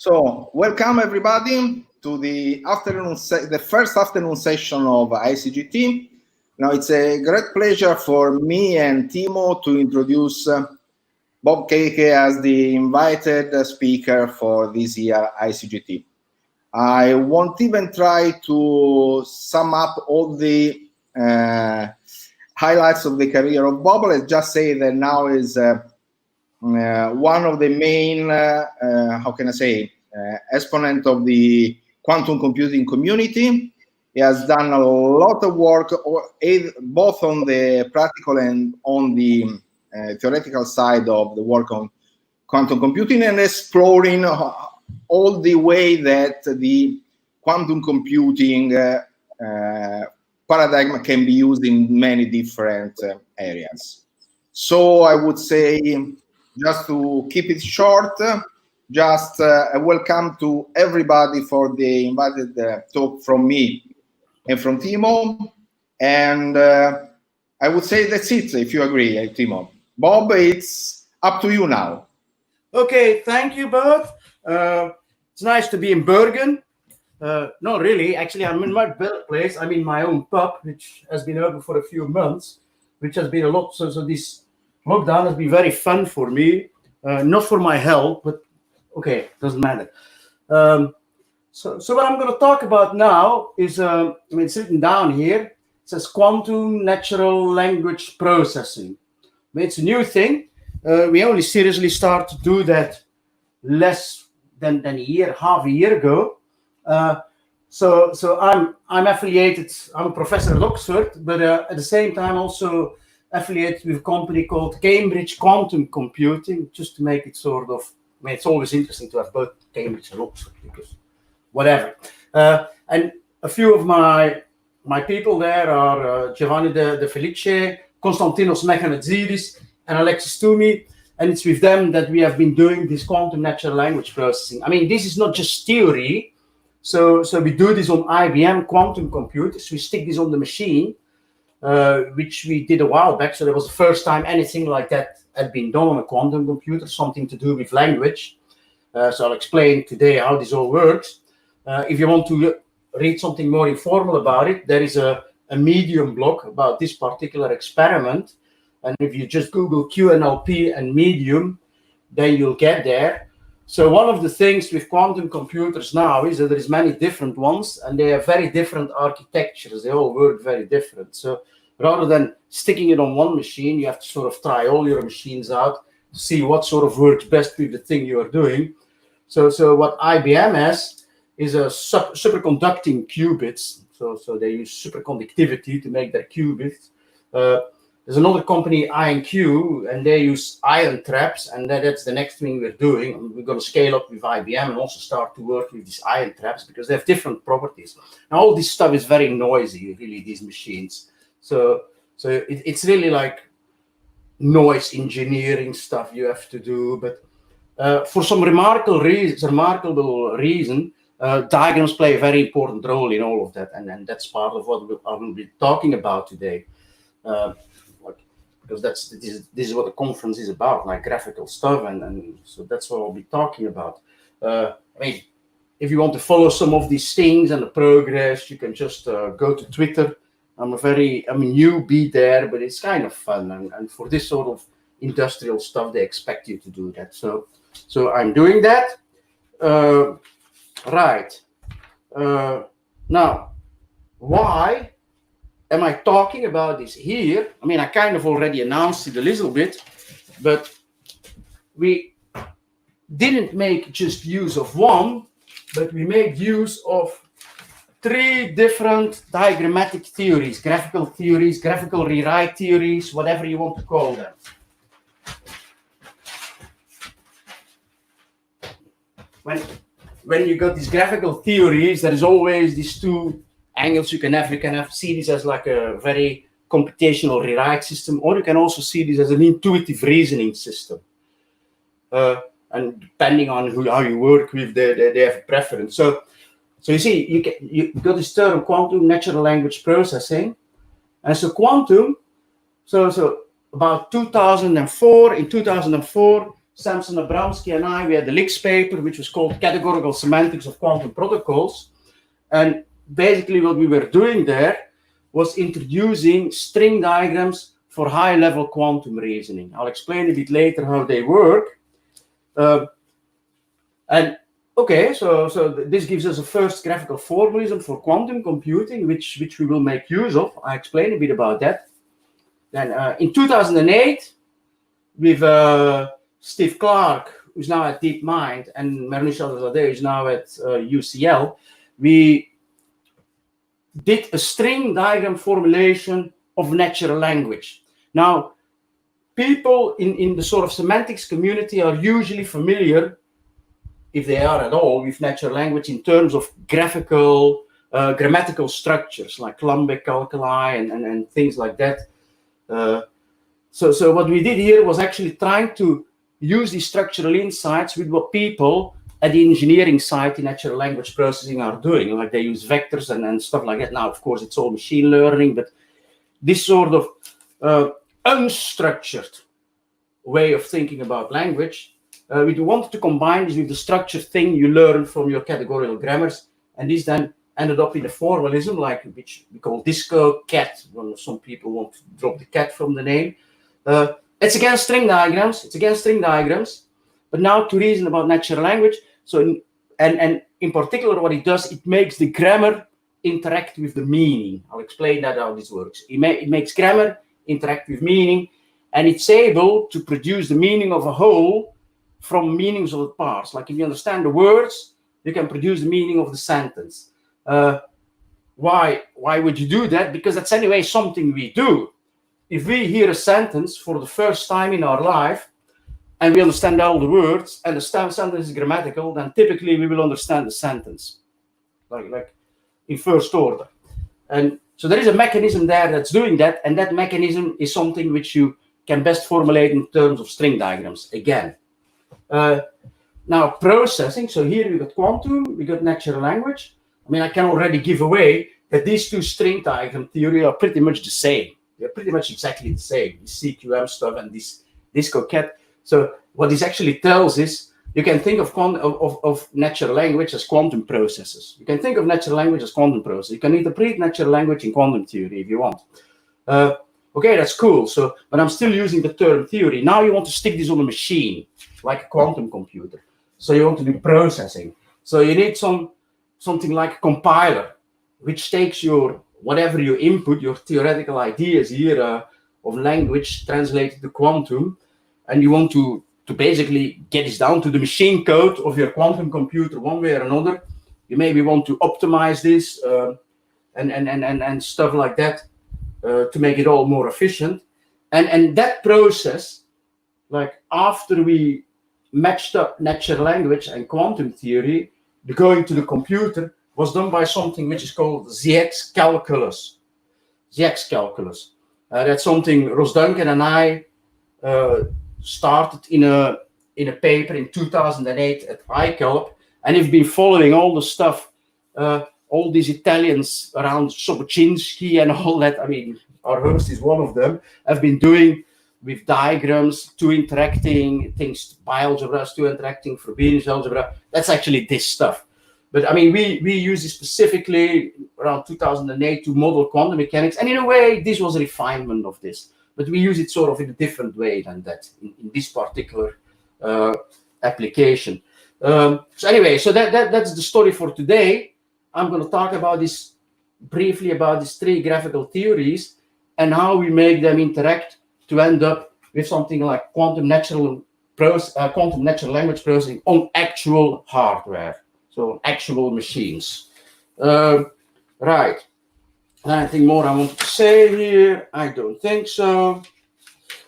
So, welcome everybody to the first afternoon session of icgt. Now, it's a great pleasure for me and Timo to introduce Bob Keike as the invited speaker for this year icgt. I won't even try to sum up all the highlights of the career of Bob. Let's just say that now is one of the main, exponent of the quantum computing community. He has done a lot of work, both on the practical and on the theoretical side of the work on quantum computing, and exploring all the way that the quantum computing paradigm can be used in many different areas. So I would say, just to keep it short, just a welcome to everybody for the invited talk from me and from Timo. And I would say that's it, if you agree, Timo. Bob, it's up to you now. Okay, thank you both. It's nice to be in Bergen. No, really, actually, I'm in my birthplace. I'm in my own pub, which has been open for a few months, which has been a lot. So this lockdown has been very fun for me, not for my health, but okay, doesn't matter. So what I'm going to talk about now is, it's written down here. It says quantum natural language processing. It's a new thing. We only seriously start to do that less than half a year ago. So I'm affiliated. I'm a professor at Oxford, but at the same time also affiliated with a company called Cambridge Quantum Computing, just to make it sort of, it's always interesting to have both Cambridge and Oxford, because whatever. And a few of my people there are Giovanni De Felice, Konstantinos Mechanizidis, and Alexis Toomey, and it's with them that we have been doing this quantum natural language processing. This is not just theory. So we do this on IBM quantum computers. We stick this on the machine, which we did a while back. So that was the first time anything like that had been done on a quantum computer, something to do with language. So I'll explain today how this all works. If you want to read something more informal about it, there is a Medium blog about this particular experiment. And if you just Google QNLP and Medium, then you'll get there. So one of the things with quantum computers now is that there is many different ones, and they have very different architectures. They all work very different. So rather than sticking it on one machine, you have to sort of try all your machines out to see what sort of works best with the thing you are doing. So what IBM has is a superconducting qubits. So they use superconductivity to make their qubits. There's another company, IonQ, and they use ion traps, and that's the next thing we're doing. We're going to scale up with IBM and also start to work with these ion traps because they have different properties. Now, all this stuff is very noisy, really, these machines. So it's really like noise engineering stuff you have to do. But for some remarkable reason, diagrams play a very important role in all of that, and that's part of what I will be talking about today. Because this is what the conference is about, like graphical stuff, and so that's what I'll be talking about. If you want to follow some of these things and the progress, you can just go to Twitter. I'm a newbie there, but it's kind of fun, and for this sort of industrial stuff, they expect you to do that. So I'm doing that. Right. Now, why am I talking about this here? I kind of already announced it a little bit, but we didn't make just use of one, but we made use of 3 different diagrammatic theories, graphical rewrite theories, whatever you want to call them. When you got these graphical theories, there is always these 2 angles you can have. You can see this as like a very computational rewrite system, or you can also see this as an intuitive reasoning system. And depending on how you work with, they have a preference. So you see, you got this term quantum natural language processing, and so quantum. So about 2004. In 2004, Samson Abramsky and I, we had the LIX paper, which was called Categorical Semantics of Quantum Protocols. And basically what we were doing there was introducing string diagrams for high-level quantum reasoning. I'll explain a bit later how they work. And okay, so this gives us a first graphical formalism for quantum computing, which we will make use of. I explain a bit about that. Then in 2008, with Steve Clark, who's now at DeepMind, and Mernish Alzadeh, who's now at UCL, we did a string diagram formulation of natural language. Now, people in the sort of semantics community are usually familiar, if they are at all, with natural language in terms of graphical, grammatical structures like Lambek calculi and things like that. So what we did here was actually trying to use these structural insights with what people at the engineering side in natural language processing are doing. Like they use vectors and stuff like that. Now, of course, it's all machine learning, but this sort of unstructured way of thinking about language, we wanted to combine this with the structured thing you learn from your categorical grammars, and this then ended up in a formalism, like which we call disco cat. Well, some people want to drop the cat from the name. It's again string diagrams. But now to reason about natural language. So and in particular, what it does, it makes the grammar interact with the meaning. I'll explain that how this works. It makes grammar interact with meaning, and it's able to produce the meaning of a whole from meanings of the parts. Like if you understand the words, you can produce the meaning of the sentence. Why would you do that? Because that's anyway something we do. If we hear a sentence for the first time in our life, and we understand all the words, and the sentence is grammatical, then typically we will understand the sentence, like in first order. And so there is a mechanism there that's doing that, and that mechanism is something which you can best formulate in terms of string diagrams again. Now, processing, so here we got quantum, we got natural language. I mean, I can already give away that these two string diagram theory are pretty much the same. They're pretty much exactly the same, this CQM stuff and this disco cat. So what this actually tells is you can think of natural language as quantum processes. You can think of natural language as quantum processes. You can interpret natural language in quantum theory if you want. Okay, that's cool. So, but I'm still using the term theory. Now you want to stick this on a machine, like a quantum computer. So you want to do processing. So you need something like a compiler, which takes your whatever you input, your theoretical ideas here of language translated to quantum, and you want to basically get this down to the machine code of your quantum computer one way or another. You maybe want to optimize this and stuff like that to make it all more efficient. And that process, like after we matched up natural language and quantum theory, going to the computer was done by something which is called ZX calculus. ZX calculus. That's something Ros Duncan and I started in a paper in 2008 at iCalc, and have been following all the stuff, all these Italians around Sobocinski and all that. I mean, Arhurst is one of them. Have been doing with diagrams, two interacting things, bialgebras, two interacting Frobenius algebra. That's actually this stuff. But I mean, we use it specifically around 2008 to model quantum mechanics. And in a way, this was a refinement of this. But we use it sort of in a different way than that in this particular application. So anyway, so that's the story for today. I'm going to talk about this briefly about these three graphical theories and how we make them interact to end up with something like quantum natural language processing on actual hardware. So actual machines. Right. Anything more I want to say here? I don't think so.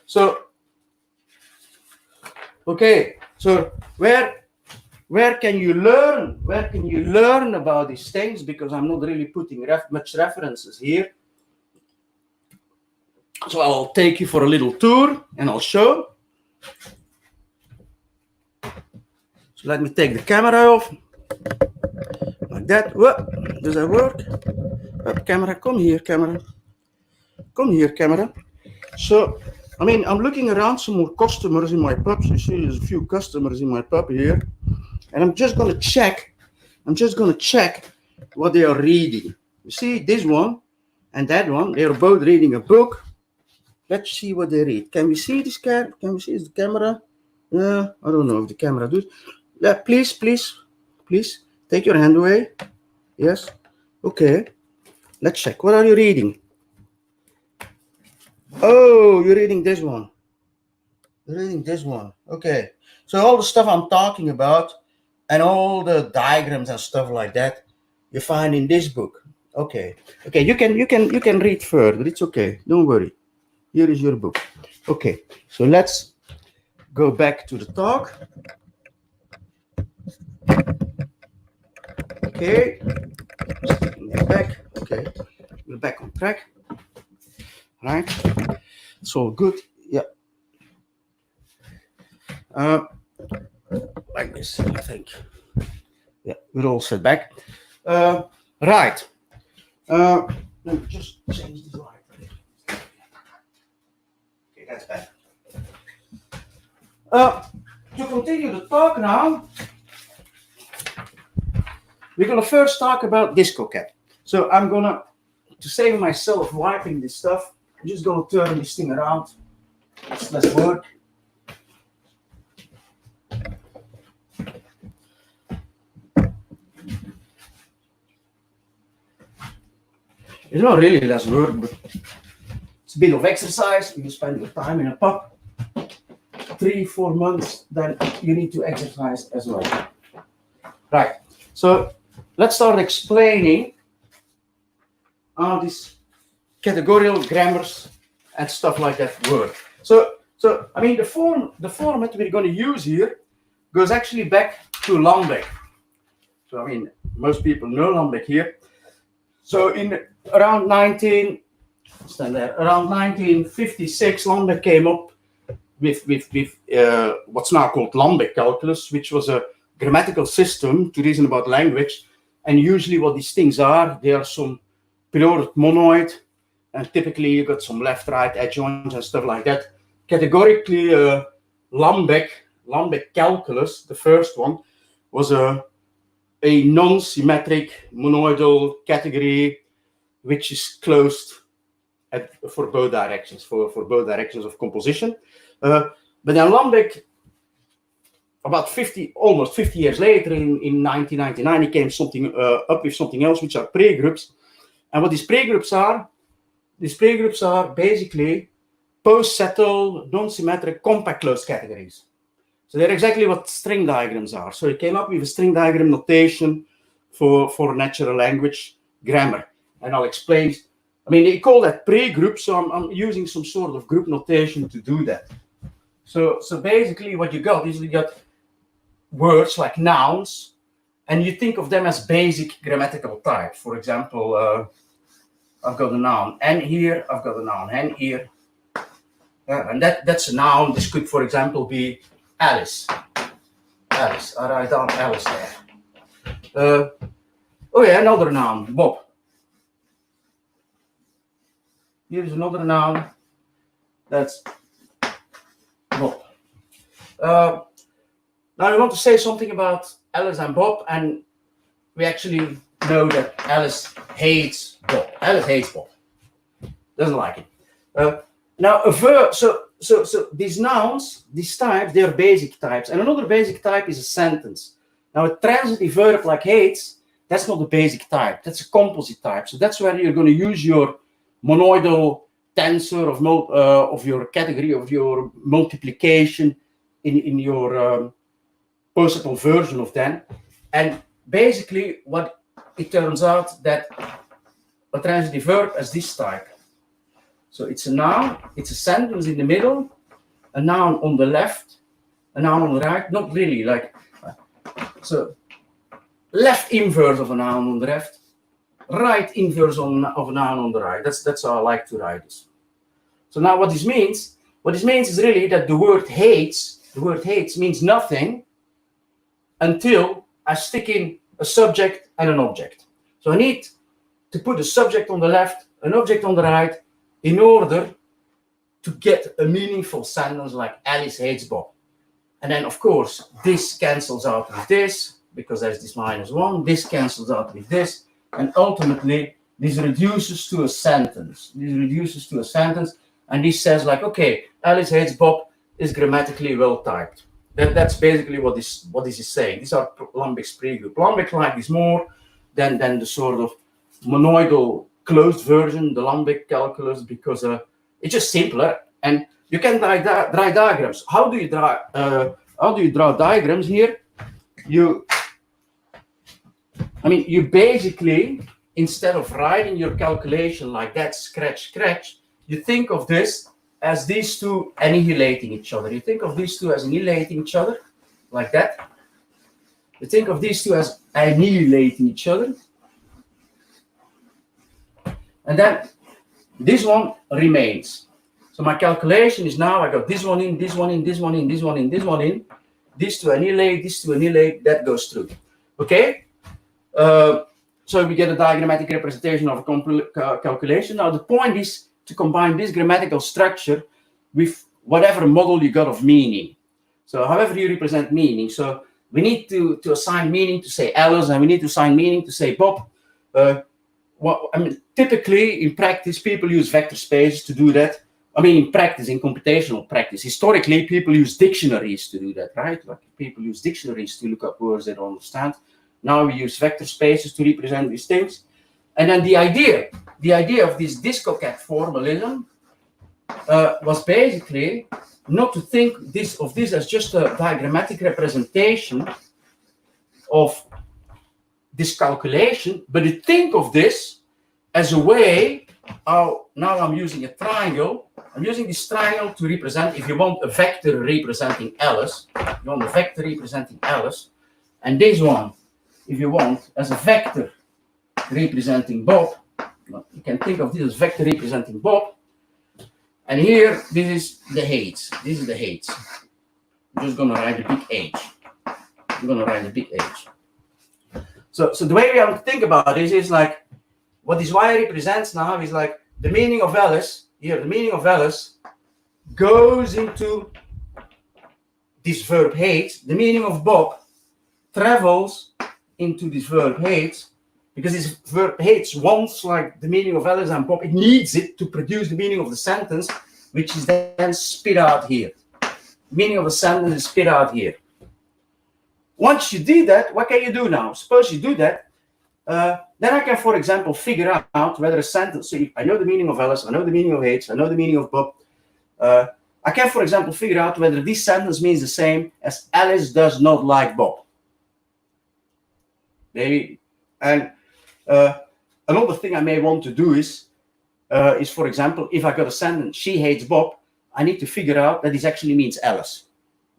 So, okay. So where can you learn? Where can you learn about these things? Because I'm not really putting much references here. So I'll take you for a little tour and I'll show. So let me take the camera off. Like that. Whoa, does that work? Camera, come here, camera. Come here, camera. So I mean, I'm looking around some more customers in my pubs. You see, there's a few customers in my pub here, and I'm just gonna check. What they are reading. You see, this one and that one, they are both reading a book. Let's see what they read. Can we see this? Can we see the camera? I don't know if the camera does. Yeah, please, take your hand away. Yes. Okay. Let's check. What are you reading? Oh, you're reading this one. Okay. So all the stuff I'm talking about and all the diagrams and stuff like that you find in this book. Okay. You can read further. It's okay. Don't worry. Here is your book. Okay. So let's go back to the talk. Okay. Just taking that back. Okay. We're back on track. Right. It's all good. Yeah. Like this, I think. Yeah, we're all set back. Right. Let me just change the light. Okay, that's better. To continue the talk now, we're going to first talk about DiscoCat. So I'm going to save myself wiping this stuff, I'm just going to turn this thing around. It's less work. It's not really less work, but it's a bit of exercise. If you spend your time in a pub, 3-4 months, then you need to exercise as well. Right. So let's start explaining how these categorical grammars and stuff like that work. So I mean, the format we're going to use here goes actually back to Lambek. So I mean, most people know Lambek here. So in around 1956, Lambek came up with what's now called Lambek calculus, which was a grammatical system to reason about language. And usually what these things are, they are some periodic monoid, and typically you got some left-right adjoints and stuff like that. Categorically, Lambek calculus, the first one, was a non-symmetric monoidal category which is closed for both directions, for both directions of composition. But then Lambek, about almost 50 years later, in 1999, he came up with something else, which are pregroups. And what these pregroups are basically post-settle, non-symmetric, compact closed categories. So they're exactly what string diagrams are. So he came up with a string diagram notation for natural language grammar. And I'll explain. I mean, they call that pre-group, so I'm using some sort of group notation to do that. So basically what you got is you got words like nouns, and you think of them as basic grammatical types. For example, I've got a noun N here, I've got a noun N here. And that's a noun. This could, for example, be Alice. I write down Alice there. Another noun, Bob. Here's another noun. That's Bob. Now we want to say something about Alice and Bob, and we actually know that Alice hates Bob. Alice hates Bob. Doesn't like it. Now a verb. So these nouns, these types, they're basic types, and another basic type is a sentence. Now a transitive verb like hates, that's not a basic type. That's a composite type. So that's where you're going to use your monoidal tensor of your category of your multiplication in your post-settle version of that. And basically, what it turns out that a transitive verb is this type. So it's a noun, it's a sentence in the middle, a noun on the left, a noun on the right. Not really like so. Left inverse of a noun on the left, right inverse of a noun on the right. That's how I like to write this. So now what this means is really that the word hates means nothing until I stick in a subject and an object. So I need to put a subject on the left, an object on the right, in order to get a meaningful sentence like Alice hates Bob. And then, of course, this cancels out with this, because there's this -1. This cancels out with this. And ultimately, this reduces to a sentence. And this says like, okay, Alice hates Bob is grammatically well typed. That's basically what this is saying. These are Lambic's pregroup. Lambic like this more than the sort of monoidal closed version, the Lambic calculus, because it's just simpler. And you can draw diagrams. How do you draw diagrams here? You basically, instead of writing your calculation like that, scratch, you think of this as these two annihilating each other. You think of these two as annihilating each other, like that. You think of these two as annihilating each other. And then this one remains. So my calculation is now I got this one in, this one in, this one in, this one in, this one in. These two annihilate, that goes through. Okay? So we get a diagrammatic representation of a calculation. Now the point is to combine this grammatical structure with whatever model you got of meaning. So however you represent meaning. So we need to assign meaning to say Alice, and we need to assign meaning to say Bob. Typically in practice, people use vector spaces to do that. In practice, in computational practice, historically, people use dictionaries to do that, right? Like people use dictionaries to look up words they don't understand. Now we use vector spaces to represent these things. And then the idea of this discocat formalism was basically not to think of this as just a diagrammatic representation of this calculation, but to think of this as a way how now I'm using a triangle. I'm using this triangle to represent, if you want a vector representing Alice, and this one, if you want, as a vector representing Bob. You can think of this as vector representing Bob. And here, this is the hates. I'm just going to write a big H. So the way we have to think about this is like, what this Y represents now is like the meaning of Alice. Here, the meaning of Alice goes into this verb hates. The meaning of Bob travels into this verb hates, because this verb hates wants like the meaning of Alice and Bob. It needs it to produce the meaning of the sentence, which is then spit out here. The meaning of the sentence is spit out here. Once you do that, what can you do now? Suppose you do that, then I can, for example, figure out whether a sentence, so if I know the meaning of Alice, I know the meaning of hates, I know the meaning of Bob. I can, for example, figure out whether this sentence means the same as Alice does not like Bob. Maybe. And another thing I may want to do is, for example, if I got a sentence, she hates Bob, I need to figure out that this actually means Alice.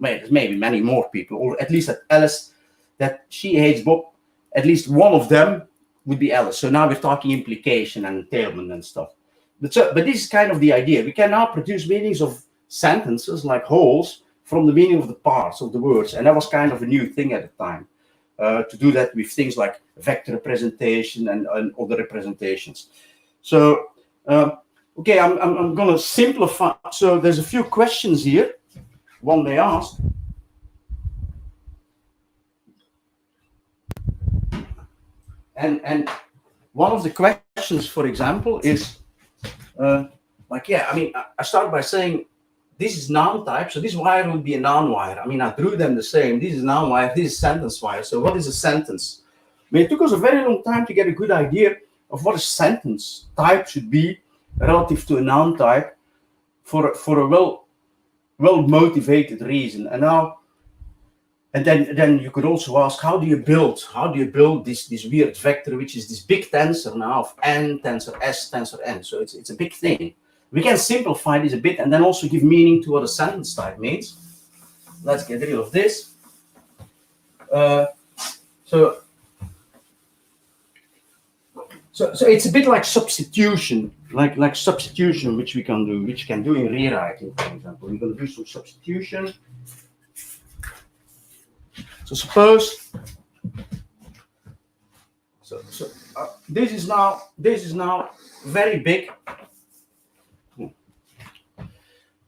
There's maybe many more people, or at least that Alice, that she hates Bob, at least one of them would be Alice. So now we're talking implication and entailment and stuff. But this is kind of the idea. We can now produce meanings of sentences like wholes from the meaning of the parts of the words. And that was kind of a new thing at the time, to do that with things like vector representation and other representations. So, okay, I'm going to simplify. So there's a few questions here. One they asked. And one of the questions, for example, is I start by saying this is noun type, so this wire will be a noun wire. I drew them the same. This is noun wire, this is sentence wire. So what is a sentence? It took us a very long time to get a good idea of what a sentence type should be relative to a noun type for a well-motivated reason. And then you could also ask, how do you build this weird vector, which is this big tensor now of n, tensor s, tensor n. So it's a big thing. We can simplify this a bit and then also give meaning to what a sentence type means. Let's get rid of this. So it's a bit like substitution, like substitution, which we can do in rewriting, for example. We're going to do some substitution. So suppose, this is now very big.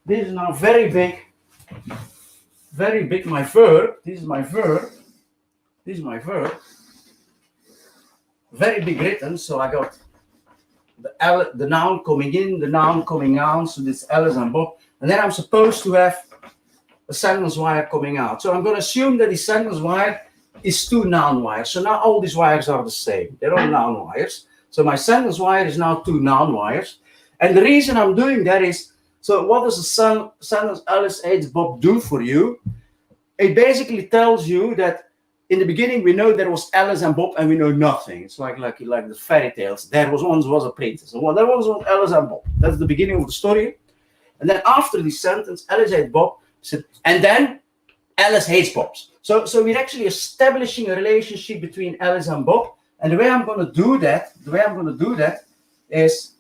this is now very big, my verb. This is my verb. This is my verb. Very big written, so I got the noun coming in, the noun coming out, so this Alice and Bob, and then I'm supposed to have a sentence wire coming out. So I'm going to assume that the sentence wire is 2 noun wires. So now all these wires are the same. They're all noun wires. So my sentence wire is now 2 noun wires. And the reason I'm doing that is, so what does the sentence Alice hates Bob do for you? It basically tells you that in the beginning, we know there was Alice and Bob, and we know nothing. It's like the fairy tales. There was once a princess. Well, there was Alice and Bob. That's the beginning of the story. And then after the sentence, Alice hates Bob, and then Alice hates Bob. So we're actually establishing a relationship between Alice and Bob. And the way I'm going to do that, is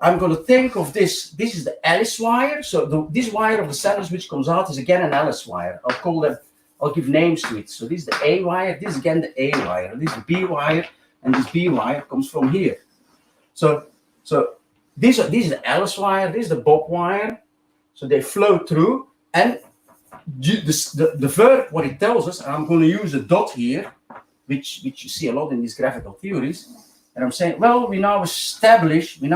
I'm going to think of this. This is the Alice wire. So this wire of the sentence which comes out is again an Alice wire. I'll give names to it. So this is the A wire, this is again the A wire, this is the B wire, and this B wire comes from here. So this is the Alice wire, this is the Bob wire. So they flow through, and the verb, what it tells us, and I'm going to use a dot here, which you see a lot in these graphical theories. And I'm saying, well, we now establish, you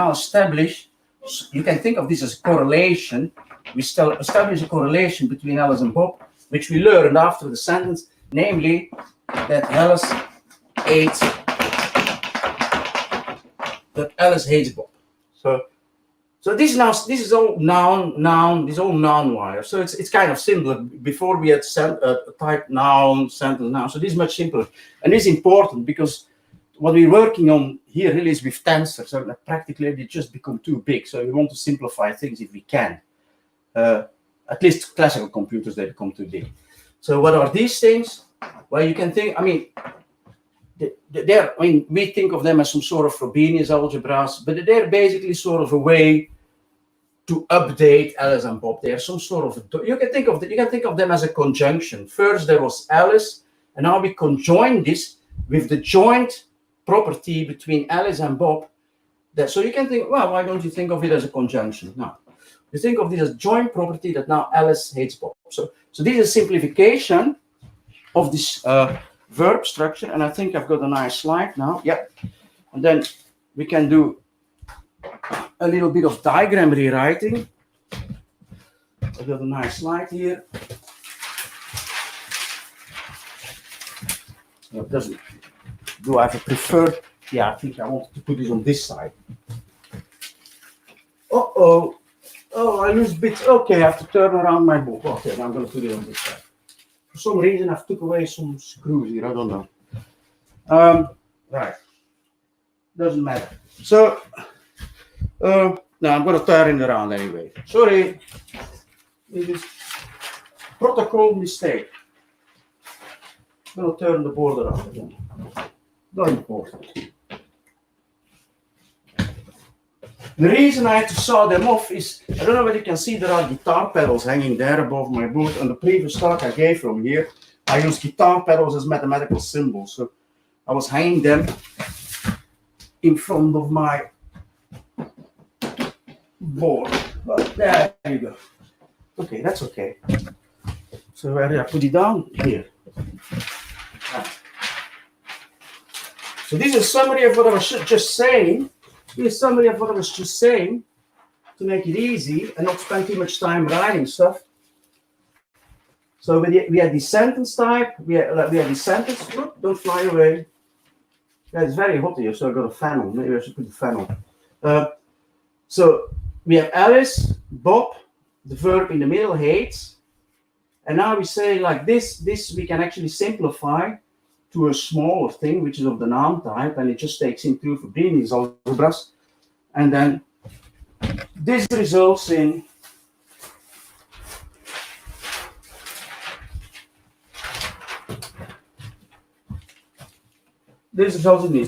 can think of this as a correlation. We still establish a correlation between Alice and Bob, which we learned after the sentence, namely that Alice hates Bob. So this is all noun, this is all noun wire. So it's kind of simpler. Before we had type noun, sentence, noun. So this is much simpler, and this is important because what we're working on here really is with tensors. So practically they just become too big. So we want to simplify things if we can. At least classical computers, they become too big. So what are these things? Well, you can think, we think of them as some sort of Frobenius algebras, but they're basically sort of a way to update Alice and Bob. They're some sort of, you can think of them as a conjunction. First there was Alice, and now we conjoin this with the joint property between Alice and Bob. So you can think, well, why don't you think of it as a conjunction? No. You think of this as joint property that now Alice hates Bob. So this is a simplification of this verb structure, and I think I've got a nice slide now. Yep. And then we can do a little bit of diagram rewriting. I've got a nice slide here. Do I have a preferred? Yeah, I think I want to put this on this side. Oh, I lose bits. Okay, I have to turn around my book. Okay, I'm going to put it on this side. For some reason, I've took away some screws here. I don't know. Right. Doesn't matter. So, now I'm going to turn it around anyway. Sorry. It is protocol mistake. I'm going to turn the board around again. Not important. The reason I had to saw them off is, I don't know whether you can see there are guitar pedals hanging there above my board. On the previous talk I gave from here, I used guitar pedals as mathematical symbols. So I was hanging them in front of my board. But there you go. Okay, that's okay. So where did I put it down? Here. So this is a summary of what I was just saying. Here's a summary of what I was just saying to make it easy and not spend too much time writing stuff. So we had the sentence type, we had the sentence, don't fly away. Yeah, it's very hot here, so I got a fan on. Maybe I should put the fan on. So we have Alice, Bob, the verb in the middle, hates. And now we say like this we can actually simplify to a smaller thing, which is of the noun type, and it just takes in 2 Frobenius algebras. And then this results in this.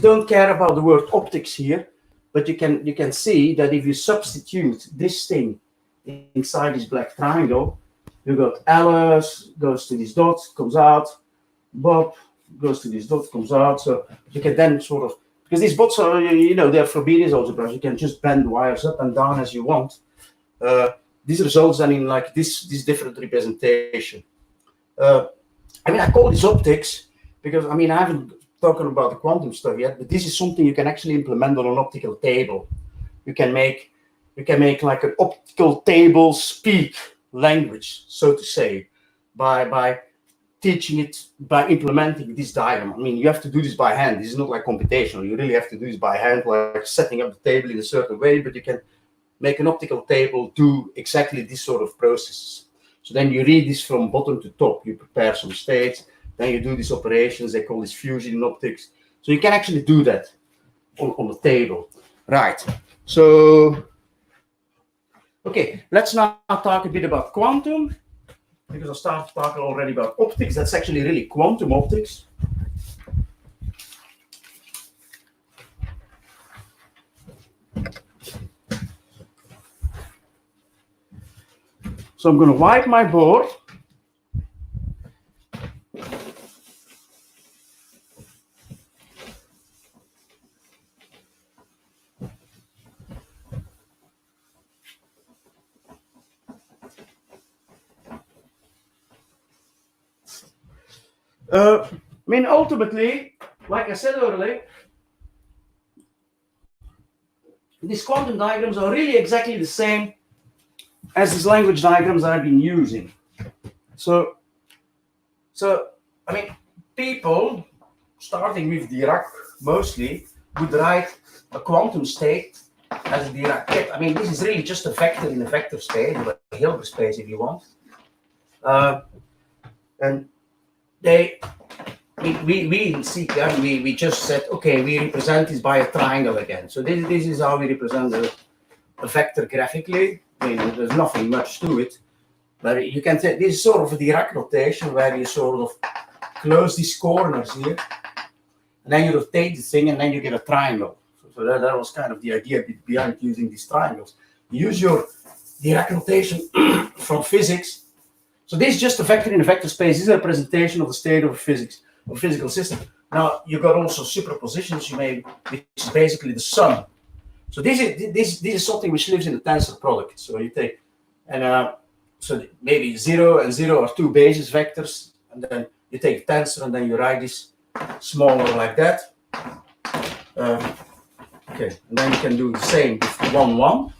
Don't care about the word optics here, but you can see that if you substitute this thing inside this black triangle, you got Alice goes to this dot, comes out, Bob goes to this dot, comes out. So you can then sort of, because these bots are, they're Frobenius algebras, you can just bend wires up and down as you want. this results then in like this different representation. I mean, I call this optics because, I mean, I haven't talking about the quantum stuff yet, but this is something you can actually implement on an optical table. You can make like an optical table speak language, so to say, by teaching it, by implementing this diagram. I mean, you have to do this by hand. This is not like computational. You really have to do this by hand, like setting up the table in a certain way, but you can make an optical table do exactly this sort of processes. So then you read this from bottom to top. You prepare some states, then you do these operations. They call this fusion in optics. So you can actually do that on the table. Right. So, okay, let's now talk a bit about quantum, because I started talking already about optics. That's actually really quantum optics. So I'm going to wipe my board. I mean, ultimately, like I said earlier, these quantum diagrams are really exactly the same as these language diagrams I've been using. So I mean, people, starting with Dirac mostly, would write a quantum state as a Dirac kit. I mean, this is really just a vector in a vector space, or a Hilbert space if you want. And we in CQM, we just said, okay, we represent this by a triangle again. So this is how we represent a vector graphically. I mean, there's nothing much to it, but you can say this is sort of a Dirac notation where you sort of close these corners here, and then you rotate the thing, and then you get a triangle. So that was kind of the idea behind using these triangles. You use your Dirac notation from physics. So this is just a vector in a vector space. This is a representation of the state of physics, of a physical system. Now you got also superpositions. Which is basically the sum. So this is something which lives in the tensor product. So you take, and so maybe 0 and 0 are two basis vectors, and then you take tensor and then you write this smaller like that. Okay, and then you can do the same with 1, 1.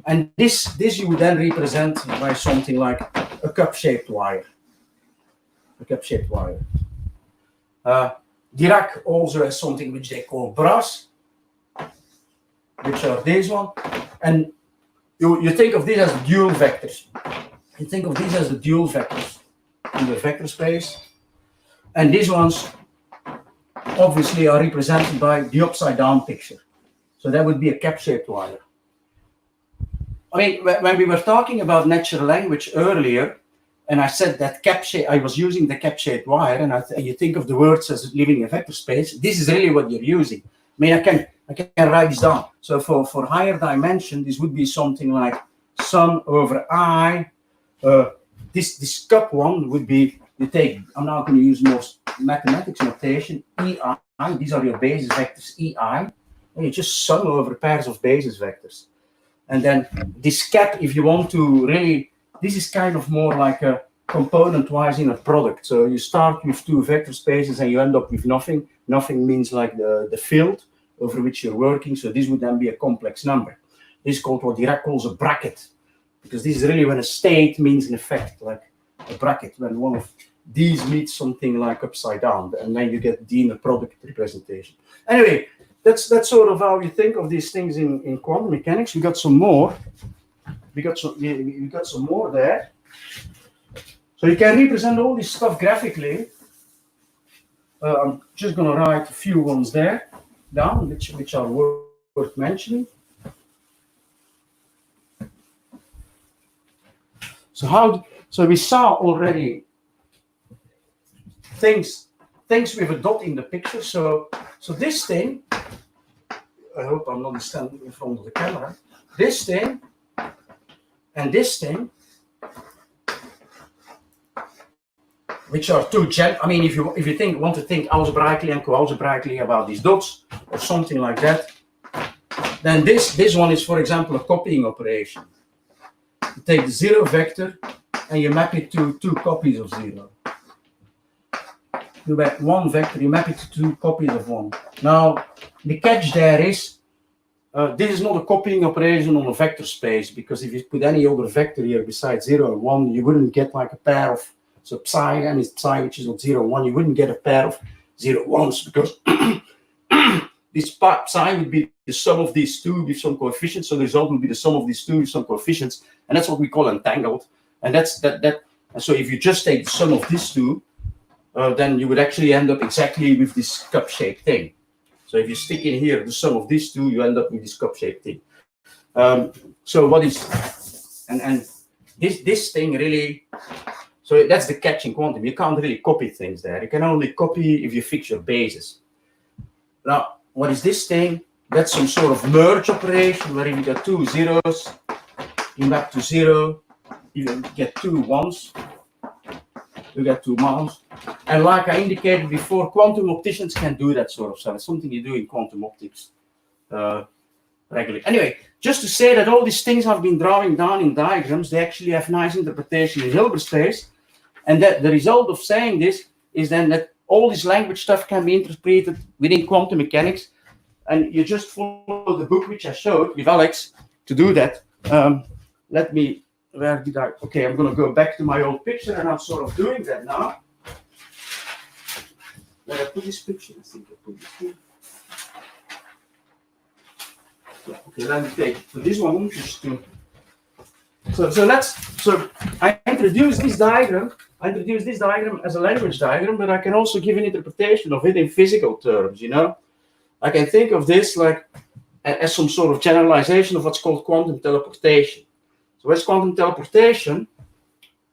And this you would then represent by something like a cup-shaped wire. A cup-shaped wire. Dirac also has something which they call bras, which are this one. And you think of this as dual vectors. You think of these as the dual vectors in the vector space. And these ones obviously are represented by the upside down picture. So that would be a cap-shaped wire. I mean, when we were talking about natural language earlier, and I said that I was using the cap-shaped wire, and you think of the words as living in a vector space, this is really what you're using. I mean, I can write this down. So for higher dimension, this would be something like sum over I. This cup one would be, I'm now going to use more mathematics notation, EI. These are your basis vectors, EI. And you just sum over pairs of basis vectors. And then this cap, if you want to really, this is kind of more like a component-wise in a product. So you start with two vector spaces and you end up with nothing. Nothing means like the field over which you're working. So this would then be a complex number. This is called what Dirac calls a bracket, because this is really when a state means in effect like a bracket, when one of these meets something like upside down, and then you get the inner product representation. Anyway, that's sort of how you think of these things in quantum mechanics. We got some more. We got some more there. So you can represent all this stuff graphically. I'm just going to write a few ones there down, which are worth mentioning. So we saw already things with a dot in the picture. So this thing, I hope I'm not standing in front of the camera. This thing and this thing, which are two I mean, if you want to think algebraically and co-algebraically about these dots or something like that, then this one is, for example, a copying operation. take the 0 vector and you map it to 2 copies of 0. You map 1 vector, you map it to 2 copies of 1. Now, the catch there is, this is not a copying operation on a vector space, because if you put any other vector here besides 0 and 1, you wouldn't get like a pair of, so psi and is psi, which is not 0 and 1, you wouldn't get a pair of 0 1s, because this psi would be the sum of these two with some coefficients, so the result would be the sum of these two with some coefficients, and that's what we call entangled. And that's that. And so if you just take the sum of these two, then you would actually end up exactly with this cup-shaped thing. So if you stick in here the sum of these two, you end up with this cup-shaped thing. So what is, and this thing really, so that's the catch in quantum. You can't really copy things there. You can only copy if you fix your bases. Now, what is this thing? That's some sort of merge operation where you get 2 zeros, you map to 0, you get 2 1s, you get 2 1s. And like I indicated before, quantum opticians can do that sort of stuff. It's something you do in quantum optics regularly. Anyway, just to say that all these things I've been drawing down in diagrams, they actually have nice interpretation in Hilbert space. And that the result of saying this is then that all this language stuff can be interpreted within quantum mechanics. And you just follow the book which I showed with Alex to do that. Let me, where did I? Okay, I'm going to go back to my old picture, and I'm sort of doing that now. Where I put this picture? I think I put this here. Yeah, okay, let me take it to this one. Just to, so I introduced this diagram. I introduced this diagram as a language diagram, but I can also give an interpretation of it in physical terms, you know. I can think of this like as some sort of generalization of what's called quantum teleportation. So what's quantum teleportation?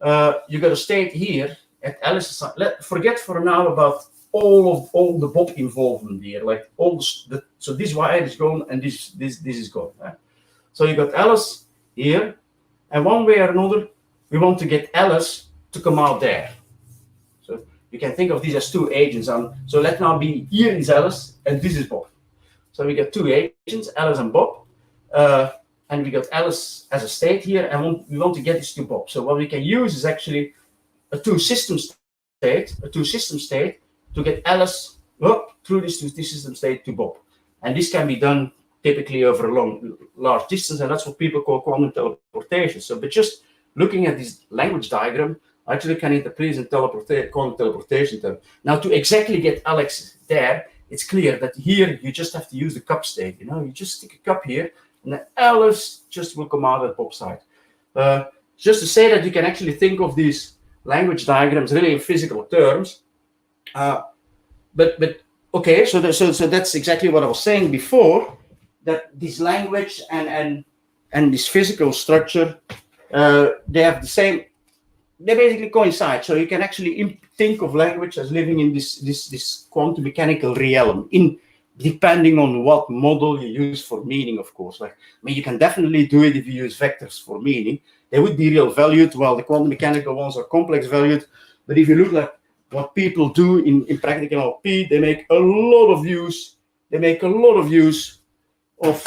You got a state here at Alice's side. Forget for now about all the Bob involvement here, like all so this wire is gone and this is gone. Right? So you got Alice here, and one way or another, we want to get Alice to come out there. So you can think of these as two agents. So let now be here is Alice and this is Bob. So we got two agents, Alice and Bob, and we got Alice as a state here, and we want to get this to Bob. So what we can use is actually a two-system state to get Alice through this two-system state to Bob. And this can be done typically over a large distance, and that's what people call quantum teleportation. So, but just looking at this language diagram, I actually can interpret in quantum teleportation term. Now, to exactly get Alex there, it's clear that here you just have to use the cup state. You know, you just stick a cup here, and then Alice just will come out at Bob's side. Just to say that you can actually think of these language diagrams really in physical terms. But okay, so that's exactly what I was saying before. That this language and this physical structure, they have the same. They basically coincide. So you can actually think of language as living in this quantum mechanical realm, depending on what model you use for meaning, of course. Like, I mean, you can definitely do it if you use vectors for meaning. They would be real valued, while the quantum mechanical ones are complex valued. But if you look at what people do in practical NLP, they make a lot of use. They make a lot of use of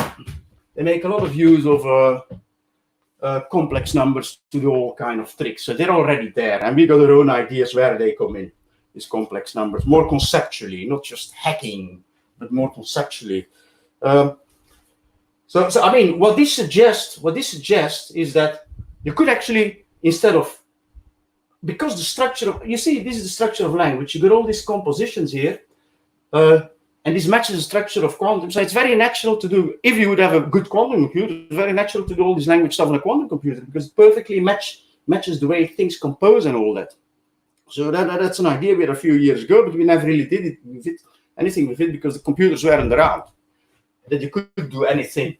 complex numbers to do all kind of tricks. So they're already there, and we got our own ideas where they come in. These complex numbers, more conceptually, not just hacking, but more conceptually. So I mean, what this suggests is that you could actually, instead of, because the structure of, you see, this is the structure of language. You got all these compositions here, and this matches the structure of quantum. So it's very natural to do, if you would have a good quantum computer, it's very natural to do all this language stuff on a quantum computer, because it perfectly matches the way things compose and all that. So that's an idea we had a few years ago, but we never really did anything with it, because the computers weren't around, that you could do anything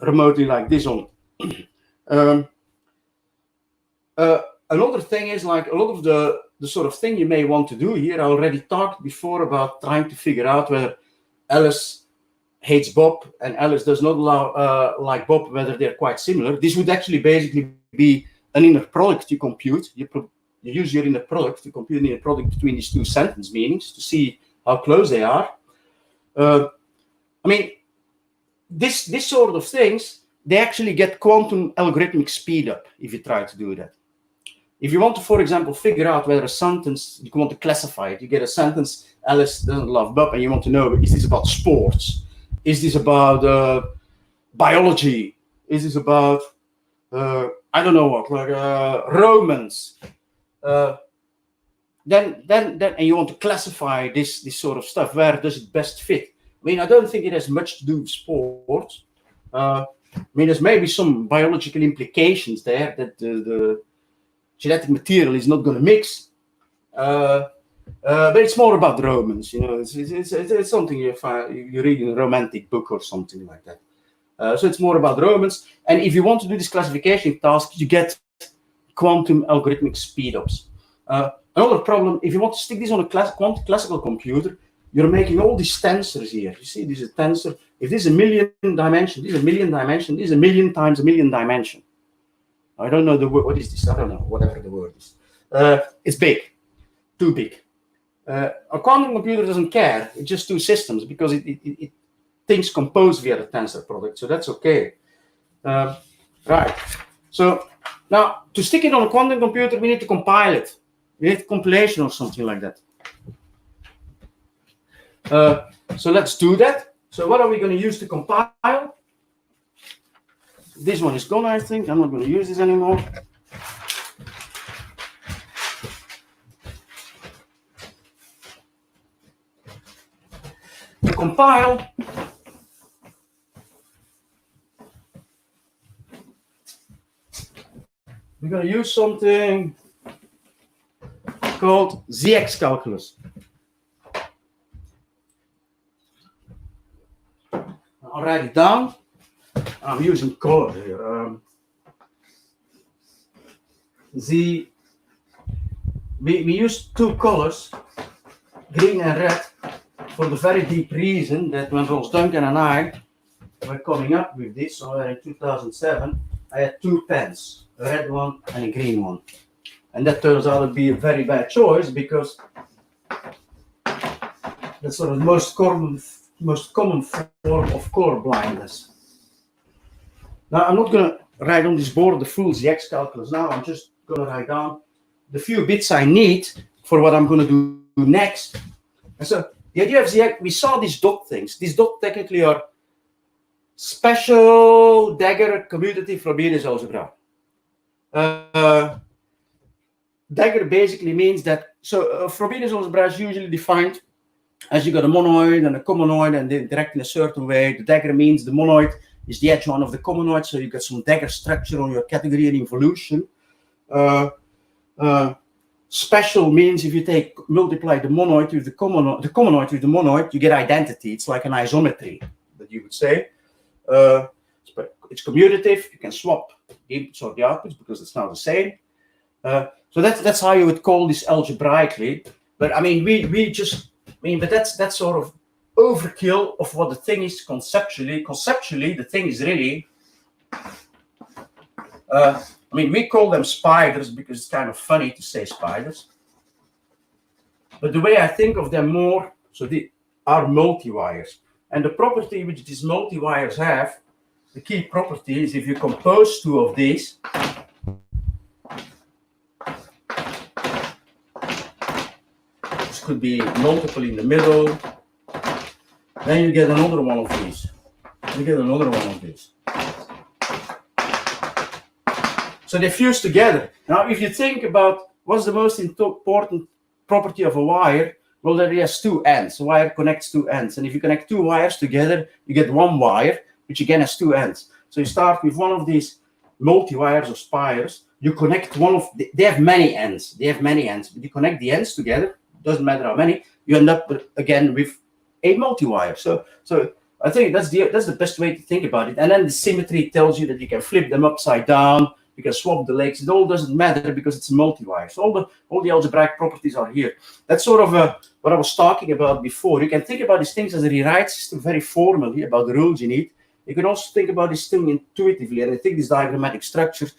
remotely like this on. Another thing is, like, a lot of the sort of thing you may want to do here, I already talked before about trying to figure out whether Alice hates Bob and Alice does not like Bob, whether they're quite similar. This would actually basically be an inner product you compute. You use your inner product to compute an inner product between these two sentence meanings to see how close they are. I mean, this sort of things, they actually get quantum algorithmic speed up if you try to do that. If you want to, for example, figure out whether a sentence, you want to classify it, you get a sentence, Alice doesn't love Bob, and you want to know, is this about sports? Is this about biology? Is this about, I don't know what, like Romans? Then, and you want to classify this sort of stuff, where does it best fit? I mean, I don't think it has much to do with sports. I mean, there's maybe some biological implications there that the genetic material is not going to mix, but it's more about Romans. You know, it's something you read in a romantic book or something like that. So it's more about Romans. And if you want to do this classification task, you get quantum algorithmic speedups. Another problem, if you want to stick this on a classical computer, you're making all these tensors here. You see, this is a tensor. If this is a million dimension, this is a million dimension, this is a million times a million dimension. I don't know the word. What is this? I don't know. Whatever the word is. It's big, too big. A quantum computer doesn't care. It's just two systems because it things compose via the tensor product. So that's okay. Right. So now to stick it on a quantum computer, we need to compile it. We need compilation or something like that. So let's do that. So what are we going to use to compile? This one is gone, I think. I'm not going to use this anymore. To compile, we're going to use something called ZX calculus. I'll write it down. I'm using color here. We use two colors, green and red, for the very deep reason that when Rolf Duncan and I were coming up with this somewhere in 2007, I had two pens, a red one and a green one. And that turns out to be a very bad choice because that's sort of the most common form of color blindness. Now, I'm not going to write on this board the full ZX calculus now. I'm just going to write down the few bits I need for what I'm going to do next. And so the idea of ZX, we saw these dot things. These dot technically are special dagger commutative Frobenius algebra. Dagger basically means that, so Frobenius algebra is usually defined as you got a monoid and a commanoid and they interact in a certain way. The dagger means the monoid is the edge one of the commanoid, so you get some dagger structure on your category and involution. Special means if you multiply the monoid with the commanoid with the monoid, you get identity. It's like an isometry that you would say. It's commutative. You can swap the inputs or the outputs because it's now the same. So that's how you would call this algebraically. But I mean, but that's sort of overkill of what the thing is conceptually. Conceptually, the thing is really. I mean, we call them spiders because it's kind of funny to say spiders. But the way I think of them more, so they are multiwires. And the property which these multiwires have, the key property is if you compose two of these, this could be multiple in the middle, then you get another one of these. You get another one of these. So they fuse together. Now, if you think about what's the most important property of a wire, well, that it has two ends. A wire connects two ends. And if you connect two wires together, you get one wire, which again has two ends. So you start with one of these multi-wires or spires. You connect one of, they have many ends. They have many ends. But you connect the ends together, doesn't matter how many, you end up again with a multi-wire. So I think that's the best way to think about it. And then the symmetry tells you that you can flip them upside down. You can swap the legs. It all doesn't matter because it's a multi-wire. So all the algebraic properties are here. That's sort of what I was talking about before. You can think about these things as a rewrite system very formally about the rules you need. You can also think about this thing intuitively. And I think these diagrammatic structures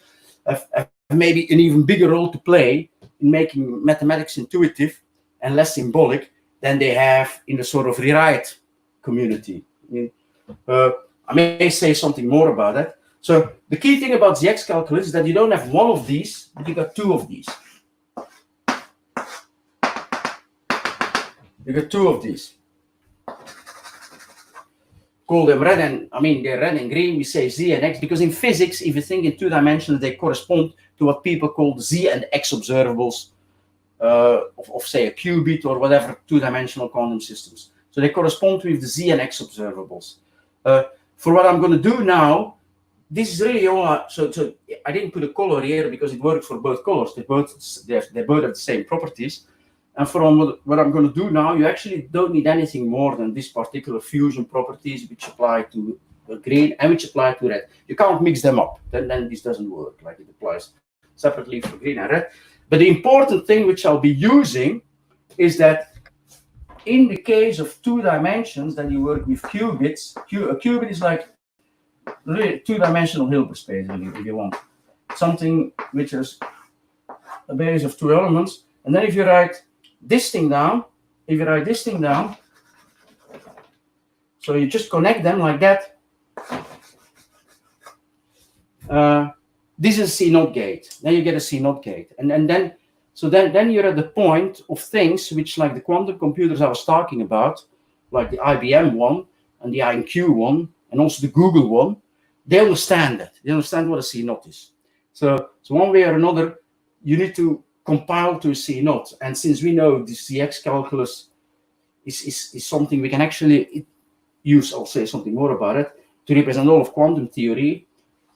have maybe an even bigger role to play in making mathematics intuitive and less symbolic than they have in the sort of rewrite community. I may say something more about that. So the key thing about ZX calculus is that you don't have one of these, but you got two of these. You got two of these. Call them red and, they're red and green. We say Z and X, because in physics, if you think in two dimensions, they correspond to what people call the Z and X observables of say, a qubit or whatever two-dimensional quantum systems. So they correspond with the Z and X observables. For what I'm going to do now, this is really all. So I didn't put a color here because it works for both colors. They both have the same properties. And for what I'm going to do now, you actually don't need anything more than this particular fusion properties, which apply to green and which apply to red. You can't mix them up. Then this doesn't work. Like it applies separately for green and red. But the important thing which I'll be using is that in the case of two dimensions, then you work with qubits. A qubit is like really two-dimensional Hilbert space, if you want. Something which is a base of two elements. And then if you write this thing down, so you just connect them like that. This is a C0 gate. Then you get a C0 gate. And then you're at the point of things which, like the quantum computers I was talking about, like the IBM one and the IonQ one, and also the Google one, they understand that. They understand what a C0 is. So one way or another, you need to compile to a C0. And since we know this ZX calculus is something we can actually use, I'll say something more about it, to represent all of quantum theory.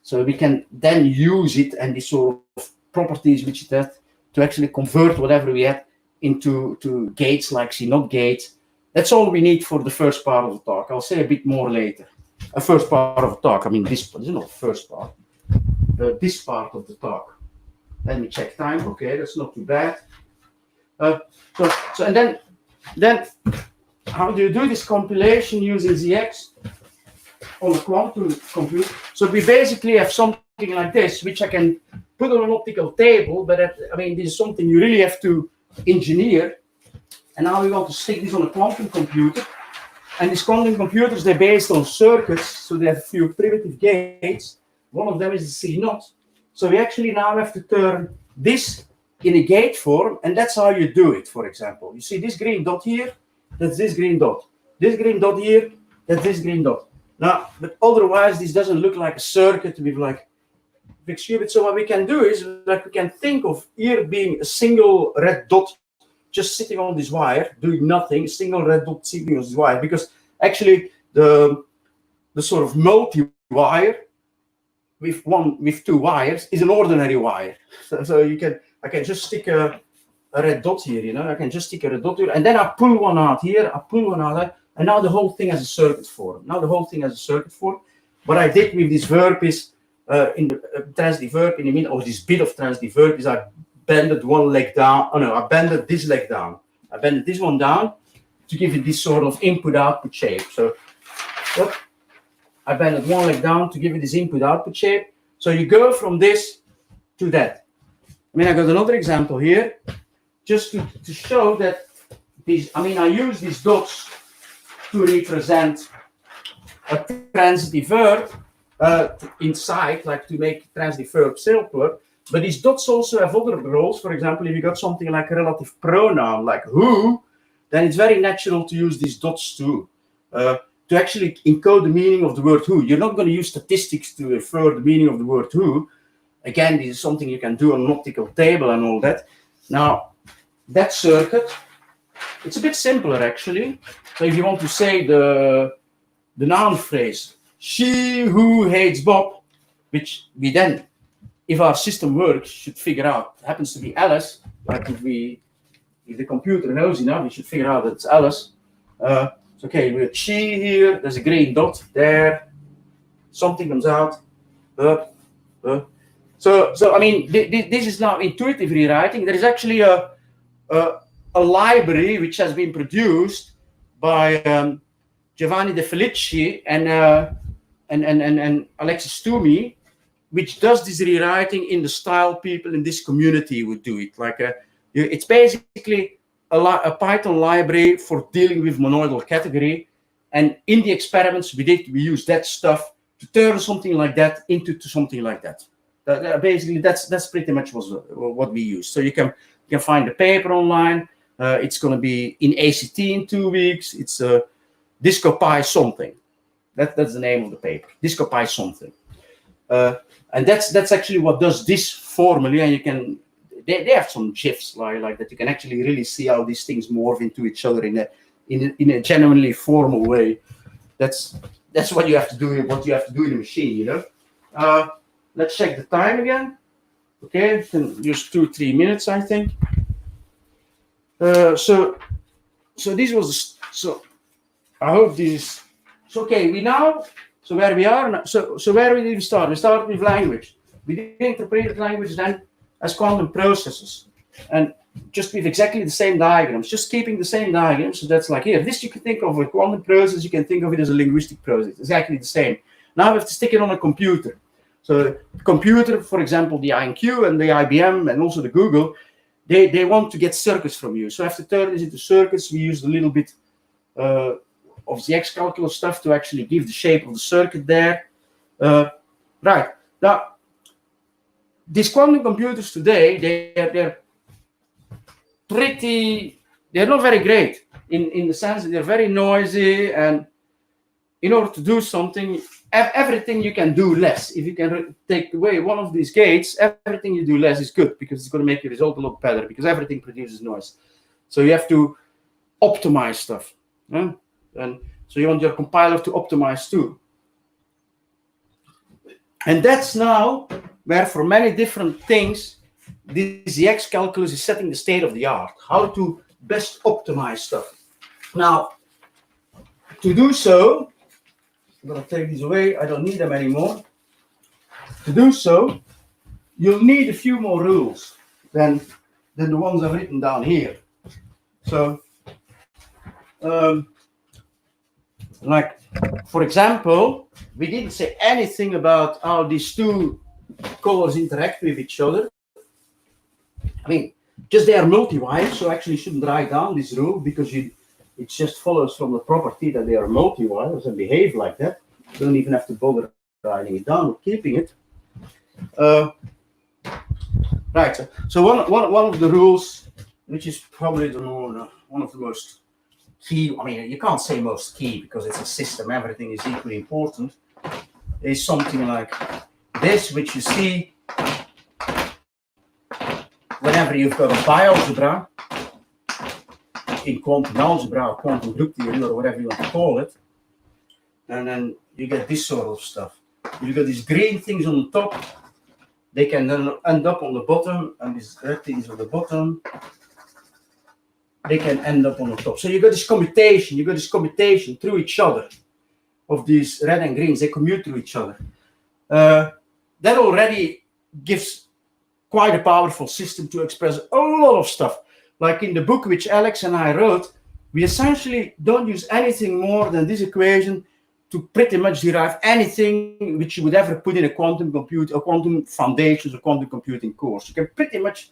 So we can then use it and the sort of properties which it has to actually convert whatever we had into gates like C0 gate. That's all we need for the first part of the talk. I'll say a bit more later. A first part of the talk. This is not the first part. This part of the talk. Let me check time. Okay, that's not too bad. And then how do you do this compilation using ZX on a quantum computer? So we basically have something like this, which I can put on an optical table, but this is something you really have to engineer. And now we want to stick this on a quantum computer. And these quantum computers, they're based on circuits, so they have a few primitive gates. One of them is the C0. So we actually now have to turn this in a gate form, and that's how you do it, for example. You see this green dot here, that's this green dot. This green dot here, that's this green dot. Now, but otherwise, this doesn't look like a circuit with like fixed qubits. So what we can do is, like, we can think of here being a single red dot just sitting on this wire, doing nothing, a single red dot sitting on this wire, because actually the sort of multi-wire with two wires is an ordinary wire. So I can just stick a red dot here, I can just stick a red dot here, and then I pull one out here, I pull one out there, and now the whole thing has a circuit form. What I did with this verb is, in the transitive verb in the middle, or this bit of transitive verb, is I bended one leg down. Oh no, I bended this leg down. I bended this one down to give it this sort of input-output shape. So I bended one leg down to give it this input-output shape. So you go from this to that. I got another example here, just to show that these. I use these dots to represent a transitive verb inside, like to make transitive verb simpler. But these dots also have other roles. For example, if you got something like a relative pronoun, like who, then it's very natural to use these dots too, to actually encode the meaning of the word who. You're not going to use statistics to infer the meaning of the word who. Again, this is something you can do on an optical table and all that. Now, that circuit, it's a bit simpler actually. So if you want to say the noun phrase, she who hates Bob, which we then, if our system works, should figure out, it happens to be Alice, like if the computer knows enough, we should figure out that it's Alice. Okay, we have she here, there's a green dot there, something comes out. So this is now intuitive rewriting. There is actually a library which has been produced by Giovanni De Felici and Alexis Toomey, which does this rewriting in the style people in this community would do it. It's basically a Python library for dealing with monoidal category. And in the experiments we did, we used that stuff turn something like that into something like that. Basically, that's pretty much what we use. So you can find the paper online. It's going to be in ACT in 2 weeks. It's DiscoPy something. That's the name of the paper. DiscoPy something. And that's actually what does this formally. And you can they have some GIFs like that. You can actually really see how these things morph into each other in a genuinely formal way. That's what you have to do. What you have to do in a machine, you know. Let's check the time again. Okay, just 2-3 minutes, I think. So this was so. I hope this. So okay, so where we are now. So where did we start? We started with language. We interpreted language then as quantum processes, and just with exactly the same diagrams, just keeping the same diagrams. So that's like here. This you can think of a quantum process. You can think of it as a linguistic process. Exactly the same. Now we have to stick it on a computer. So the computer, for example, the INQ and the IBM and also the Google, they want to get circuits from you. So I have to turn this into circuits. We used a little bit of the X calculus stuff to actually give the shape of the circuit there. Right. Now, these quantum computers today, they're not very great in the sense that they're very noisy, and in order to do something, everything you can do less. If you can take away one of these gates, everything you do less is good, because it's going to make your result a lot better, because everything produces noise. So you have to optimize stuff. Yeah? And so you want your compiler to optimize too. And that's now where, for many different things, this X calculus is setting the state of the art, how to best optimize stuff. Now, to do so, I'm going to take these away. I don't need them anymore. To do so, you'll need a few more rules than the ones I've written down here. So, like, for example, we didn't say anything about how these two colors interact with each other. I mean, just they are multi-wire, so actually you shouldn't write down this rule, because it just follows from the property that they are multi-wires and behave like that. You don't even have to bother writing it down or keeping it. Right. So one of the rules, which is probably one of the most key. I mean, you can't say most key because it's a system. Everything is equally important. Is something like this, which you see whenever you've got a bialgebra in quantum algebra or quantum group theory or whatever you want to call it, and then you get this sort of stuff. You got these green things on the top. They can then end up on the bottom, and these red things on the bottom. They can end up on the top. So you got this commutation. You got this commutation through each other of these red and greens. They commute through each other. That already gives quite a powerful system to express a lot of stuff. Like in the book which Alex and I wrote, we essentially don't use anything more than this equation to pretty much derive anything which you would ever put in a quantum computer, or quantum foundations, or quantum computing course. You can pretty much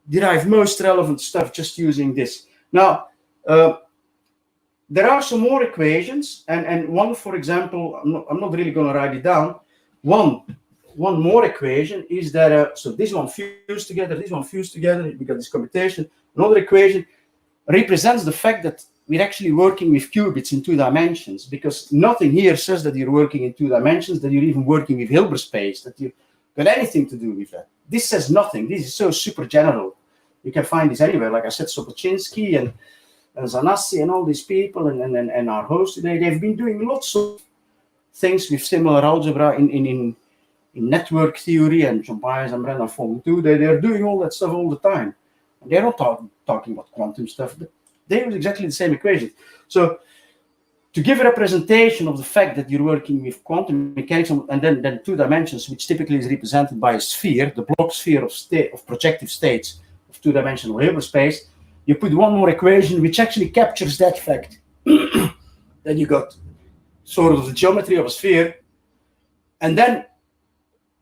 derive most relevant stuff just using this. Now, there are some more equations, and one, for example, I'm not really going to write it down. One more equation is that, so this one fused together, this one fused together, we got this computation. Another equation represents the fact that we're actually working with qubits in 2 dimensions, because nothing here says that you're working in 2 dimensions, that you're even working with Hilbert space, that you've got anything to do with that. This says nothing. This is so super general. You can find this anywhere. Like I said, Sopoczynski and Zanassi and all these people and our host today, they've been doing lots of things with similar algebra in network theory, and John Byers and Brendan Fong too. They're doing all that stuff all the time. And they're not talking about quantum stuff, but they use exactly the same equation. So to give a representation of the fact that you're working with quantum mechanics, and then 2 dimensions, which typically is represented by a sphere, the block sphere of projective states of 2-dimensional Hilbert space, you put one more equation which actually captures that fact. Then you got sort of the geometry of a sphere, and then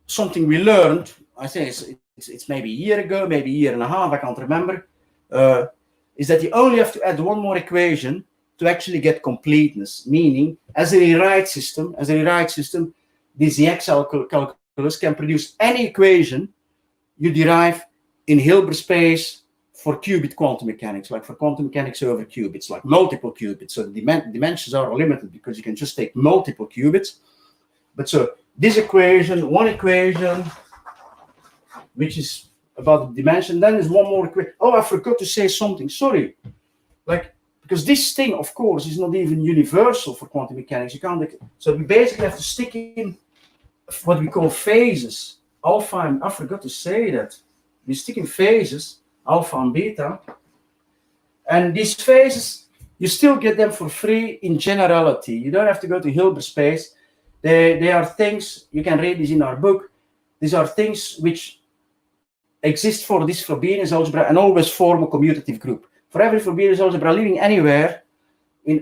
something we learned, I think it's maybe a year ago, maybe a year and a half, I can't remember, is that you only have to add one more equation to actually get completeness, meaning as a rewrite system, this ZX calculus can produce any equation you derive in Hilbert space for qubit quantum mechanics, like for quantum mechanics over qubits, like multiple qubits. So the dimensions are limited because you can just take multiple qubits. But so this equation, one equation, which is about the dimension, then there's one more equation. Oh, I forgot to say something, sorry. Like, because this thing, of course, is not even universal for quantum mechanics. You can't, so we basically have to stick in what we call phases, alpha, and I forgot to say that. We stick in phases, alpha and beta. And these phases, you still get them for free in generality. You don't have to go to Hilbert space. They are things, you can read this in our book. These are things which exist for this Frobenius algebra and always form a commutative group. For every Frobenius algebra living anywhere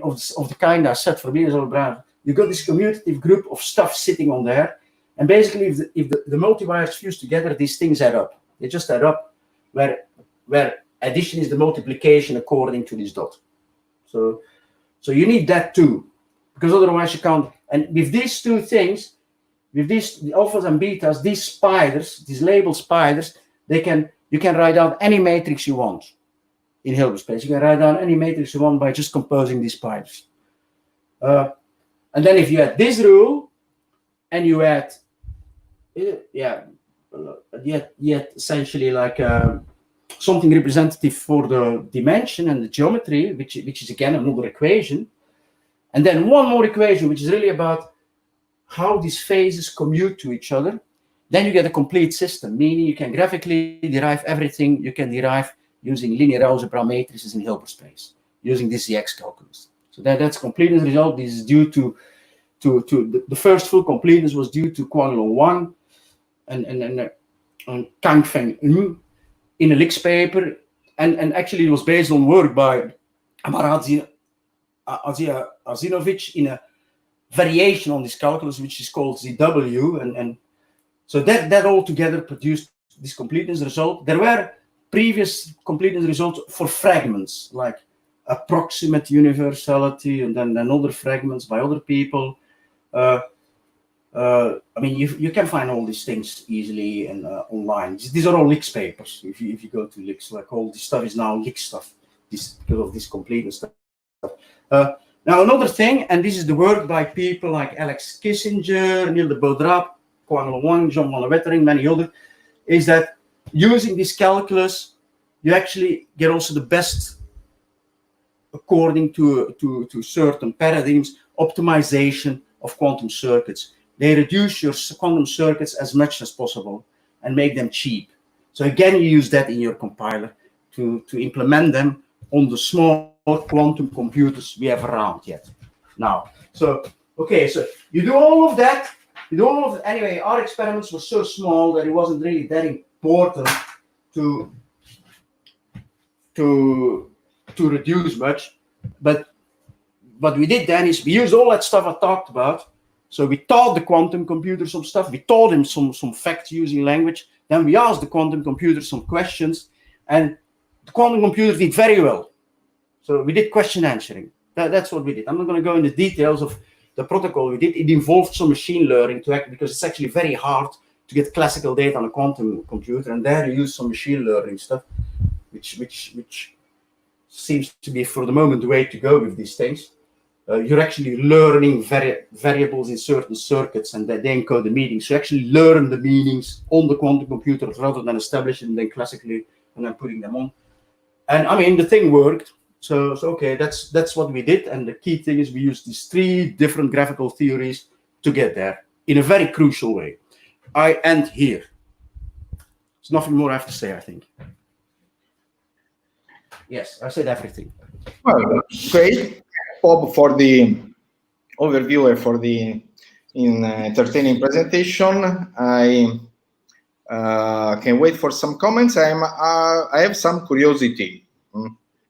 of the kind I said, Frobenius algebra, you got this commutative group of stuff sitting on there. And basically, if the multiwires fuse together, these things add up. They just add up, where addition is the multiplication according to this dot. So you need that too, because otherwise you can't. And with these two things, with these the alphas and betas, these spiders, these labeled spiders, you can write down any matrix you want in Hilbert space. You can write down any matrix you want by just composing these spiders. And then if you add this rule, and you add, yet essentially like something representative for the dimension and the geometry, which is again another equation, and then one more equation which is really about how these phases commute to each other. Then you get a complete system, meaning you can graphically derive everything you can derive using linear algebra matrices in Hilbert space, using this ZX calculus. So that's completeness result. This is due to the first full completeness was due to Kwang Long Wang and Kang Feng Yu in a Lix paper, and actually it was based on work by Amarat Azinovich in a variation on this calculus, which is called ZW, and so that all together produced this completeness result. There were previous completeness results for fragments, like approximate universality, and then other fragments by other people. I mean, you can find all these things easily and online. These are all Lix papers. If you go to Lix, like all this stuff is now Lix stuff, because of this completeness stuff. Now another thing, and this is the work by people like Alex Kissinger, Neil de Baudrap, Kwang Long Wang, John van der Wettering, many others, is that using this calculus, you actually get also the best, according to certain paradigms, optimization of quantum circuits. They reduce your quantum circuits as much as possible and make them cheap. So again, you use that in your compiler to implement them on the small quantum computers we have around yet now. So, okay, so you do all of that. Anyway, our experiments were so small that it wasn't really that important to reduce much. But what we did then is we used all that stuff I talked about. So we taught the quantum computer some stuff. We taught him some facts using language. Then we asked the quantum computer some questions, and the quantum computer did very well. So we did question answering. That's what we did. I'm not going to go into details of the protocol we did. It involved some machine learning to act, because it's actually very hard to get classical data on a quantum computer, and there you use some machine learning stuff, which seems to be for the moment the way to go with these things. You're actually learning variables in certain circuits, and they encode the meanings. So you actually learn the meanings on the quantum computer rather than establishing them classically and then putting them on. And I mean, the thing worked. So okay, that's what we did. And the key thing is we used these 3 different graphical theories to get there in a very crucial way. I end here. There's nothing more I have to say, I think. Yes, I said everything. Well, great, Bob, for the overview and for the entertaining presentation. I can wait for some comments. I have some curiosity,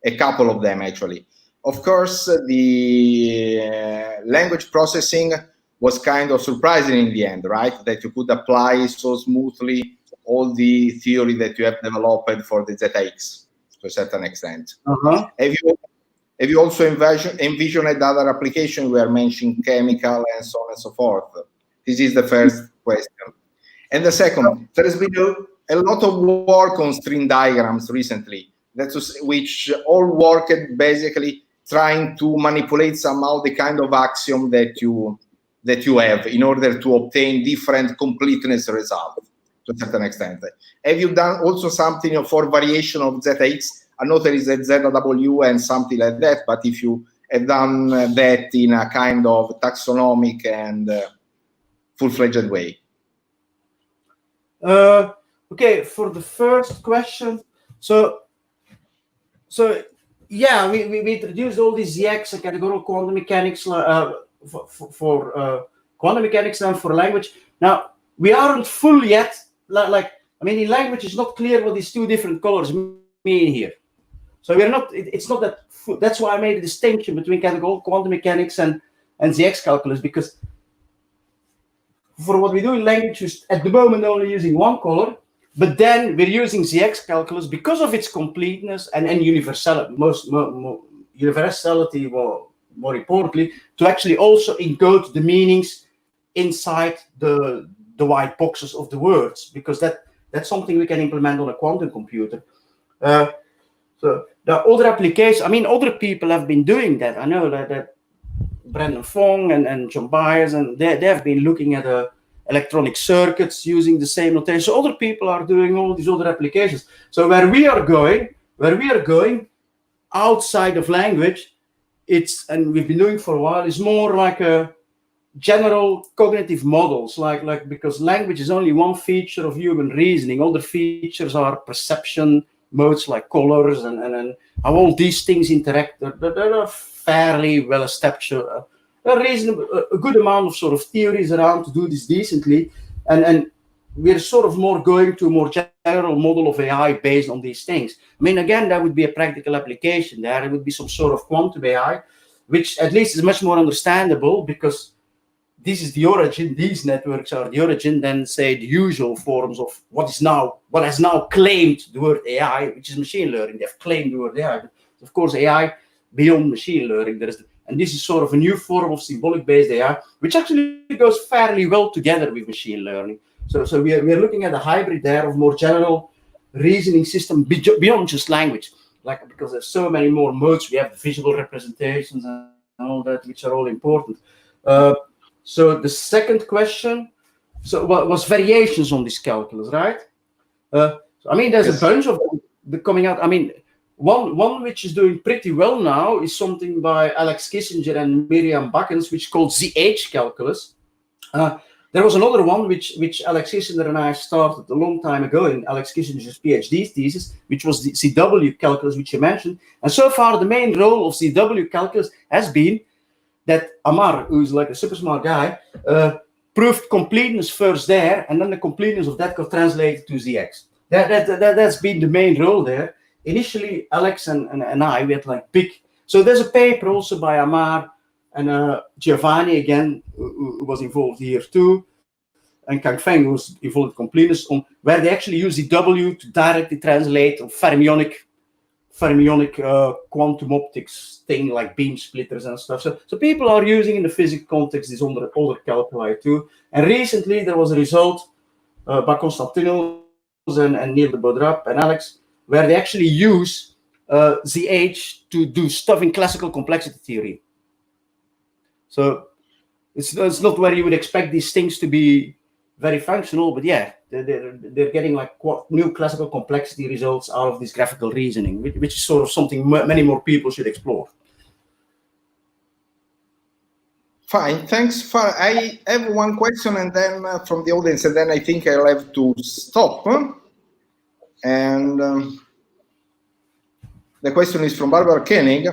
a couple of them actually. Of course, the language processing was kind of surprising in the end, right? That you could apply so smoothly all the theory that you have developed for the ZX to a certain extent. Uh-huh. Have Have you also envisioned other applications? We are mentioning chemical and so on and so forth. This is the first question. And the second, there has been a lot of work on string diagrams recently, which all worked basically trying to manipulate somehow the kind of axiom that you have in order to obtain different completeness results to a certain extent. Have you done also something for variation of ZX? I know there is a ZW and something like that, but if you have done that in a kind of taxonomic and full-fledged way. Okay, for the first question, so yeah, we introduced all these ZX and categorical quantum mechanics for quantum mechanics and for language. Now we aren't full yet. Like I mean, in language, it's not clear what these two different colors mean here. So we're not. It's not that. That's why I made a distinction between categorical quantum mechanics and ZX calculus, because for what we do in language, we're at the moment only using one color, but then we're using ZX calculus because of its completeness and universality. Universality, more importantly, to actually also encode the meanings inside the white boxes of the words, because that's something we can implement on a quantum computer. So the other applications, I mean, other people have been doing that. I know that Brandon Fong and John Byers, and they have been looking at electronic circuits using the same notation. So other people are doing all these other applications. So where we are going outside of language, and we've been doing for a while, is more like a general cognitive models, like because language is only one feature of human reasoning. Other features are perception modes like colors and how all these things interact. They're fairly well established. A good amount of sort of theories around to do this decently, and we're sort of more going to a more general model of AI based on these things. I mean, again, that would be a practical application there. It would be some sort of quantum AI, which at least is much more understandable because this is the origin. These networks are the origin than, say, the usual forms of what has now claimed the word AI, which is machine learning. They've claimed the word AI. But of course, AI beyond machine learning. And this is sort of a new form of symbolic-based AI, which actually goes fairly well together with machine learning. So we are looking at a hybrid there of more general reasoning system beyond just language, like because there's so many more modes. We have visual representations and all that, which are all important. So the second question, was variations on this calculus, right? I mean, there's a bunch of them coming out. I mean, one which is doing pretty well now is something by Alex Kissinger and Miriam Bakkens, which is called ZH calculus. There was another one which Alex Kissinger and I started a long time ago in Alex Kissinger's PhD thesis, which was the CW calculus, which you mentioned. And so far, the main role of CW calculus has been that Amar, who's like a super smart guy, proved completeness first there, and then the completeness of that got translated to ZX. That's been the main role there. Initially, Alex and I, we had like big. So there's a paper also by Amar and Giovanni again, who was involved here too, and Kang Feng, who was involved in completeness, on where they actually use the W to directly translate fermionic quantum optics thing like beam splitters and stuff. So people are using in the physics context this other calculi too. And recently there was a result by Konstantinos and Neil de Bodrap and Alex, where they actually use ZH to do stuff in classical complexity theory. So it's not where you would expect these things to be very functional, but yeah, they're getting like new classical complexity results out of this graphical reasoning, which is sort of something many more people should explore. Fine, thanks. I have one question, and then from the audience, and then I think I'll have to stop. And the question is from Barbara Koenig,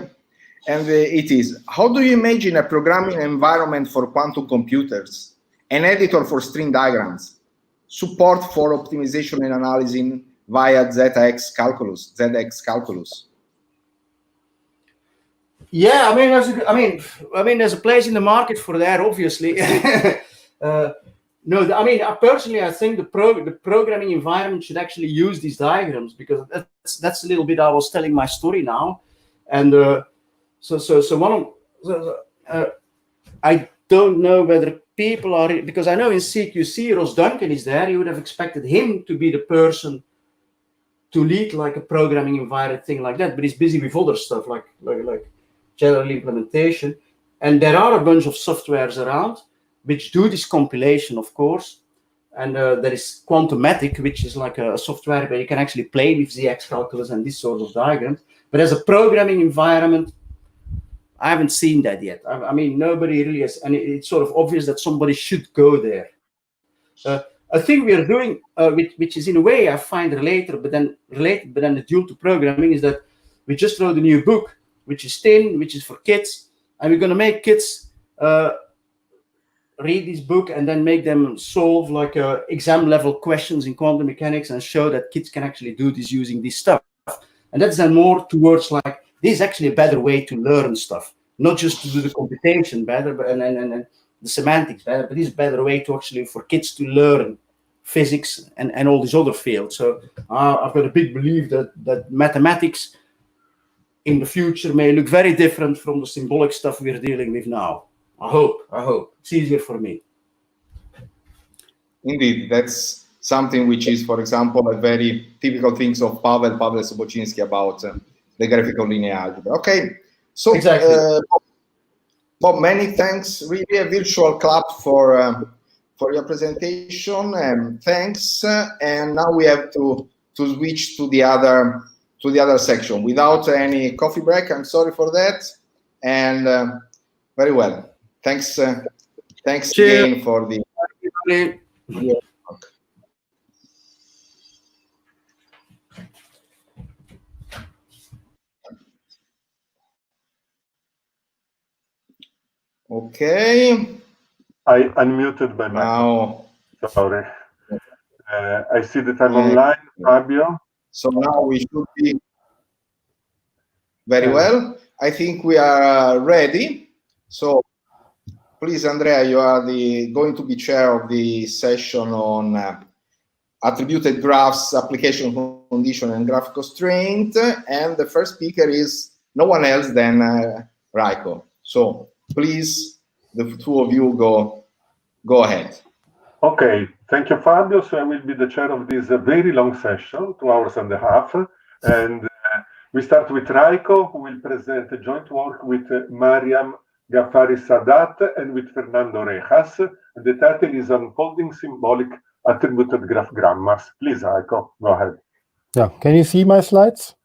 and it is: how do you imagine a programming environment for quantum computers? An editor for string diagrams, support for optimization and analyzing via ZX calculus. Yeah, I mean, there's a place in the market for that, obviously. No, I mean, personally, I think the programming environment should actually use these diagrams, because that's a little bit I was telling my story now, and I don't know whether people are, because I know in CQC Ross Duncan is there. You would have expected him to be the person to lead like a programming environment thing like that, but he's busy with other stuff like general implementation. And there are a bunch of softwares around which do this compilation, of course. And there is Quantumatic, which is like a software where you can actually play with ZX calculus and this sort of diagrams. But as a programming environment, I haven't seen that yet. I mean, nobody really has, and it's sort of obvious that somebody should go there. A thing we are doing, which is in a way I find related, but then the dual to programming, is that we just wrote a new book, which is thin, which is for kids, and we're going to make kids read this book and then make them solve like exam level questions in quantum mechanics and show that kids can actually do this using this stuff. And that's then more towards like, this is actually a better way to learn stuff, not just to do the computation better, but and the semantics better, but this is a better way to actually for kids to learn physics and all these other fields. So I've got a big belief that mathematics in the future may look very different from the symbolic stuff we're dealing with now. I hope. It's easier for me. Indeed, that's something which is, for example, a very typical things of Pavel Sobocinski about the graphical linear algebra. Okay, so exactly. Bob, many thanks. Really a virtual clap for your presentation, and thanks. And now we have to switch to the other section without any coffee break. I'm sorry for that. And very well. Thanks. Thanks again for the. Okay. I unmuted my now. Sorry. I see that I'm online, Fabio. So now we should be very well. I think we are ready. So please, Andrea, you are going to be chair of the session on attributed graphs, application condition, and graph constraint. And the first speaker is no one else than Raiko. So please, the two of you go ahead. Okay, thank you, Fabio. So I will be the chair of this very long session, 2 hours and a half. And we start with Raiko, who will present a joint work with Mariam Ghaffari Sadat and with Fernando Rejas. And the title is Unfolding Symbolic Attributed Graph Grammars. Please, Raiko, go ahead. Yeah, can you see my slides?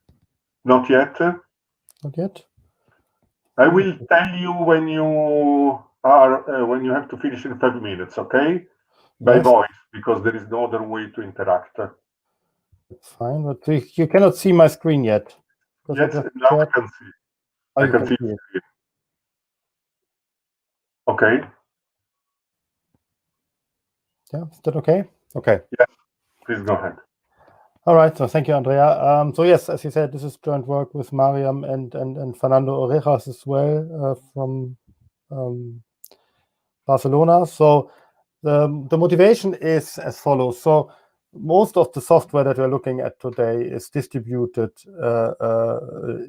Not yet. Not yet. I will tell you when you have to finish in 5 minutes, okay? By voice, because there is no other way to interact. It's fine, but you cannot see my screen yet. Yes, now I can see. I can see it. Okay. Yeah, is that okay? Okay. Yeah, please go ahead. All right, so thank you, Andrea. So yes, as you said, this is joint work with Mariam and Fernando Orejas as well from Barcelona. So the motivation is as follows. So most of the software that we're looking at today is distributed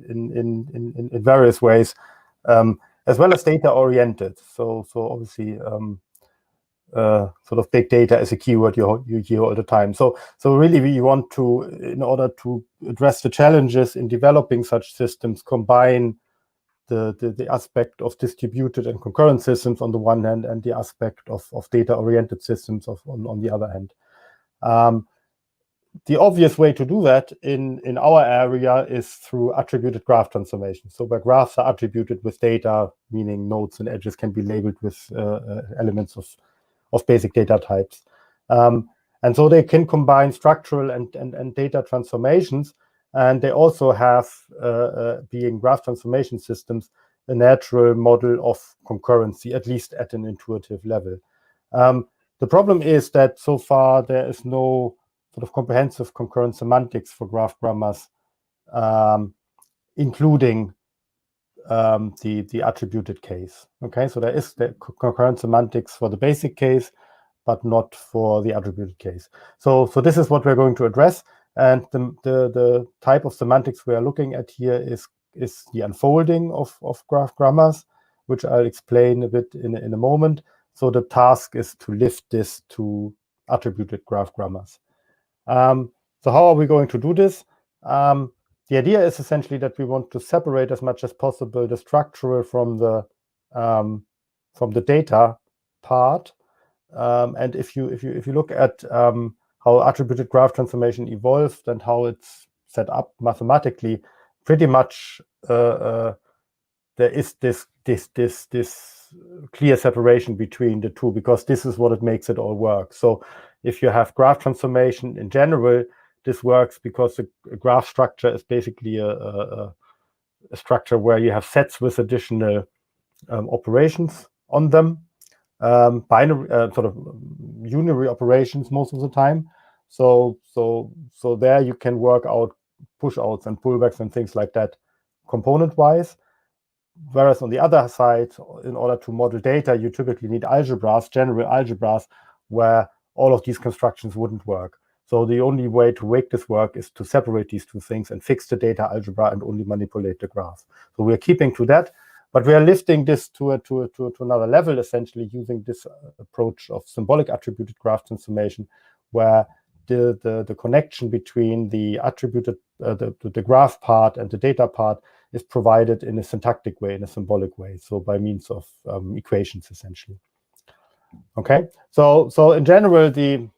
in various ways, as well as data-oriented. So obviously, sort of big data is a keyword you hear all the time. So really, we want to, in order to address the challenges in developing such systems, combine the aspect of distributed and concurrent systems on the one hand, and the aspect of data-oriented systems on the other hand. The obvious way to do that in our area is through attributed graph transformation. So where graphs are attributed with data, meaning nodes and edges can be labeled with elements of basic data types. And so they can combine structural and data transformations. And they also have, being graph transformation systems, a natural model of concurrency, at least at an intuitive level. The problem is that so far there is no sort of comprehensive concurrent semantics for graph grammars, including the attributed case. Okay, so there is the concurrent semantics for the basic case, but not for the attributed case. So this is what we're going to address. And the type of semantics we are looking at here is is the unfolding of graph grammars, which I'll explain a bit in a moment. So the task is to lift this to attributed graph grammars. So how are we going to do this? The idea is essentially that we want to separate as much as possible the structural from the data part. And if you look at how attributed graph transformation evolved and how it's set up mathematically, pretty much there is this clear separation between the two, because this is what it makes it all work. So if you have graph transformation in general, this works because a graph structure is basically a structure where you have sets with additional operations on them, binary sort of unary operations most of the time. So there you can work out push outs and pullbacks and things like that component wise. Whereas on the other side, in order to model data, you typically need algebras, general algebras, where all of these constructions wouldn't work. So the only way to make this work is to separate these two things and fix the data algebra and only manipulate the graph. So we're keeping to that, but we are lifting this to another level, essentially using this approach of symbolic attributed graph transformation, where the connection between the attributed the graph part and the data part is provided in a syntactic way, in a symbolic way, so by means of equations, essentially. Okay, so in general, the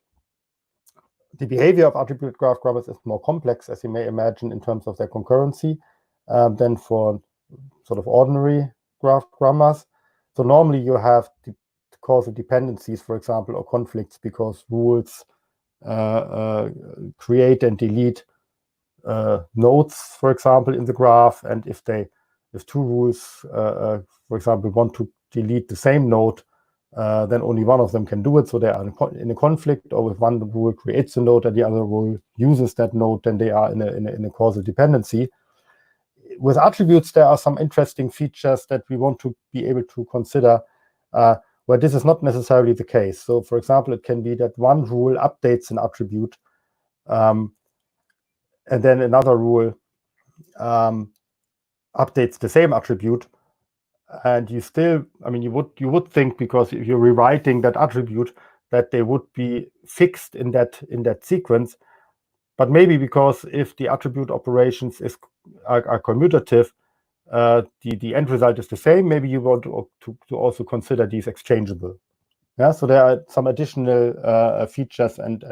behavior of attributed graph grammars is more complex, as you may imagine, in terms of their concurrency than for sort of ordinary graph grammars. So normally you have causal dependencies, for example, or conflicts, because rules create and delete nodes, for example, in the graph, and if two rules, for example, want to delete the same node, then only one of them can do it. So they are in a conflict, or if one rule creates a node and the other rule uses that node, then they are in a causal dependency. With attributes, there are some interesting features that we want to be able to consider where this is not necessarily the case. So, for example, it can be that one rule updates an attribute, and then another rule updates the same attribute, and you still, I mean, you would think, because if you're rewriting that attribute, that they would be fixed in that sequence, but maybe because if the attribute operations are commutative, the end result is the same. Maybe you want to also consider these exchangeable. Yeah, so there are some additional features and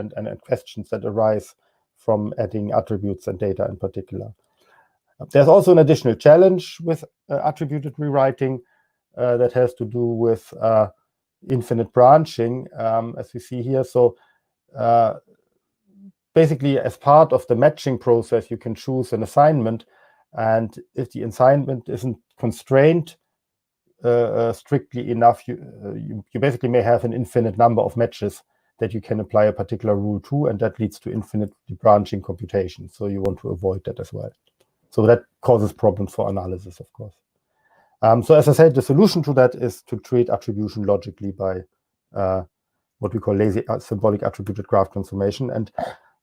questions that arise from adding attributes and data in particular. There's also an additional challenge with attributed rewriting that has to do with infinite branching, as we see here. So basically, as part of the matching process, you can choose an assignment, and if the assignment isn't constrained strictly enough, you basically may have an infinite number of matches that you can apply a particular rule to, and that leads to infinite branching computation. So you want to avoid that as well. So that causes problems for analysis, of course. So as I said, the solution to that is to treat attribution logically by what we call lazy symbolic attributed graph transformation. And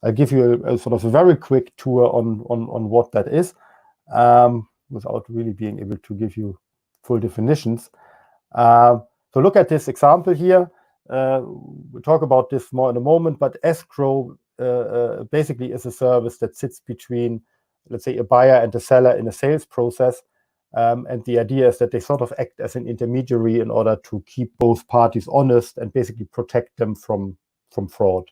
I'll give you a sort of a very quick tour on what that is, without really being able to give you full definitions. So look at this example here. We'll talk about this more in a moment, but escrow basically is a service that sits between, let's say, a buyer and a seller in a sales process. And the idea is that they sort of act as an intermediary in order to keep both parties honest and basically protect them from fraud.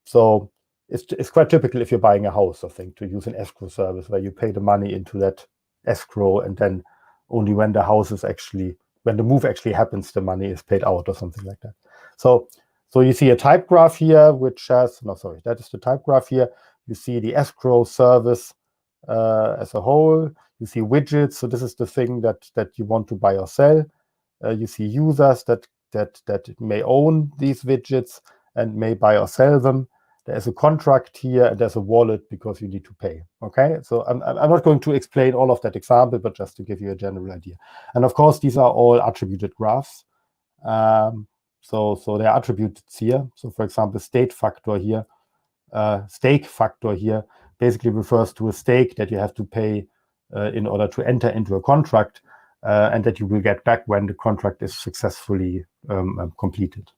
So it's quite typical if you're buying a house, I think, to use an escrow service where you pay the money into that escrow, and then only when the house is actually, when the move actually happens, the money is paid out or something like that. So you see a type graph here, which has, no, sorry, that is the type graph here. You see the escrow service as a whole. You see widgets. So this is the thing that you want to buy or sell. You see users that may own these widgets and may buy or sell them. There's a contract here, and there's a wallet because you need to pay. Okay, so I'm not going to explain all of that example, but just to give you a general idea. And of course, these are all attributed graphs. So there are attributes here. So for example, stake factor here basically refers to a stake that you have to pay in order to enter into a contract, and that you will get back when the contract is successfully completed.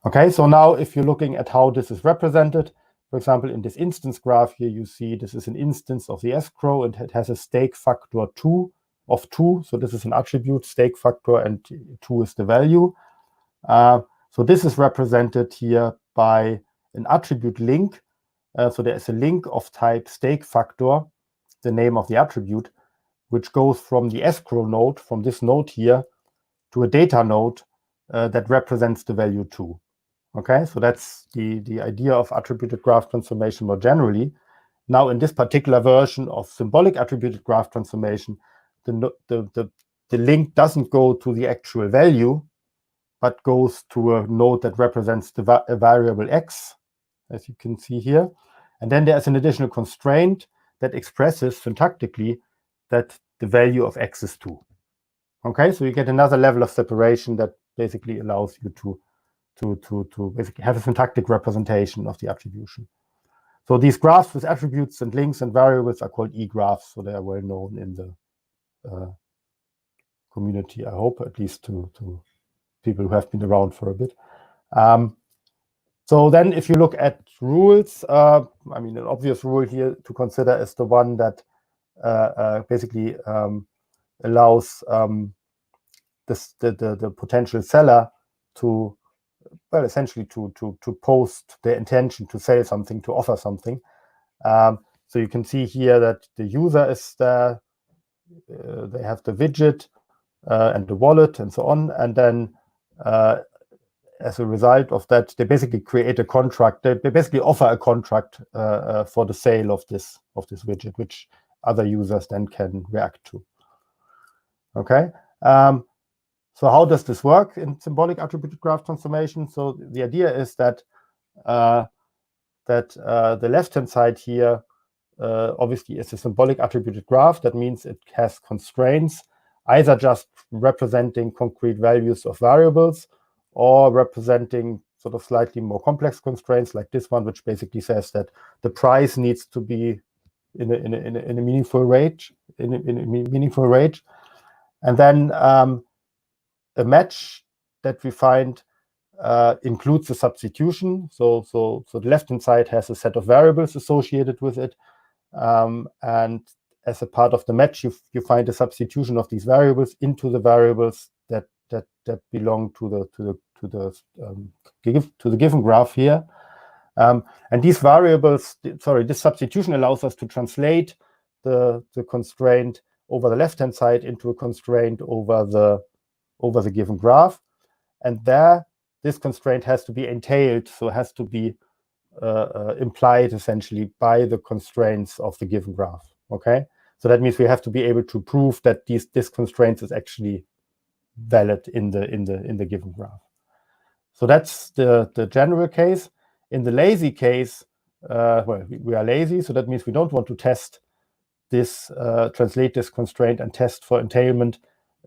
Okay, so now if you're looking at how this is represented, for example, in this instance graph here, you see this is an instance of the escrow, and it has a stake factor 2 of 2. So this is an attribute, stake factor, and 2 is the value. So this is represented here by an attribute link. So there is a link of type stake factor, the name of the attribute, which goes from the escrow node, from this node here, to a data node that represents the value 2. Okay, so that's the idea of attributed graph transformation more generally. Now, in this particular version of symbolic attributed graph transformation, the link doesn't go to the actual value, but goes to a node that represents a variable x, as you can see here. And then there's an additional constraint that expresses syntactically that the value of x is 2. Okay, so you get another level of separation that basically allows you to basically have a syntactic representation of the attribution. So these graphs with attributes and links and variables are called e-graphs, so they are well known in the community, I hope, at least to people who have been around for a bit. So then if you look at rules, I mean, an obvious rule here to consider is the one that basically allows the potential seller to, well, essentially to post their intention to sell something, to offer something. So you can see here that the user is there, they have the widget and the wallet and so on, and then as a result of that, they basically create a contract. They basically offer a contract for the sale of this widget, which other users then can react to. Okay. So how does this work in symbolic attributed graph transformation? So the idea is that the left-hand side here obviously is a symbolic attributed graph. That means it has constraints, either just representing concrete values of variables, or representing sort of slightly more complex constraints like this one, which basically says that the price needs to be in a meaningful range, and then a match that we find includes a substitution. So the left-hand side has a set of variables associated with it, and as a part of the match, you find a substitution of these variables into the variables that belong to the given graph here. And these variables, this substitution allows us to translate the constraint over the left-hand side into a constraint over the given graph. And there, this constraint has to be entailed, so it has to be implied essentially by the constraints of the given graph. Okay, so that means we have to be able to prove that this constraint is actually valid in the given graph. So that's the general case. In the lazy case, well, we are lazy, so that means we don't want to test this, translate this constraint and test for entailment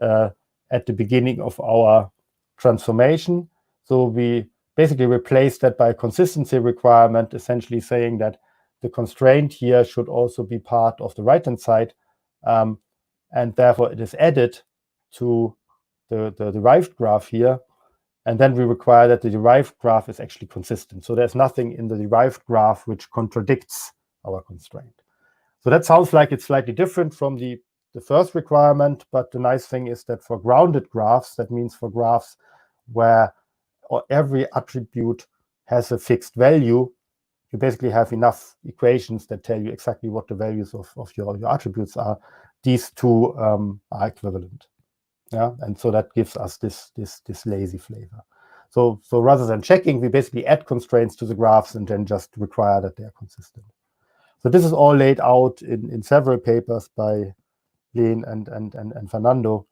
at the beginning of our transformation. So we basically replace that by a consistency requirement, essentially saying that the constraint here should also be part of the right-hand side, and therefore it is added to the derived graph here, and then we require that the derived graph is actually consistent. So there's nothing in the derived graph which contradicts our constraint. So that sounds like it's slightly different from the first requirement, but the nice thing is that for grounded graphs, that means for graphs where every attribute has a fixed value, you basically have enough equations that tell you exactly what the values of your attributes are. These two are equivalent. Yeah, and so that gives us this lazy flavor. So rather than checking, we basically add constraints to the graphs and then just require that they are consistent. So this is all laid out in several papers by Len and Fernando.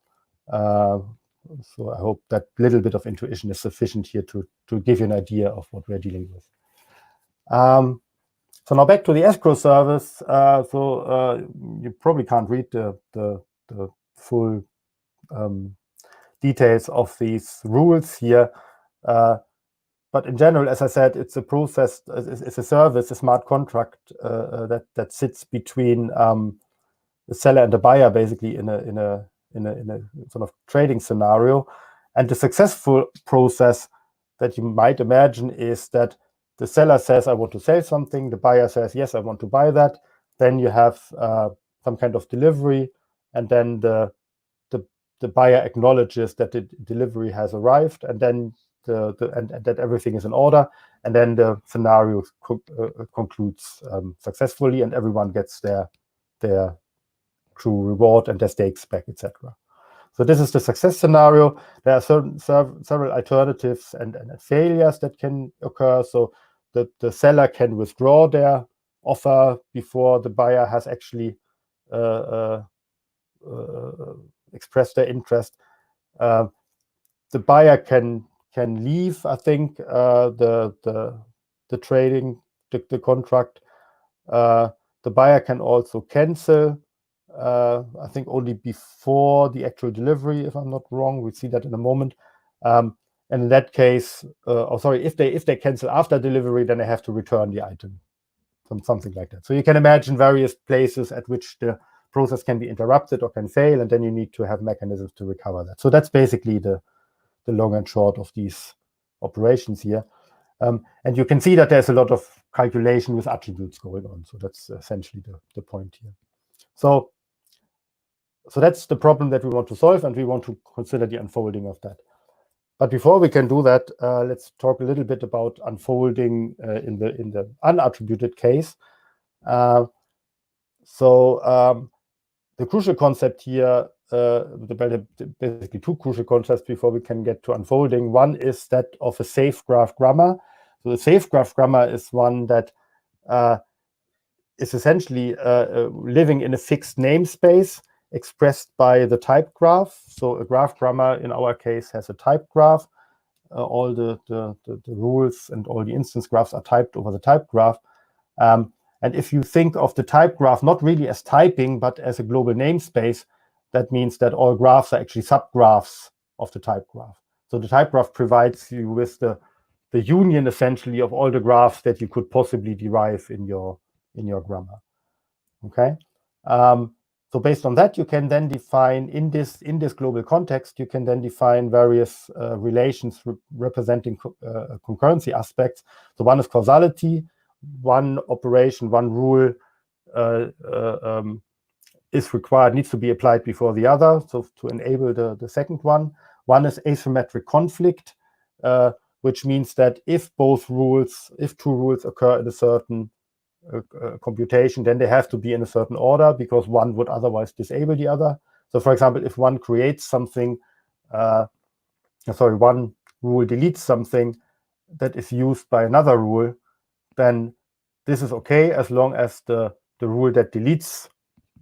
So I hope that little bit of intuition is sufficient here to give you an idea of what we're dealing with. So now back to the escrow service. You probably can't read the full details of these rules here, but in general, as I said, it's a process, it's a service, a smart contract that sits between seller and the buyer basically in a sort of trading scenario. And the successful process that you might imagine is that the seller says, I want to sell something. The buyer says, yes, I want to buy that. Then you have some kind of delivery, and then the buyer acknowledges that the delivery has arrived, and then and that everything is in order, and then the scenario concludes successfully, and everyone gets their true reward and their stakes back, etc. So this is the success scenario. There are several alternatives and failures that can occur. So the seller can withdraw their offer before the buyer has actually expressed their interest. The buyer can leave, I think, the trading, the contract. The buyer can also cancel, I think only before the actual delivery, if I'm not wrong. We'll see that in a moment. And in that case, if they cancel after delivery, then they have to return the item, something like that. So you can imagine various places at which the process can be interrupted or can fail, and then you need to have mechanisms to recover that. So that's basically the long and short of these operations here. And you can see that there's a lot of calculation with attributes going on. So that's essentially the point here. So that's the problem that we want to solve, and we want to consider the unfolding of that. But before we can do that, let's talk a little bit about unfolding in the unattributed case. The crucial concept here, basically two crucial concepts before we can get to unfolding. One is that of a safe graph grammar. So the safe graph grammar is one that is essentially living in a fixed namespace expressed by the type graph. So a graph grammar in our case has a type graph. All the rules and all the instance graphs are typed over the type graph. And if you think of the type graph not really as typing, but as a global namespace, that means that all graphs are actually subgraphs of the type graph. So the type graph provides you with the union, essentially, of all the graphs that you could possibly derive in your grammar. Okay. So based on that, you can then define in this global context, you can then define various relations representing concurrency aspects. So one is causality. One operation, one rule is required, needs to be applied before the other. So to enable the second one. One is asymmetric conflict, which means that if two rules occur in a certain computation, then they have to be in a certain order, because one would otherwise disable the other. So for example, if one creates something, one rule deletes something that is used by another rule, then this is okay as long as the rule that deletes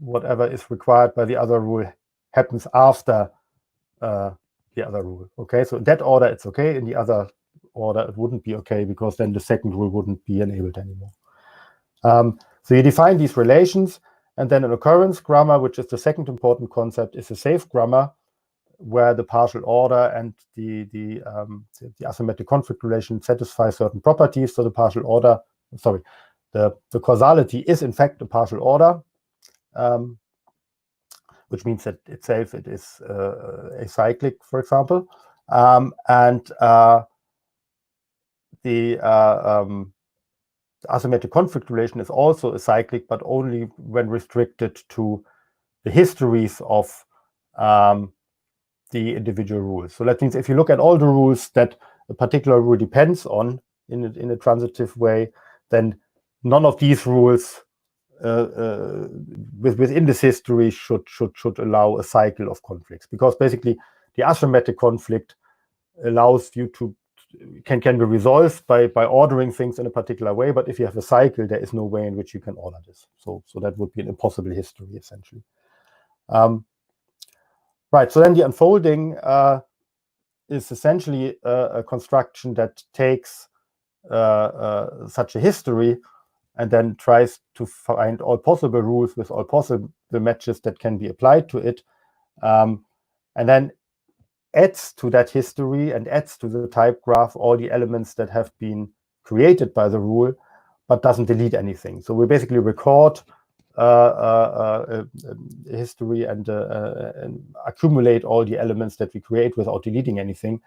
whatever is required by the other rule happens after the other rule. Okay, so in that order it's okay. In the other order it wouldn't be okay, because then the second rule wouldn't be enabled anymore. So you define these relations, and then an occurrence grammar, which is the second important concept, is a safe grammar where the partial order and the asymmetric conflict relation satisfy certain properties. So the partial order, the causality is in fact a partial order, which means that itself it is acyclic, for example, and the asymmetric conflict relation is also acyclic, but only when restricted to the histories of the individual rules. So that means if you look at all the rules that a particular rule depends on in a transitive way, then none of these rules within this history should allow a cycle of conflicts, because basically the asymmetric conflict allows you to can be resolved by ordering things in a particular way, but if you have a cycle, there is no way in which you can order this. So that would be an impossible history, essentially. Right, so then the unfolding is essentially a construction that takes such a history and then tries to find all possible rules with all possible matches that can be applied to it, and then adds to that history and adds to the type graph all the elements that have been created by the rule, but doesn't delete anything. So we basically record history and accumulate all the elements that we create without deleting anything.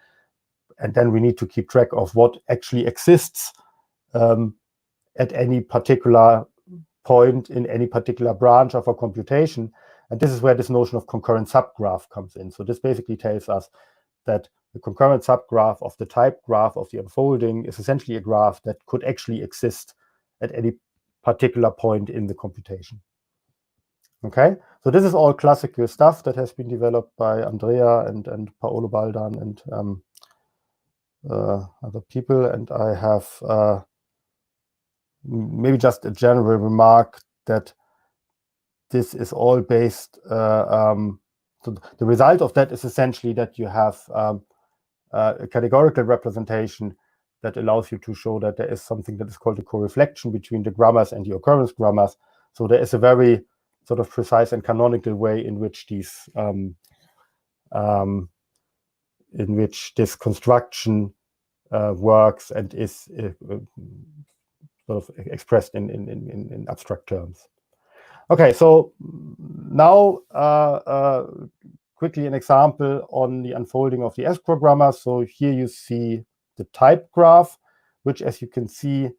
And then we need to keep track of what actually exists at any particular point in any particular branch of a computation. And this is where this notion of concurrent subgraph comes in. So this basically tells us that the concurrent subgraph of the type graph of the unfolding is essentially a graph that could actually exist at any particular point in the computation. Okay, so this is all classical stuff that has been developed by Andrea and Paolo Baldan and other people. And I have maybe just a general remark that this is all based, so the result of that is essentially that you have a categorical representation that allows you to show that there is something that is called a co-reflection between the grammars and the occurrence grammars. So there is a very sort of precise and canonical way in which these in which this construction works and is sort of expressed in abstract terms. Okay, so now quickly an example on the unfolding of the escrow grammar. So here you see the type graph, which, as you can see,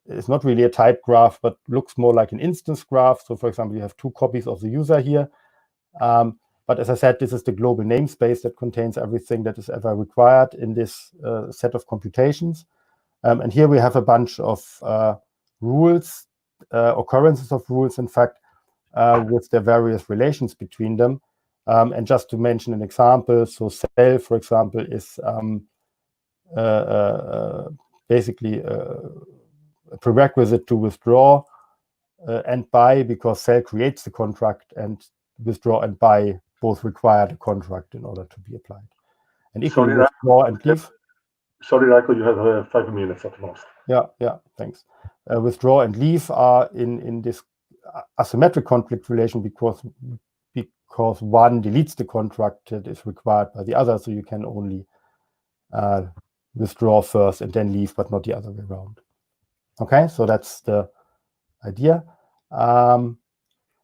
is not really a type graph, but looks more like an instance graph. So for example, you have two copies of the user here. But as I said, this is the global namespace that contains everything that is ever required in this set of computations. And here we have a bunch of rules, occurrences of rules, in fact, with their various relations between them. And just to mention an example, so sell, for example, is basically a prerequisite to withdraw, and buy, because sell creates the contract, and withdraw and buy both require the contract in order to be applied. And equally, withdraw and leave. Sorry, Raiko, you have 5 minutes at most. Yeah, thanks. Withdraw and leave are in this asymmetric conflict relation because one deletes the contract that is required by the other, so you can only withdraw first and then leave, but not the other way around. Okay, so that's the idea. So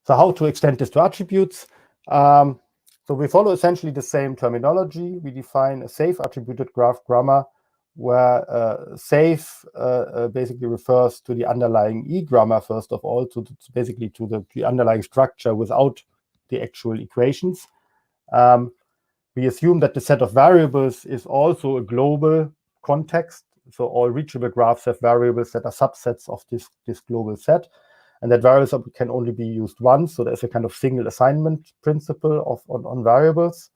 how to extend this to attributes? So we follow essentially the same terminology. We define a safe attributed graph grammar, where safe basically refers to the underlying E grammar, first of all, basically to the underlying structure without the actual equations. We assume that the set of variables is also a global context. So all reachable graphs have variables that are subsets of this global set, and that variables can only be used once. So there's a kind of single assignment principle on variables.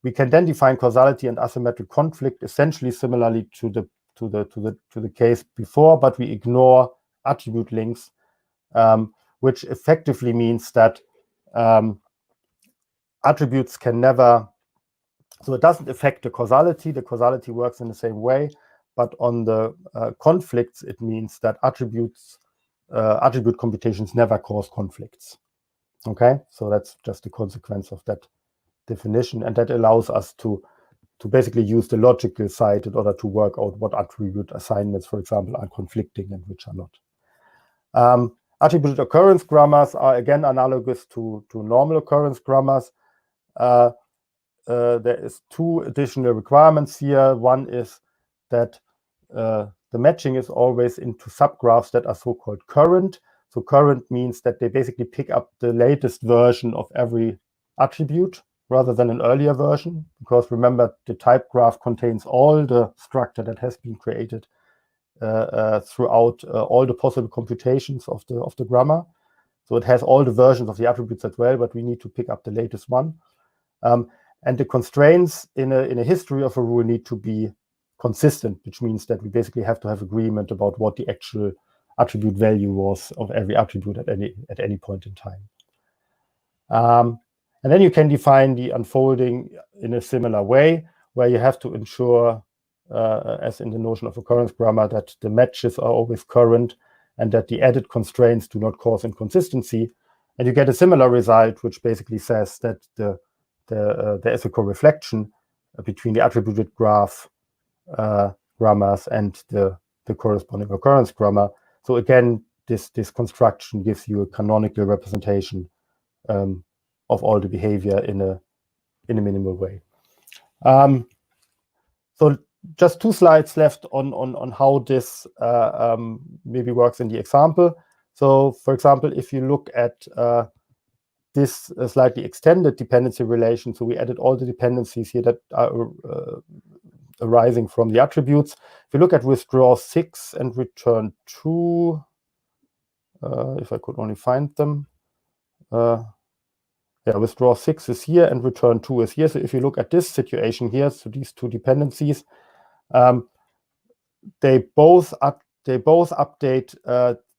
We can then define causality and asymmetric conflict essentially similarly to the case before, but we ignore attribute links, which effectively means that attributes can never. So it doesn't affect the causality. The causality works in the same way, but on the conflicts, it means that attribute computations never cause conflicts. Okay, so that's just a consequence of that definition, and that allows us to basically use the logical side in order to work out what attribute assignments, for example, are conflicting and which are not. Attributed occurrence grammars are again analogous to normal occurrence grammars. There is two additional requirements here. One is that the matching is always into subgraphs that are so-called current. So current means that they basically pick up the latest version of every attribute rather than an earlier version, because remember, the type graph contains all the structure that has been created throughout all the possible computations of the grammar. So it has all the versions of the attributes as well, but we need to pick up the latest one. And the constraints in a history of a rule need to be consistent, which means that we basically have to have agreement about what the actual attribute value was of every attribute at any point in time. And then you can define the unfolding in a similar way, where you have to ensure, as in the notion of occurrence grammar, that the matches are always current and that the added constraints do not cause inconsistency. And you get a similar result, which basically says that there is a co-reflection between the attributed graph grammars and the corresponding occurrence grammar. So again, this construction gives you a canonical representation of all the behavior in a minimal way. So just 2 slides left on how this maybe works in the example. So, for example, if you look at this slightly extended dependency relation, so we added all the dependencies here that are arising from the attributes. If you look at withdraw 6 and return 2, if I could only find them. Yeah, withdraw 6 is here and return 2 is here. So if you look at this situation here, so these 2 dependencies, they both update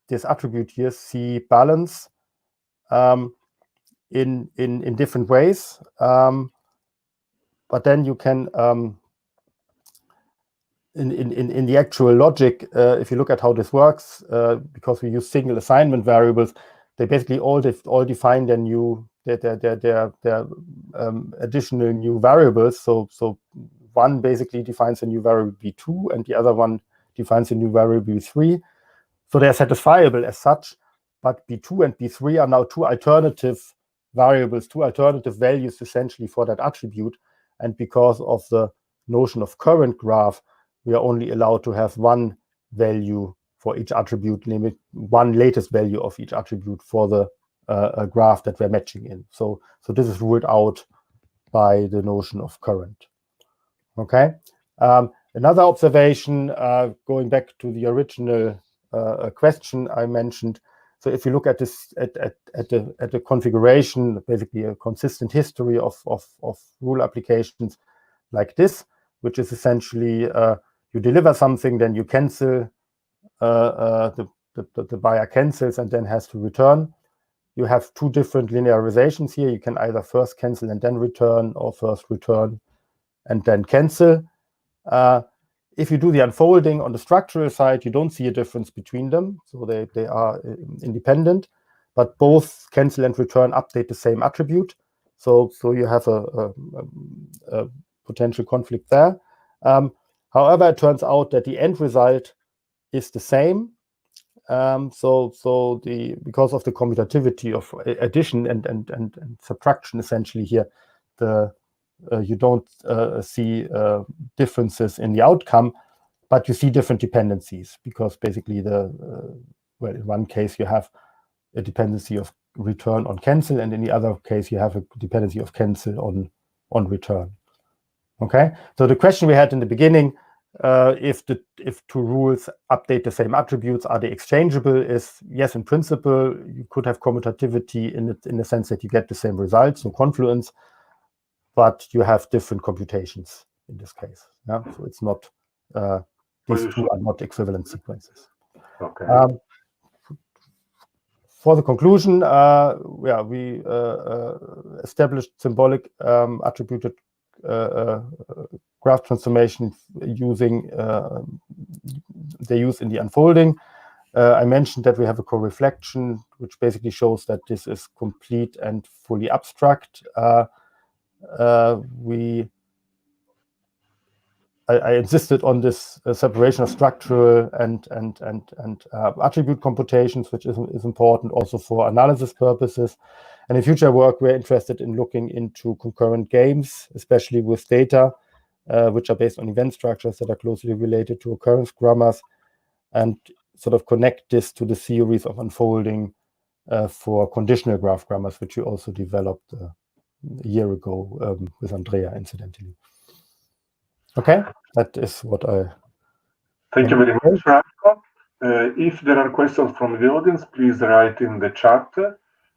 this attribute here, C balance, in different ways. But then you can in the actual logic, if you look at how this works, because we use single assignment variables, they basically all define their new additional new variables. So one basically defines a new variable b2, and the other one defines a new variable b3. So they're satisfiable as such, but b2 and b3 are now 2 alternative variables, 2 alternative values essentially for that attribute. And because of the notion of current graph, we are only allowed to have 1 value for each attribute, namely 1 latest value of each attribute for the graph that we're matching in. So this is ruled out by the notion of current. Okay. Another observation, going back to the original question I mentioned. So if you look at this at the configuration, basically a consistent history of rule applications like this, which is essentially you deliver something, then you cancel, the buyer cancels and then has to return. You have 2 different linearizations here. You can either first cancel and then return, or first return and then cancel. If you do the unfolding on the structural side, you don't see a difference between them. So they are independent, but both cancel and return update the same attribute. So you have a potential conflict there. However, it turns out that the end result is the same. Because of the commutativity of addition and subtraction, essentially here, you don't see differences in the outcome, but you see different dependencies, because basically in one case you have a dependency of return on cancel, and in the other case you have a dependency of cancel on return. Okay, so the question we had in the beginning, if 2 rules update the same attributes, are they exchangeable? Is yes, in principle you could have commutativity in the sense that you get the same results, so confluence, but you have different computations in this case. Yeah, so it's not these 2 are not equivalent sequences. Okay. For the conclusion, we established symbolic attributed graph transformation using they use in the unfolding. I mentioned that we have a co-reflection, which basically shows that this is complete and fully abstract. I insisted on this separation of structural and attribute computations, which is important also for analysis purposes. And in future work, we're interested in looking into concurrent games, especially with data, which are based on event structures that are closely related to recurrence grammars, and sort of connect this to the theories of unfolding for conditional graph grammars, which we also developed a year ago with Andrea, incidentally. Okay, that is what I... Thank you very much, Ralph. If there are questions from the audience, please write in the chat.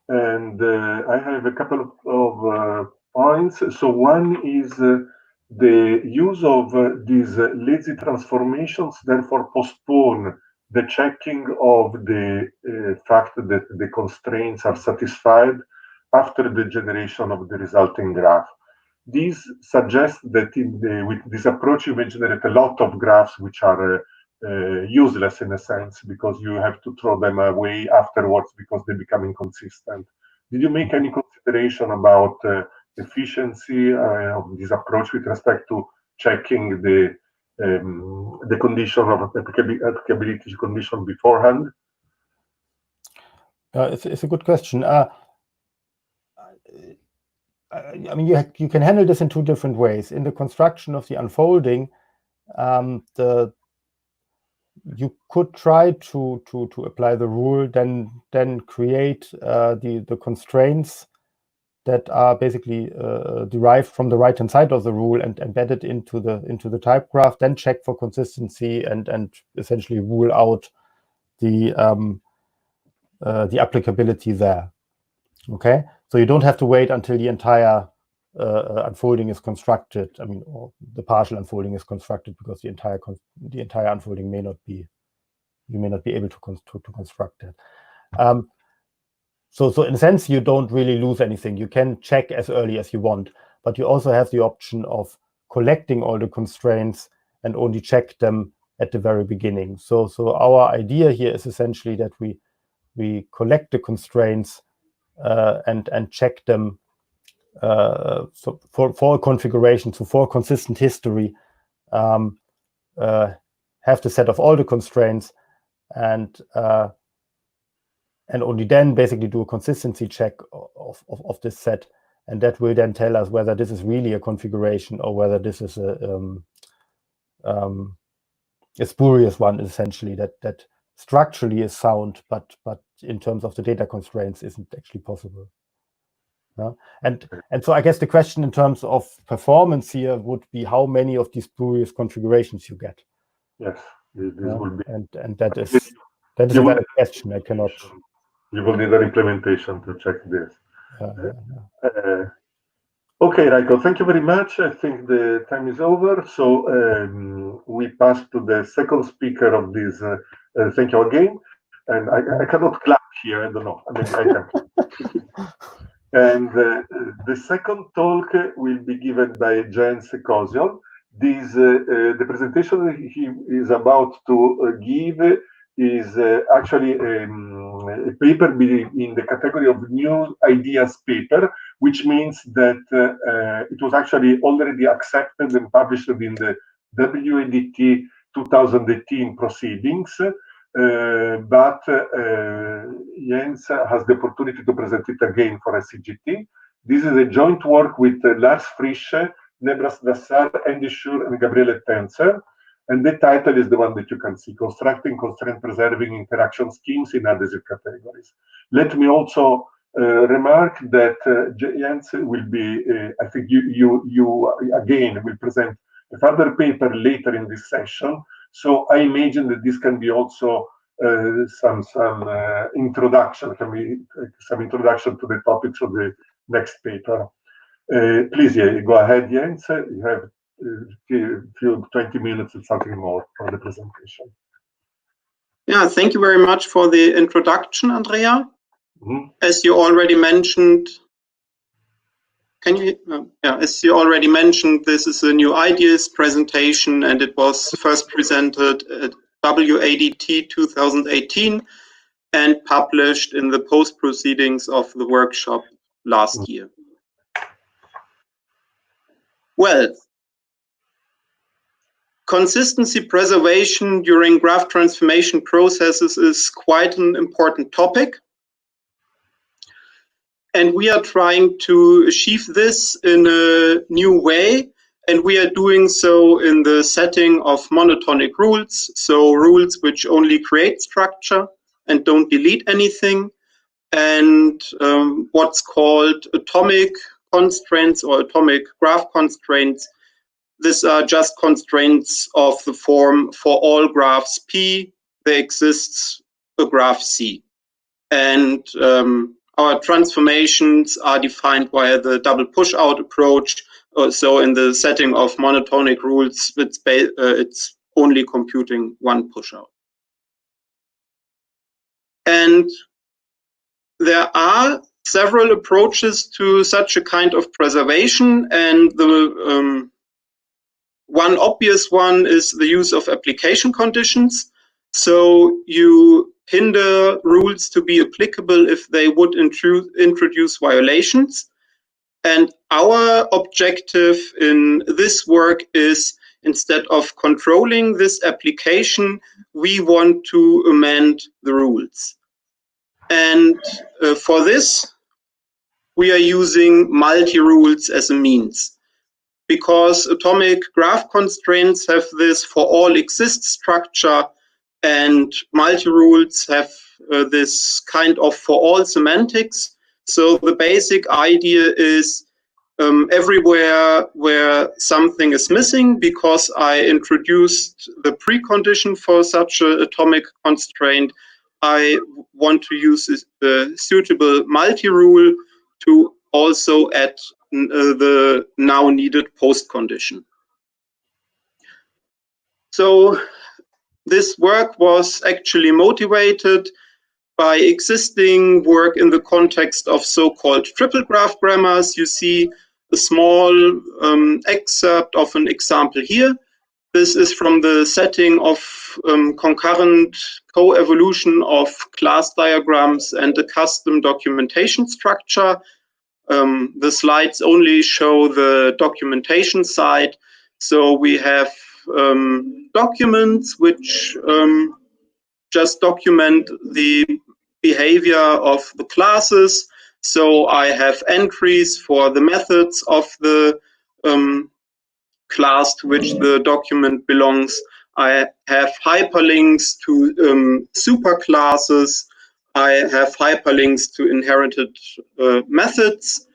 And I have a couple of points. So one is the use of these lazy transformations, therefore postpone the checking of the fact that the constraints are satisfied after the generation of the resulting graph. This suggests that with this approach, you may generate a lot of graphs which are useless in a sense, because you have to throw them away afterwards because they become inconsistent. Did you make any consideration about efficiency of this approach with respect to checking the condition of applicability condition beforehand? It's a good question. I mean, you can handle this in two different ways. In the construction of the unfolding, you could try to apply the rule, then create the constraints that are basically derived from the right-hand side of the rule and embed it into the type graph, then check for consistency and essentially rule out the applicability there. Okay, so you don't have to wait until the entire unfolding is constructed. I mean, or the partial unfolding is constructed, because the entire unfolding you may not be able to construct it. So in a sense, you don't really lose anything. You can check as early as you want, but you also have the option of collecting all the constraints and only check them at the very beginning. So our idea here is essentially that we collect the constraints and check them so for a configuration, so for consistent history, have the set of all the constraints, and only then basically do a consistency check of this set, and that will then tell us whether this is really a configuration or whether this is a spurious one, essentially, that structurally is sound, but in terms of the data constraints isn't actually possible. Yeah? And so I guess the question in terms of performance here would be how many of these spurious configurations you get. Yes, this will be. And that is a valid question. I cannot. You will need an implementation to check this. Okay, Raiko, thank you very much. I think the time is over. So we pass to the second speaker of this. Thank you again. And I cannot clap here. I don't know. I mean, I can. And the second talk will be given by Jens Koziol. The presentation he is about to give is actually a paper in the category of new ideas paper, which means that it was actually already accepted and published in the WADT 2018 proceedings. But Jens has the opportunity to present it again for icgt. This is a joint work with Lars Frische, Nebras Dassar, Andy Schur, and Gabriele Tenzer. And the title is the one that you can see, Constructing Constraint-Preserving Interaction Schemes in Adhesive Categories. Let me also remark that Jens will be, I think you again will present a further paper later in this session. So I imagine that this can be also some introduction, some introduction to the topics of the next paper. Please, go ahead, Jens. You have a few 20 minutes and something more for the presentation. Yeah, thank you very much for the introduction, Andrea. As you already mentioned, as you already mentioned, this is a new ideas presentation, and it was first presented at WADT 2018 and published in the post proceedings of the workshop last year. Well, consistency preservation during graph transformation processes is quite an important topic. And we are trying to achieve this in a new way. And we are doing so in the setting of monotonic rules. So rules which only create structure and don't delete anything. And what's called atomic constraints or atomic graph constraints. These are just constraints of the form for all graphs P, there exists a graph C. And our transformations are defined via the double push-out approach. So in the setting of monotonic rules, it's only computing one push-out. And there are several approaches to such a kind of preservation, and the one obvious one is the use of application conditions. So you hinder rules to be applicable if they would introduce violations. And our objective in this work is, instead of controlling this application, we want to amend the rules. And for this, we are using multi-rules as a means, because atomic graph constraints have this for all exist structure, and multi-rules have this kind of for all semantics. So the basic idea is everywhere where something is missing, because I introduced the precondition for such an atomic constraint, I want to use the suitable multi-rule to also add the now needed postcondition. So this work was actually motivated by existing work in the context of so-called triple graph grammars. You see a small excerpt of an example here. This is from the setting of concurrent co-evolution of class diagrams and a custom documentation structure. The slides only show the documentation side. So we have documents which just document the behavior of the classes. So I have entries for the methods of the class to which the document belongs. I have hyperlinks to superclasses. I have hyperlinks to inherited methods.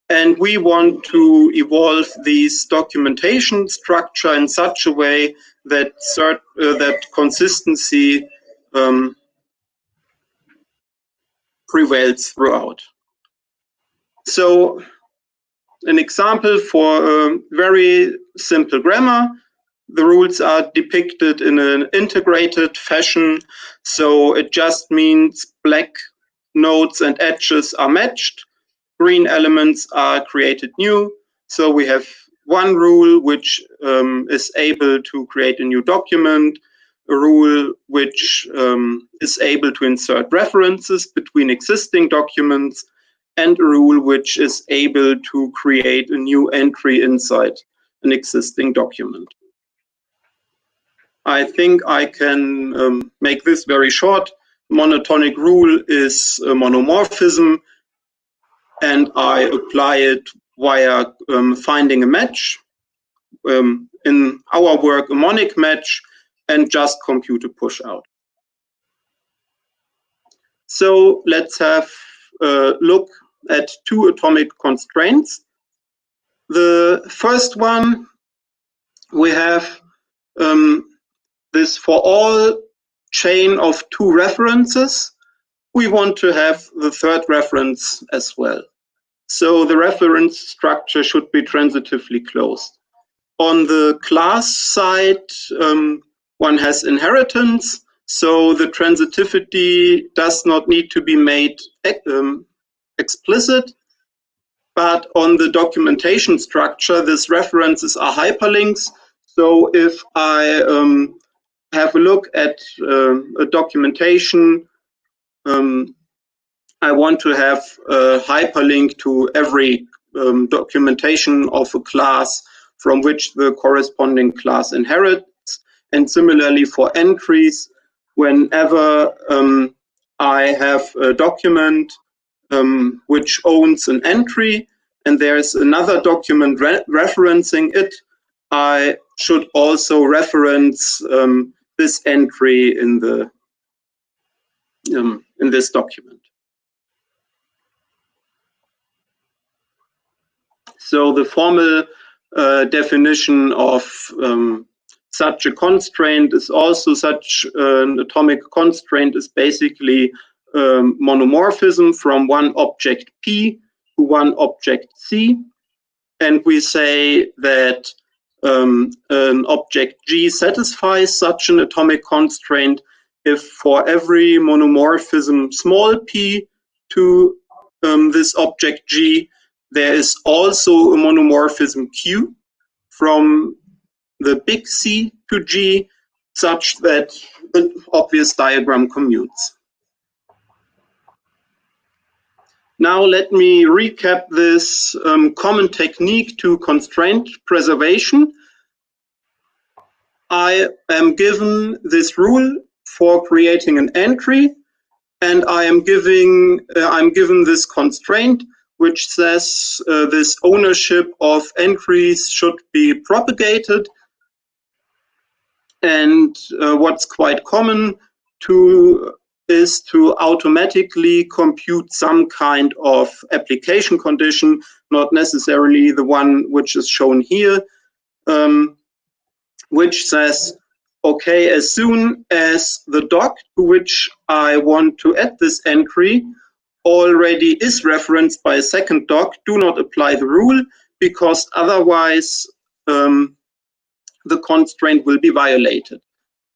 And we want to evolve these documentation structure in such a way that that consistency prevails throughout. So an example for a very simple grammar. The rules are depicted in an integrated fashion. So it just means black nodes and edges are matched. Green elements are created new. So we have one rule which is able to create a new document, a rule which is able to insert references between existing documents, and a rule which is able to create a new entry inside an existing document. I think I can make this very short. Monotonic rule is a monomorphism, and I apply it via finding a match. In our work, a monic match, and just compute a push out. So let's have a look at two atomic constraints. The first one, we have this for all chain of two references. We want to have the third reference as well. So the reference structure should be transitively closed. On the class side, one has inheritance, so the transitivity does not need to be made explicit. But on the documentation structure, these references are hyperlinks. So if I have a look at a documentation, I want to have a hyperlink to every documentation of a class from which the corresponding class inherits. And similarly for entries, whenever I have a document which owns an entry and there's another document referencing it, I should also reference this entry in the in this document. So the formal definition of such a constraint is also such an atomic constraint is basically monomorphism from one object P to one object C. And we say that an object G satisfies such an atomic constraint if for every monomorphism small p to this object G, there is also a monomorphism Q from the big C to G, such that the obvious diagram commutes. Now let me recap this common technique to constraint preservation. I am given this rule for creating an entry, and I'm given this constraint, which says this ownership of entries should be propagated. And what's quite common is to automatically compute some kind of application condition, not necessarily the one which is shown here, which says, okay, as soon as the doc to which I want to add this entry already is referenced by a second doc, do not apply the rule, because otherwise the constraint will be violated.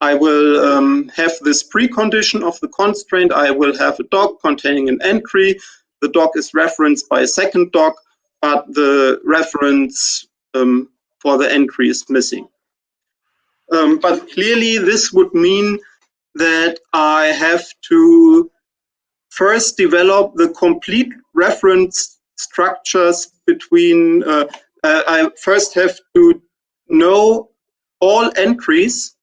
I will have this precondition of the constraint. I will have a doc containing an entry. The doc is referenced by a second doc, but the reference for the entry is missing. But clearly this would mean that I have to first develop the complete reference structures between, I first have to know all entries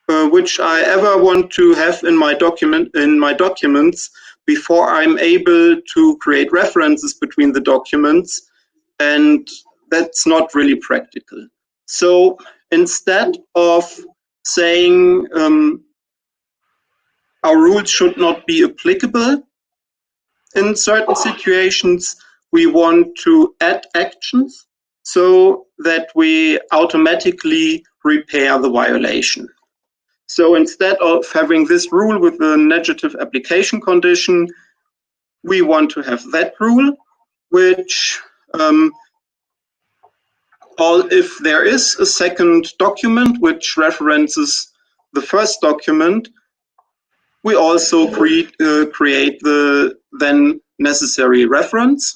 which I ever want to have in my documents before I'm able to create references between the documents, and that's not really practical. So instead of saying our rules should not be applicable in certain situations, we want to add actions so that we automatically repair the violation. So instead of having this rule with the negative application condition, we want to have that rule, which if there is a second document which references the first document, we also create the then necessary reference.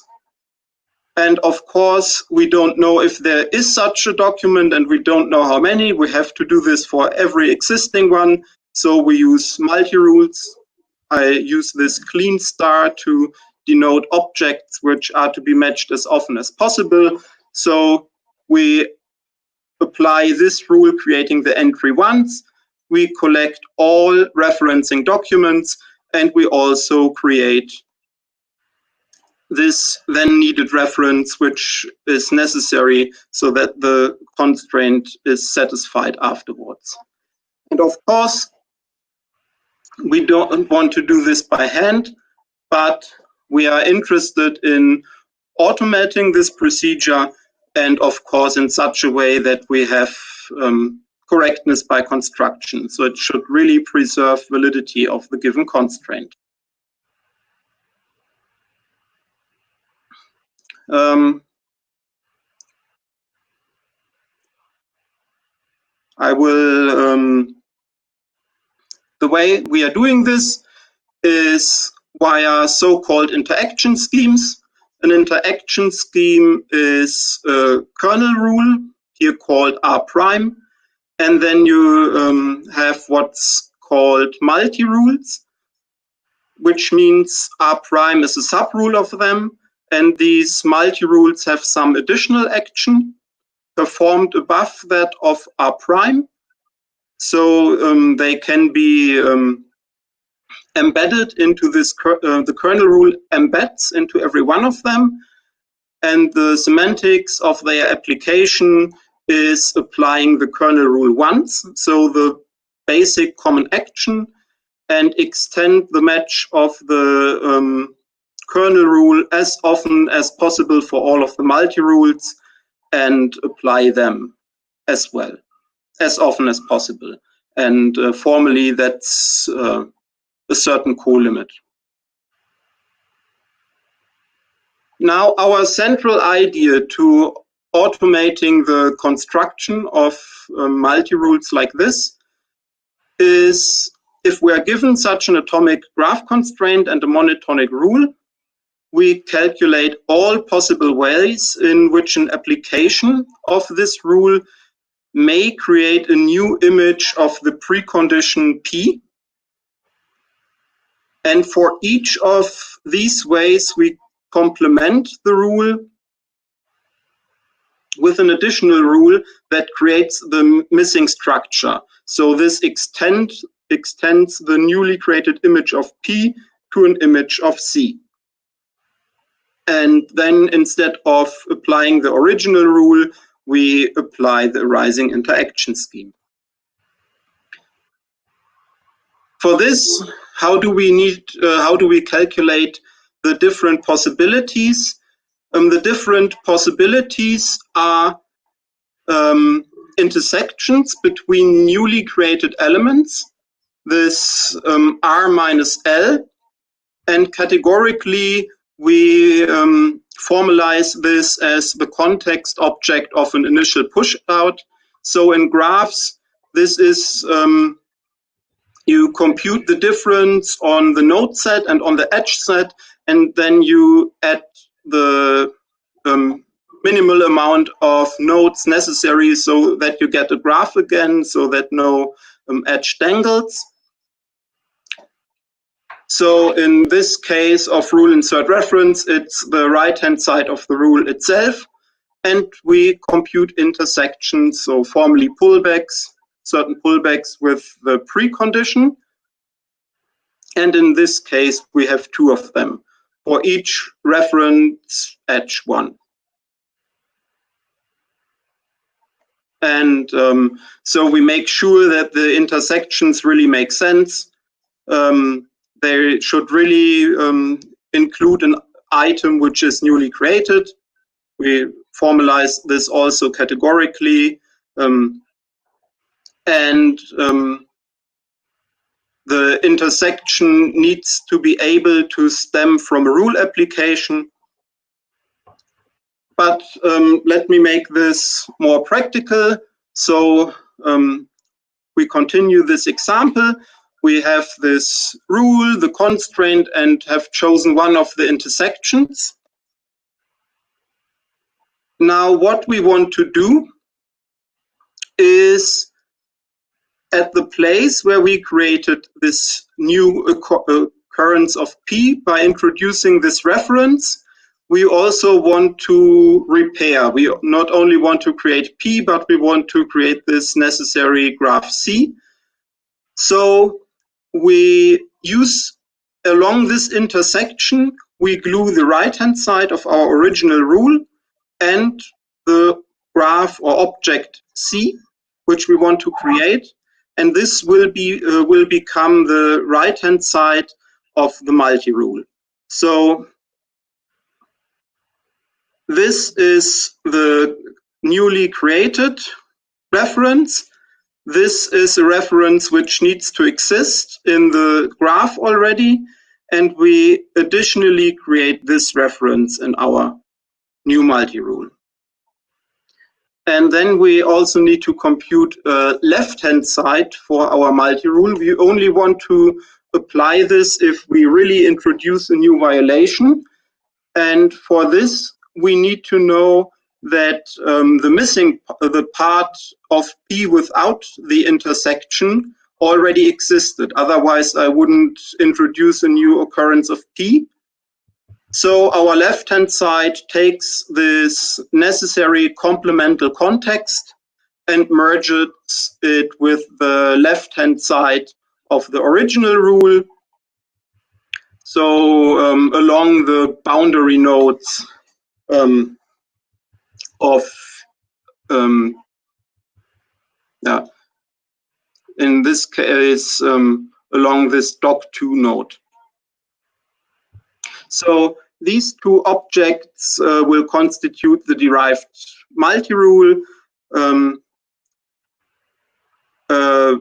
And of course, we don't know if there is such a document, and we don't know how many. We have to do this for every existing one. So we use multi-rules. I use this clean star to denote objects which are to be matched as often as possible. So we apply this rule, creating the entry once. We collect all referencing documents, and we also create this then needed reference, which is necessary so that the constraint is satisfied afterwards. And of course, we don't want to do this by hand, but we are interested in automating this procedure, and of course in such a way that we have correctness by construction. So it should really preserve validity of the given constraint. The way we are doing this is via so-called interaction schemes. An interaction scheme is a kernel rule, here called R prime, and then you have what's called multi-rules, which means R prime is a sub-rule of them, and these multi-rules have some additional action performed above that of R prime. So they can be embedded into this, the kernel rule embeds into every one of them, and the semantics of their application is applying the kernel rule once, so the basic common action, and extend the match of the kernel rule as often as possible for all of the multi-rules, and apply them as well, as often as possible. And formally, that's a certain co-limit. Now, our central idea to automating the construction of multi-rules like this is, if we are given such an atomic graph constraint and a monotonic rule, we calculate all possible ways in which an application of this rule may create a new image of the precondition P. And for each of these ways, we complement the rule with an additional rule that creates the missing structure. So this extend extends the newly created image of P to an image of C. And then instead of applying the original rule, we apply the arising interaction scheme. For this, how do we calculate the different possibilities? The different possibilities are intersections between newly created elements, this R minus L, and categorically we formalize this as the context object of an initial push out. So in graphs, this is you compute the difference on the node set and on the edge set, and then you add the minimal amount of nodes necessary so that you get a graph again, so that no edge dangles. So in this case of rule insert reference, it's the right-hand side of the rule itself, and we compute intersections, so formally pullbacks, certain pullbacks with the precondition. And in this case, we have two of them for each reference edge one. And so we make sure that the intersections really make sense. They should really include an item which is newly created. We formalize this also categorically. The intersection needs to be able to stem from a rule application. But let me make this more practical. So we continue this example. We have this rule, the constraint, and have chosen one of the intersections. Now what we want to do is, at the place where we created this new occurrence of P by introducing this reference, we also want to repair. We not only want to create P, but we want to create this necessary graph C. So we use, along this intersection, we glue the right-hand side of our original rule and the graph or object C, which we want to create. And this will become the right-hand side of the multi-rule. So this is the newly created reference. This is a reference which needs to exist in the graph already, and we additionally create this reference in our new multi-rule. And then we also need to compute a left-hand side for our multi-rule. We only want to apply this if we really introduce a new violation. And for this, we need to know that the part of P without the intersection already existed. Otherwise, I wouldn't introduce a new occurrence of P. So our left-hand side takes this necessary complemental context and merges it with the left-hand side of the original rule. So along the boundary nodes in this case, along this doc2 node. So these two objects will constitute the derived multi-rule. A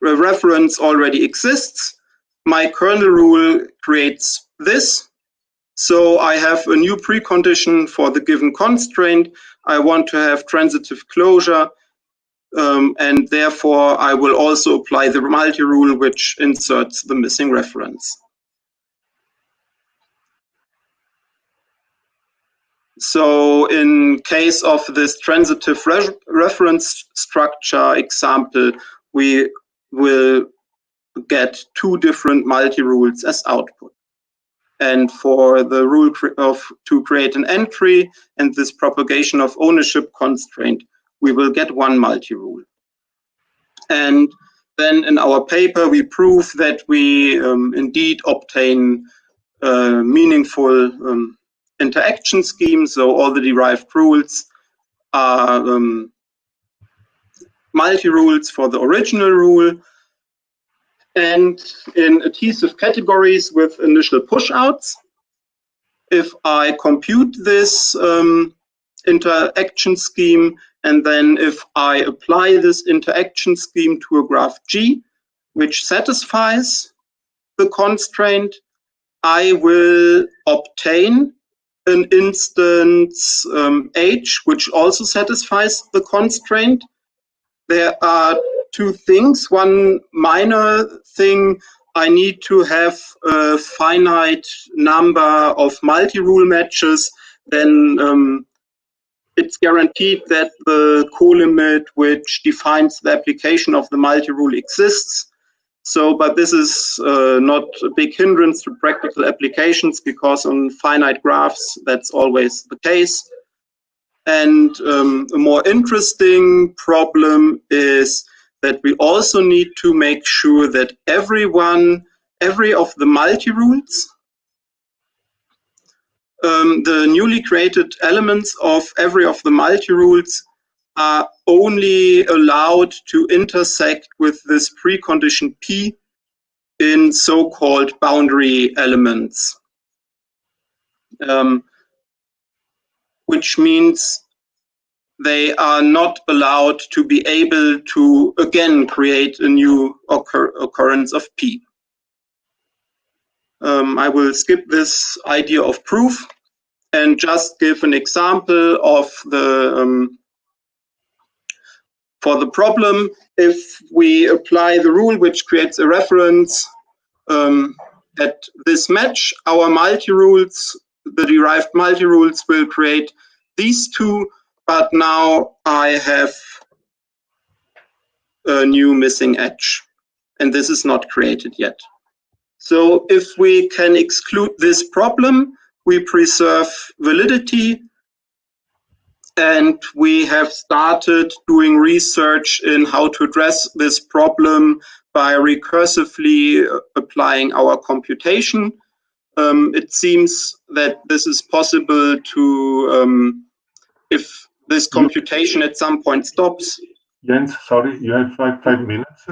reference already exists. My kernel rule creates this. So I have a new precondition for the given constraint. I want to have transitive closure, and therefore I will also apply the multi-rule which inserts the missing reference. So in case of this transitive reference structure example, we will get two different multi-rules as output. And for the rule to create an entry and this propagation of ownership constraint, we will get one multi-rule. And then in our paper, we prove that we indeed obtain meaningful interaction schemes. So all the derived rules are multi-rules for the original rule. And in adhesive categories with initial push-outs, if I compute this interaction scheme, and then if I apply this interaction scheme to a graph G, which satisfies the constraint, I will obtain an instance H, which also satisfies the constraint. There are two things. One minor thing, I need to have a finite number of multi-rule matches. Then it's guaranteed that the co-limit which defines the application of the multi-rule exists. So, but this is not a big hindrance to practical applications, because on finite graphs, that's always the case. And a more interesting problem is that we also need to make sure that every of the multi-rules, the newly created elements of every of the multi-rules are only allowed to intersect with this precondition P in so-called boundary elements, which means they are not allowed to be able to again create a new occurrence of P. I will skip this idea of proof and just give an example of the for the problem. If we apply the rule which creates a reference at this match, our multi-rules, the derived multi-rules, will create these two, but now I have a new missing edge, and this is not created yet. So if we can exclude this problem, we preserve validity, and we have started doing research in how to address this problem by recursively applying our computation. It seems that this is possible to, if this computation at some point stops. Jens, sorry, you have five minutes.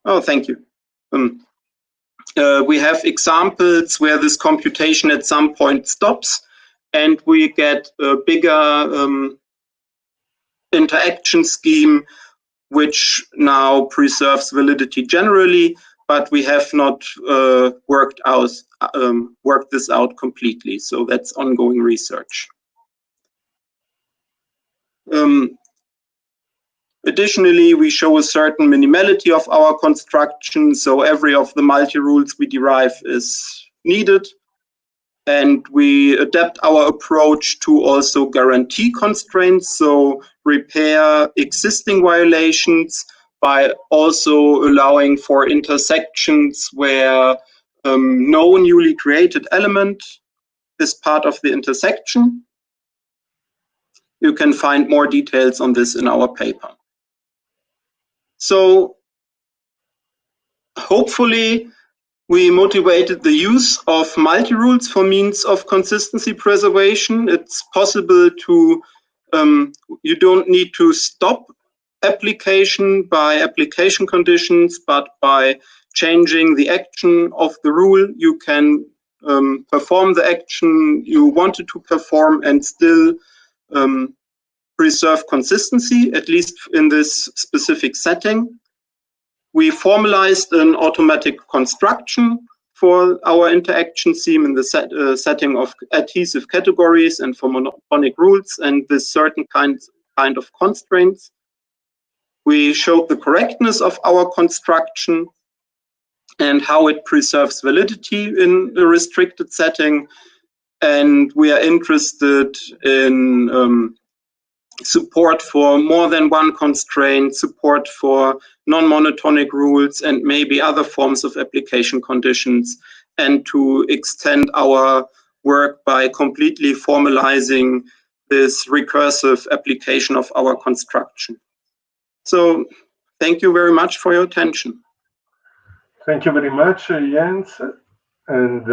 Oh, thank you. We have examples where this computation at some point stops, and we get a bigger interaction scheme, which now preserves validity generally, but we have not worked this out completely. So that's ongoing research. Additionally, we show a certain minimality of our construction. So every of the multi-rules we derive is needed. And we adapt our approach to also guarantee constraints. So repair existing violations by also allowing for intersections where no newly created element is part of the intersection. You can find more details on this in our paper. So hopefully we motivated the use of multi-rules for means of consistency preservation. It's possible to, you don't need to stop application by application conditions, but by changing the action of the rule, you can perform the action you wanted to perform and still preserve consistency, at least in this specific setting. We formalized an automatic construction for our interaction scheme in the setting of adhesive categories and for monotonic rules and with certain kind of constraints. We showed the correctness of our construction and how it preserves validity in a restricted setting. And we are interested in support for more than one constraint, support for non-monotonic rules, and maybe other forms of application conditions, and to extend our work by completely formalizing this recursive application of our construction. So Thank you very much for your attention. Thank you very much, Jens. And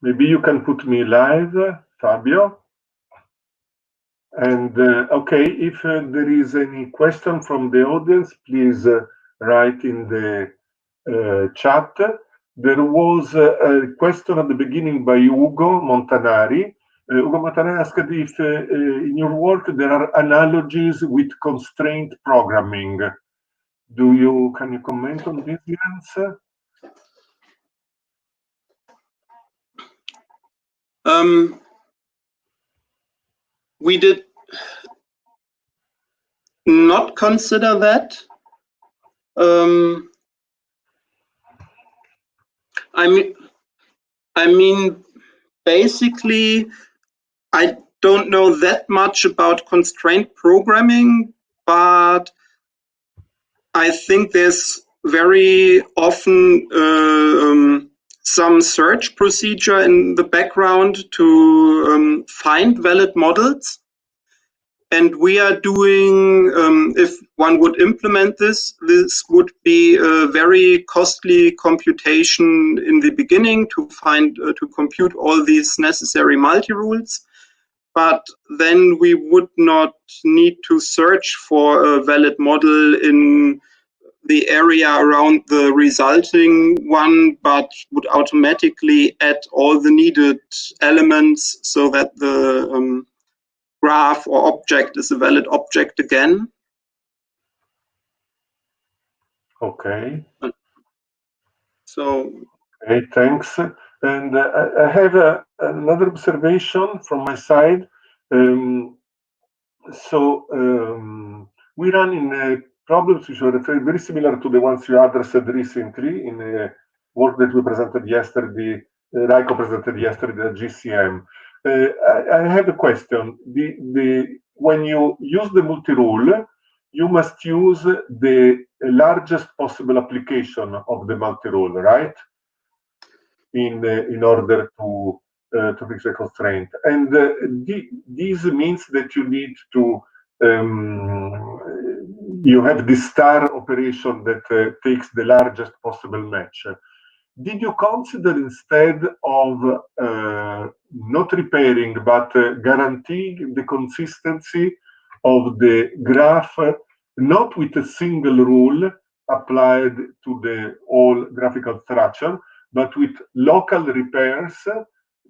maybe you can put me live, Fabio. And okay, if there is any question from the audience, please write in the chat. There was a question at the beginning by Ugo Montanari. Ugo Montanari asked if in your work there are analogies with constraint programming. Can you comment on this, Jens? We did not consider that. I mean, basically, I don't know that much about constraint programming, but I think there's very often some search procedure in the background to find valid models. And we are doing, if one would implement this would be a very costly computation in the beginning to compute all these necessary multi-rules. But then we would not need to search for a valid model in the area around the resulting one, but would automatically add all the needed elements so that the graph or object is a valid object again. Okay. So. Okay, thanks. And I have another observation from my side. We run in problems which are very similar to the ones you addressed recently in a work that we presented yesterday, Raiko presented yesterday at GCM. I have a question. When you use the multi-rule, you must use the largest possible application of the multi-rule, right? In order to fix a constraint, and this means that you need to you have the star operation that takes the largest possible match. Did you consider, instead of not repairing but guaranteeing the consistency of the graph, not with a single rule applied to the whole graphical structure, but with local repairs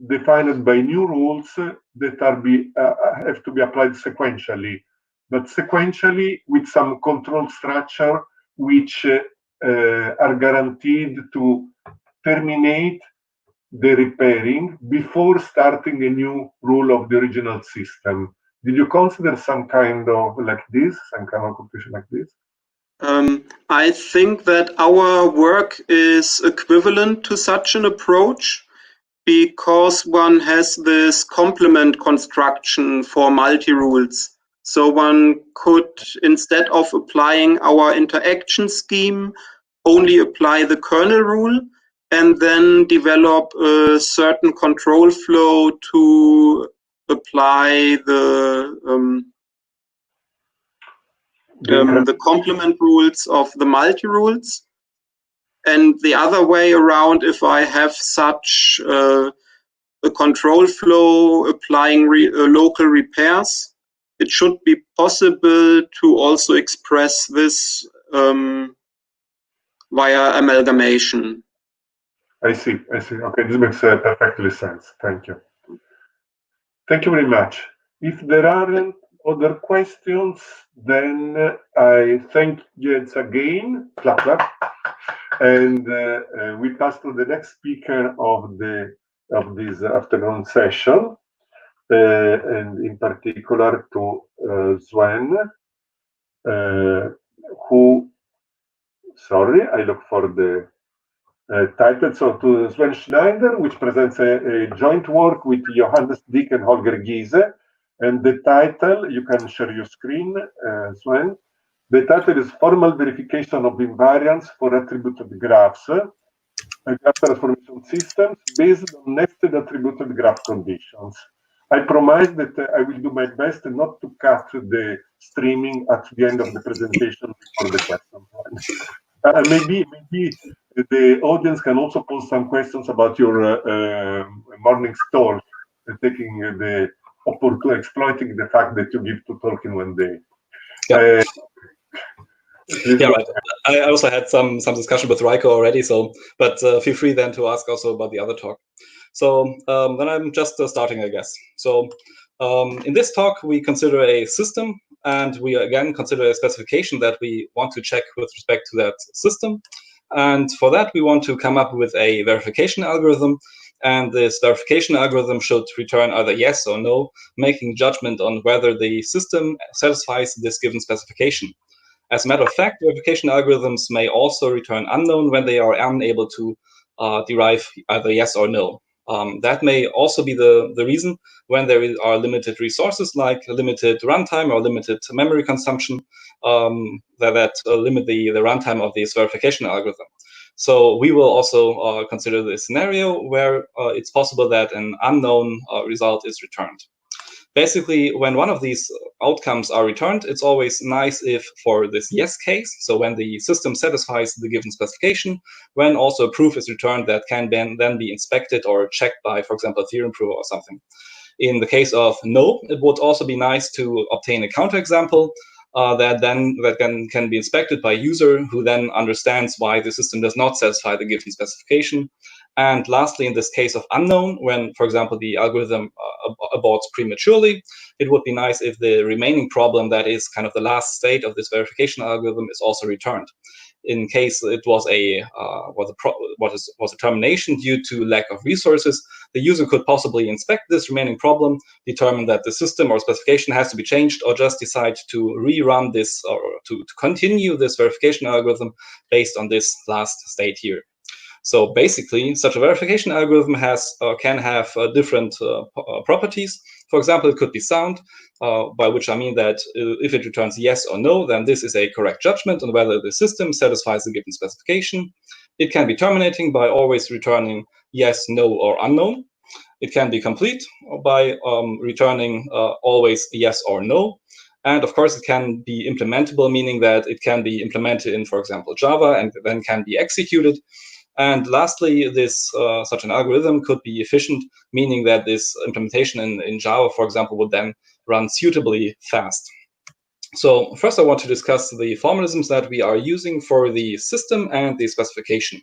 defined by new rules that have to be applied sequentially, but sequentially with some control structure which are guaranteed to terminate the repairing before starting a new rule of the original system? Did you consider some kind of computation like this? I think that our work is equivalent to such an approach because one has this complement construction for multi-rules. So one could, instead of applying our interaction scheme, only apply the kernel rule and then develop a certain control flow to apply the complement rules of the multi-rules. And the other way around, if I have such a control flow applying local repairs, it should be possible to also express this via amalgamation. I see. Okay, this makes perfectly sense. Thank you. Thank you very much. If there aren't other questions, then I thank Jens again, clap, clap. And we pass to the next speaker of this afternoon session, and in particular to Sven, who, sorry, I look for the title. So to Sven Schneider, which presents a joint work with Johannes Dick and Holger Giese. And the title, you can share your screen, Sven. The title is Formal Verification of Invariance for Attributed Graphs, graph transformation systems based on nested attributed graph conditions. I promise that I will do my best not to cut the streaming at the end of the presentation for the question. Maybe the audience can also pose some questions about your morning talk, taking the opportunity, exploiting the fact that you give 2 talks in 1 day. Yeah. Yeah, right. I also had some discussion with Raiko already, so but feel free then to ask also about the other talk. So then I'm just starting, I guess. So in this talk, we consider a system, and we again consider a specification that we want to check with respect to that system. And for that, we want to come up with a verification algorithm. And this verification algorithm should return either yes or no, making judgment on whether the system satisfies this given specification. As a matter of fact, verification algorithms may also return unknown when they are unable to derive either yes or no. That may also be the reason when there are limited resources, like limited runtime or limited memory consumption, that limit the runtime of this verification algorithm. So we will also consider the scenario where it's possible that an unknown result is returned. Basically, when one of these outcomes are returned, it's always nice if for this yes case, so when the system satisfies the given specification, when also a proof is returned that can then be inspected or checked by, for example, a theorem proof or something. In the case of no, it would also be nice to obtain a counterexample that can be inspected by a user who then understands why the system does not satisfy the given specification. And lastly, in this case of unknown, when, for example, the algorithm aborts prematurely, it would be nice if the remaining problem, that is kind of the last state of this verification algorithm, is also returned. In case it was a termination due to lack of resources, the user could possibly inspect this remaining problem, determine that the system or specification has to be changed, or just decide to rerun this or to continue this verification algorithm based on this last state here. So basically, such a verification algorithm can have different properties. For example, it could be sound, by which I mean that if it returns yes or no, then this is a correct judgment on whether the system satisfies the given specification. It can be terminating by always returning yes, no, or unknown. It can be complete by returning always yes or no. And of course, it can be implementable, meaning that it can be implemented in, for example, Java, and then can be executed. And lastly, this such an algorithm could be efficient, meaning that this implementation in Java, for example, would then run suitably fast. So first, I want to discuss the formalisms that we are using for the system and the specification.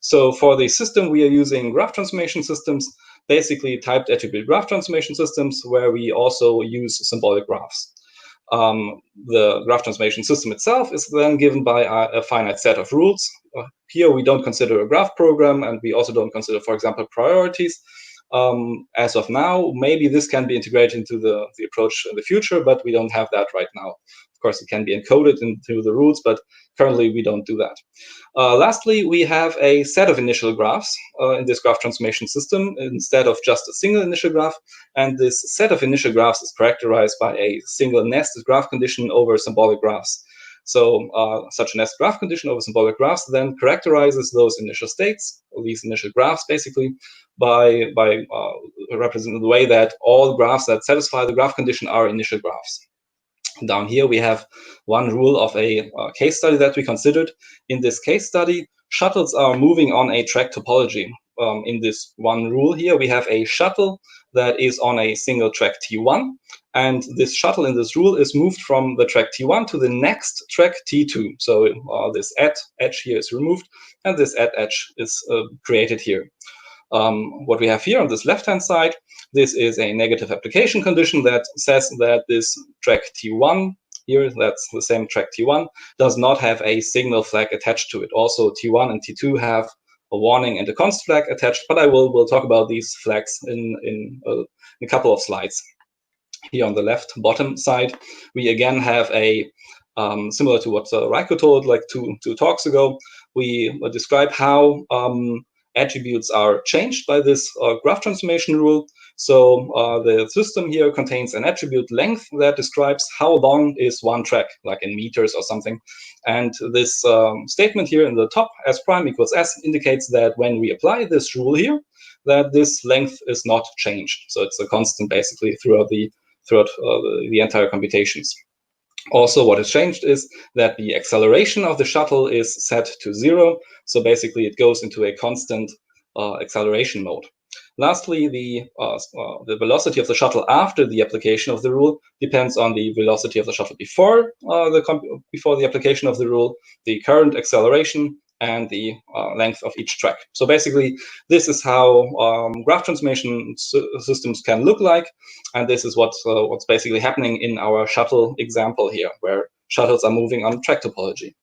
So for the system, we are using graph transformation systems, basically typed attribute graph transformation systems, where we also use symbolic graphs. The graph transformation system itself is then given by a finite set of rules. Here we don't consider a graph program, and we also don't consider, for example, priorities. As of now, maybe this can be integrated into the approach in the future, but we don't have that right now. Of course, it can be encoded into the rules, but currently we don't do that. Lastly, we have a set of initial graphs in this graph transformation system instead of just a single initial graph. And this set of initial graphs is characterized by a single nested graph condition over symbolic graphs. So such a nested graph condition over symbolic graphs then characterizes those initial states, or these initial graphs basically, by representing the way that all graphs that satisfy the graph condition are initial graphs. Down here, we have one rule of a case study that we considered. In this case study, shuttles are moving on a track topology. In this one rule here, we have a shuttle that is on a single track T1. And this shuttle in this rule is moved from the track T1 to the next track T2. So this add edge here is removed, and this add edge is created here. What we have here on this left-hand side, this is a negative application condition that says that this track T1 here, that's the same track T1, does not have a signal flag attached to it. Also, T1 and T2 have a warning and a const flag attached, but we'll talk about these flags in a couple of slides. Here on the left bottom side, we again have a similar to what Raiko told like two talks ago. We describe how attributes are changed by this graph transformation rule. So the system here contains an attribute length that describes how long is one track, like in meters or something. And this statement here in the top, s prime equals s, indicates that when we apply this rule here, that this length is not changed. So it's a constant basically throughout the entire computations. Also, what has changed is that the acceleration of the shuttle is set to 0. So basically, it goes into a constant acceleration mode. Lastly, the velocity of the shuttle after the application of the rule depends on the velocity of the shuttle before the application of the rule, the current acceleration, and the length of each track. So basically, this is how graph transformation systems can look like, and this is what's basically happening in our shuttle example here, where shuttles are moving on track topology.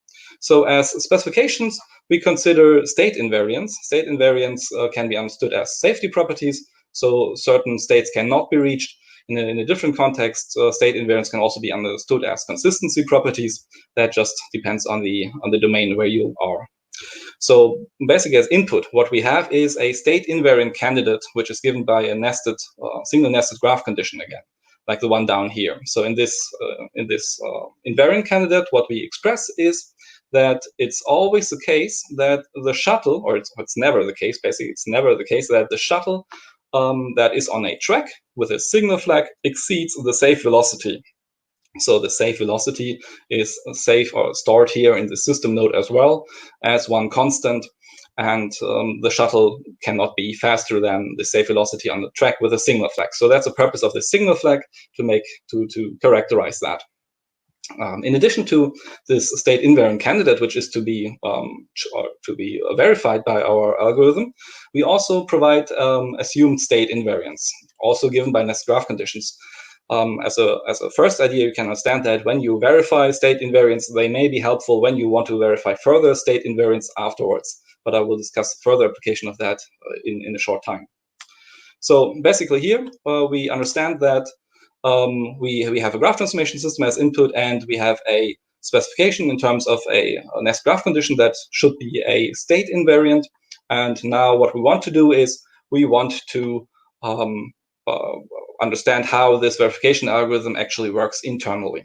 So as specifications, we consider state invariants. State invariants can be understood as safety properties, so certain states cannot be reached. In a different context, state invariants can also be understood as consistency properties. That just depends on the domain where you are. So basically, as input, what we have is a state invariant candidate, which is given by a nested, single nested graph condition again, like the one down here. So in this invariant candidate, what we express is that it's always the case that the shuttle, or it's never the case, basically, it's never the case that the shuttle that is on a track with a signal flag exceeds the safe velocity. So the safe velocity is safe or stored here in the system node as well as one constant, and the shuttle cannot be faster than the safe velocity on the track with a signal flag. So that's the purpose of the signal flag, to characterize that. In addition to this state invariant candidate, which is to be verified by our algorithm, we also provide assumed state invariants, also given by nested graph conditions. As a first idea, you can understand that when you verify state invariants, they may be helpful when you want to verify further state invariants afterwards. But I will discuss further application of that in a short time. So basically here, we understand that we have a graph transformation system as input, and we have a specification in terms of a nested graph condition that should be a state invariant. And now what we want to do is we want to understand how this verification algorithm actually works internally.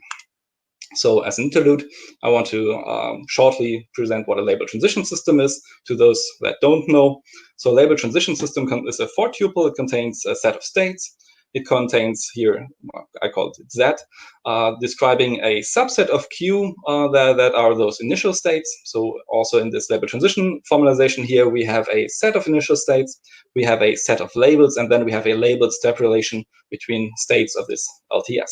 So as an interlude, I want to shortly present what a label transition system is to those that don't know. So a label transition system is a 4-tuple. It contains a set of states. It contains here, I call it Z, describing a subset of Q that are those initial states. So also in this label transition formalization here, we have a set of initial states, we have a set of labels, and then we have a labeled step relation between states of this LTS.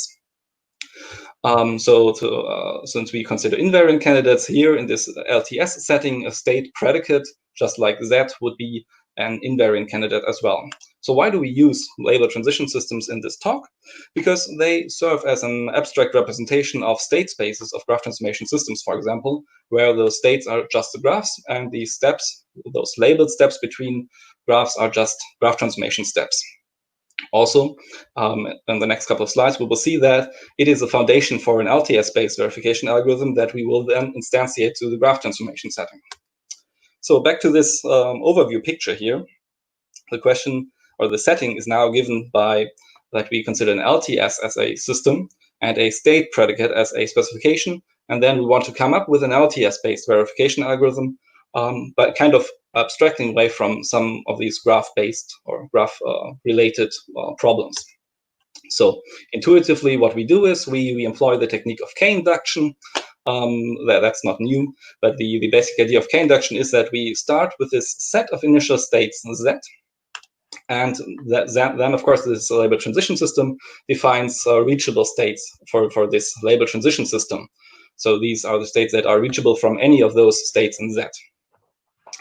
Since we consider invariant candidates here in this LTS setting, a state predicate, just like Z, would be an invariant candidate as well. So why do we use label transition systems in this talk? Because they serve as an abstract representation of state spaces of graph transformation systems, for example, where those states are just the graphs, and these steps, those labeled steps between graphs, are just graph transformation steps. Also, in the next couple of slides, we will see that it is a foundation for an LTS-based verification algorithm that we will then instantiate to the graph transformation setting. So back to this overview picture here, the question or the setting is now given by that we consider an LTS as a system and a state predicate as a specification, and then we want to come up with an LTS-based verification algorithm, but kind of abstracting away from some of these graph-based or graph-related problems. So intuitively, what we do is we employ the technique of k-induction. That's not new, but the basic idea of k-induction is that we start with this set of initial states Z, and then, of course, this label transition system defines reachable states for this label transition system. So these are the states that are reachable from any of those states in Z.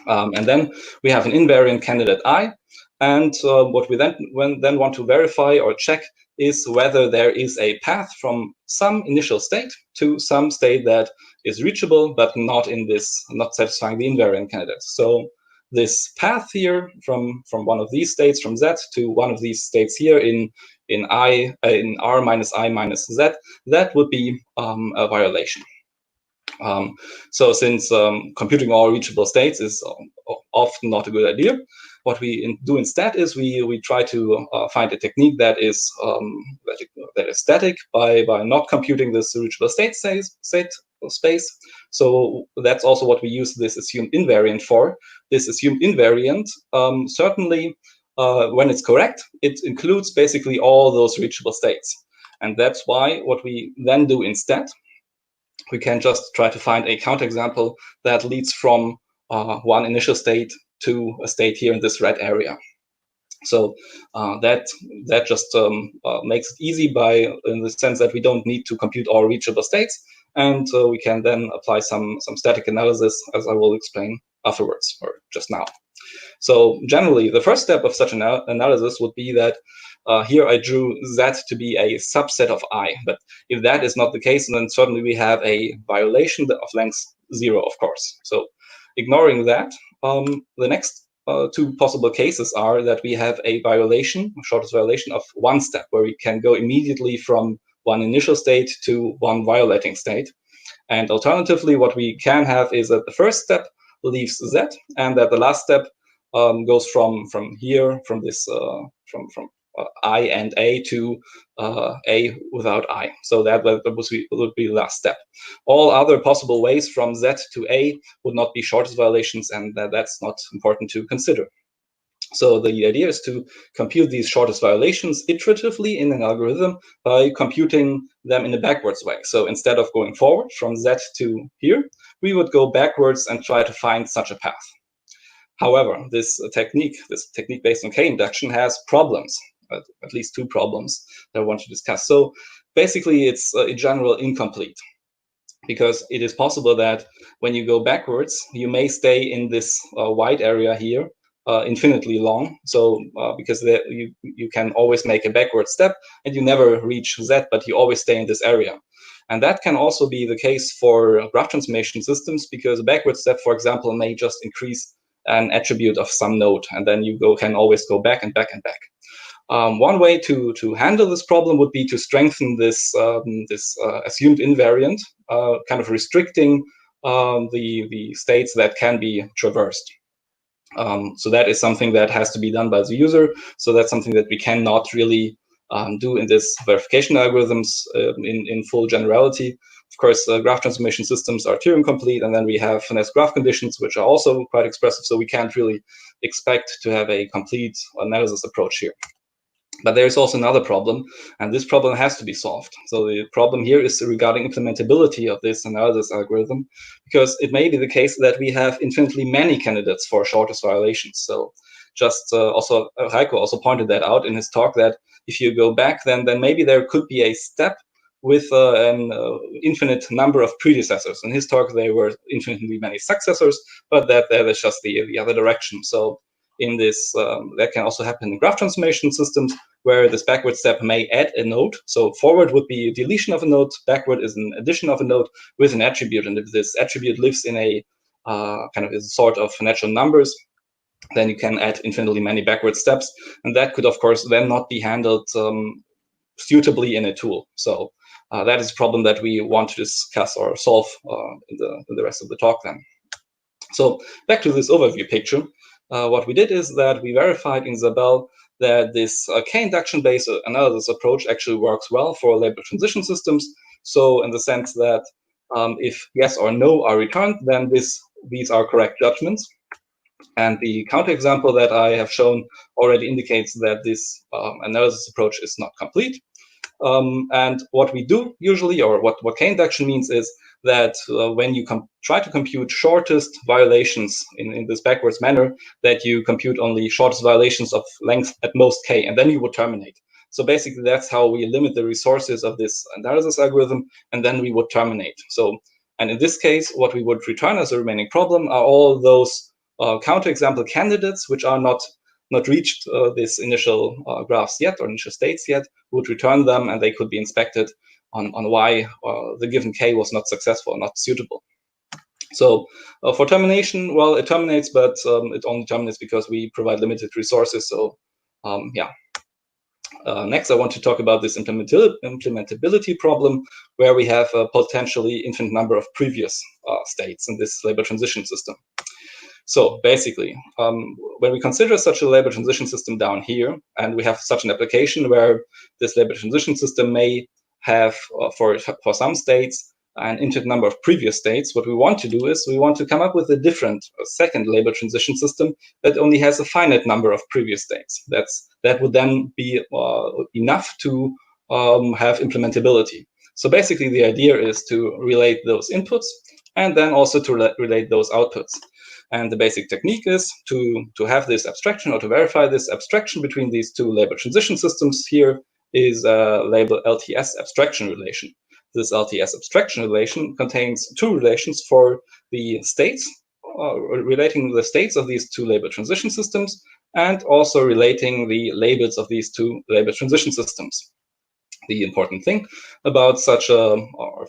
And then we have an invariant candidate I, and what we then want to verify or check is whether there is a path from some initial state to some state that is reachable, but not satisfying the invariant candidate. So this path here from one of these states, from Z, to one of these states here in R minus I minus Z, that would be a violation. So since computing all reachable states is often not a good idea, what we do instead is we try to find a technique that is static by not computing this reachable state space. So that's also what we use this assumed invariant for. This assumed invariant certainly, when it's correct, it includes basically all those reachable states. And that's why what we then do instead, we can just try to find a counterexample that leads from one initial state to a state here in this red area. So that just makes it easy in the sense that we don't need to compute all reachable states, and we can then apply some static analysis, as I will explain afterwards or just now. So generally, the first step of such an analysis would be that here I drew Z to be a subset of I. But if that is not the case, then certainly we have a violation of length 0, of course. So ignoring that, the next two possible cases are that we have a violation, shortest violation of one step, where we can go immediately from one initial state to one violating state. And alternatively, what we can have is that the first step leaves Z, and that the last step goes from here, from this from I and A to A without I. So that would be the last step. All other possible ways from Z to A would not be shortest violations, and that's not important to consider. So the idea is to compute these shortest violations iteratively in an algorithm by computing them in a backwards way. So instead of going forward from Z to here, we would go backwards and try to find such a path. However, this technique based on K-induction has problems, at least two problems that I want to discuss. So basically, it's in general incomplete, because it is possible that when you go backwards, you may stay in this white area here infinitely long. So because you can always make a backward step and you never reach Z, but you always stay in this area. And that can also be the case for graph transformation systems, because a backward step, for example, may just increase an attribute of some node, and then you can always go back and back and back. One way to handle this problem would be to strengthen this assumed invariant, kind of restricting the states that can be traversed. So that is something that has to be done by the user. So that's something that we cannot really do in this verification algorithms in full generality. Of course, graph transformation systems are Turing complete, and then we have finesse graph conditions, which are also quite expressive. So we can't really expect to have a complete analysis approach here. But there is also another problem, and this problem has to be solved. So the problem here is regarding implementability of this analysis algorithm, because it may be the case that we have infinitely many candidates for shortest violations. So just also Heiko also pointed that out in his talk, that if you go back, then maybe there could be a step with an infinite number of predecessors. In his talk, there were infinitely many successors, but that is just the other direction. So in this, that can also happen in graph transformation systems, where this backward step may add a node. So forward would be a deletion of a node, backward is an addition of a node with an attribute. And if this attribute lives in a kind of a sort of natural numbers, then you can add infinitely many backward steps. And that could, of course, then not be handled suitably in a tool. So that is a problem that we want to discuss or solve in the rest of the talk then. So back to this overview picture. What we did is that we verified in Zabel that this K-induction-based analysis approach actually works well for label transition systems. So in the sense that if yes or no are returned, then these are correct judgments. And the counterexample that I have shown already indicates that this analysis approach is not complete. And what we do usually, or what K-induction means, is that when you try to compute shortest violations in this backwards manner, that you compute only shortest violations of length at most K, and then you would terminate. So basically, that's how we limit the resources of this analysis algorithm, and then we would terminate. So, and in this case, what we would return as a remaining problem are all those counterexample candidates which are not reached this initial graphs yet, or initial states yet. We would return them, and they could be inspected on why the given K was not successful, not suitable. So for termination, well, it terminates, but it only terminates because we provide limited resources. So yeah. Next, I want to talk about this implementability problem, where we have a potentially infinite number of previous states in this label transition system. So basically, when we consider such a label transition system down here, and we have such an application where this label transition system may have, for some states, an infinite number of previous states, what we want to do is we want to come up with a different second label transition system that only has a finite number of previous states. That would then be enough to have implementability. So basically, the idea is to relate those inputs and then also to relate those outputs. And the basic technique is to have this abstraction, or to verify this abstraction between these two label transition systems. Here is a label LTS abstraction relation. This LTS abstraction relation contains two relations for the states, relating the states of these two label transition systems, and also relating the labels of these two label transition systems. The important thing about such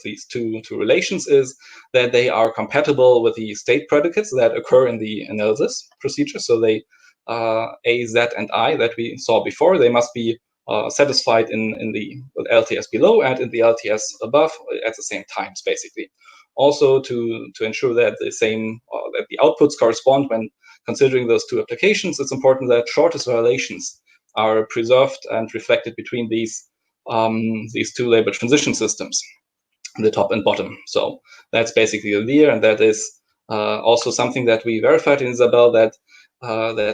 these two relations is that they are compatible with the state predicates that occur in the analysis procedure. So they A, Z, and I that we saw before, they must be satisfied in the LTS below and in the LTS above at the same times, basically. Also, to ensure that that the outputs correspond when considering those two applications, it's important that shortest relations are preserved and reflected between these two label transition systems, the top and bottom. So that's basically the idea, and that is also something that we verified in Isabelle, that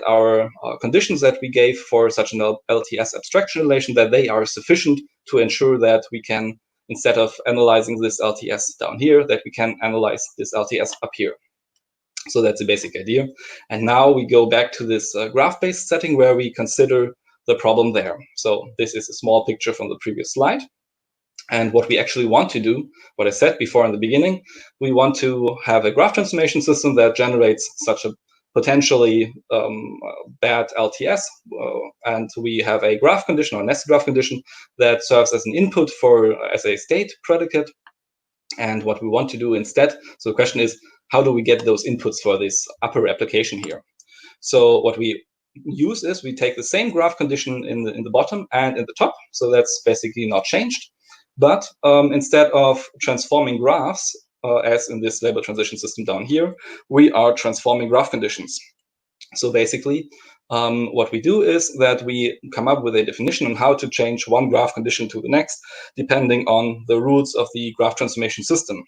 our conditions that we gave for such an LTS abstraction relation, that they are sufficient to ensure that we can, instead of analyzing this LTS down here, that we can analyze this LTS up here. So that's the basic idea. And now we go back to this graph-based setting where we consider the problem there. So this is a small picture from the previous slide. And what we actually want to do, what I said before in the beginning, we want to have a graph transformation system that generates such a potentially bad LTS, and we have a graph condition or a nested graph condition that serves as an input as a state predicate. And what we want to do instead, so the question is, how do we get those inputs for this upper application here? So what we use is we take the same graph condition in the bottom and in the top, so that's basically not changed. But instead of transforming graphs, as in this label transition system down here, we are transforming graph conditions. So basically, what we do is that we come up with a definition on how to change one graph condition to the next, depending on the rules of the graph transformation system.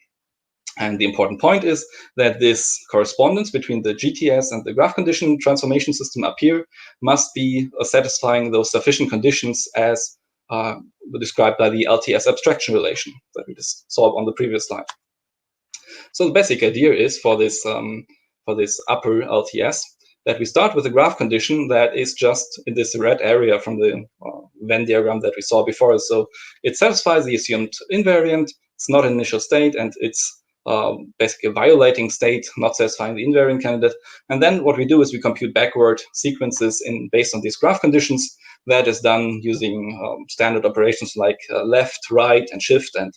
And the important point is that this correspondence between the GTS and the graph condition transformation system up here must be satisfying those sufficient conditions as described by the LTS abstraction relation that we just saw on the previous slide. So the basic idea is for this upper LTS that we start with a graph condition that is just in this red area from the Venn diagram that we saw before. So it satisfies the assumed invariant, it's not an initial state, and it's basically a violating state, not satisfying the invariant candidate. And then what we do is we compute backward sequences based on these graph conditions. That is done using standard operations like left, right, and shift. And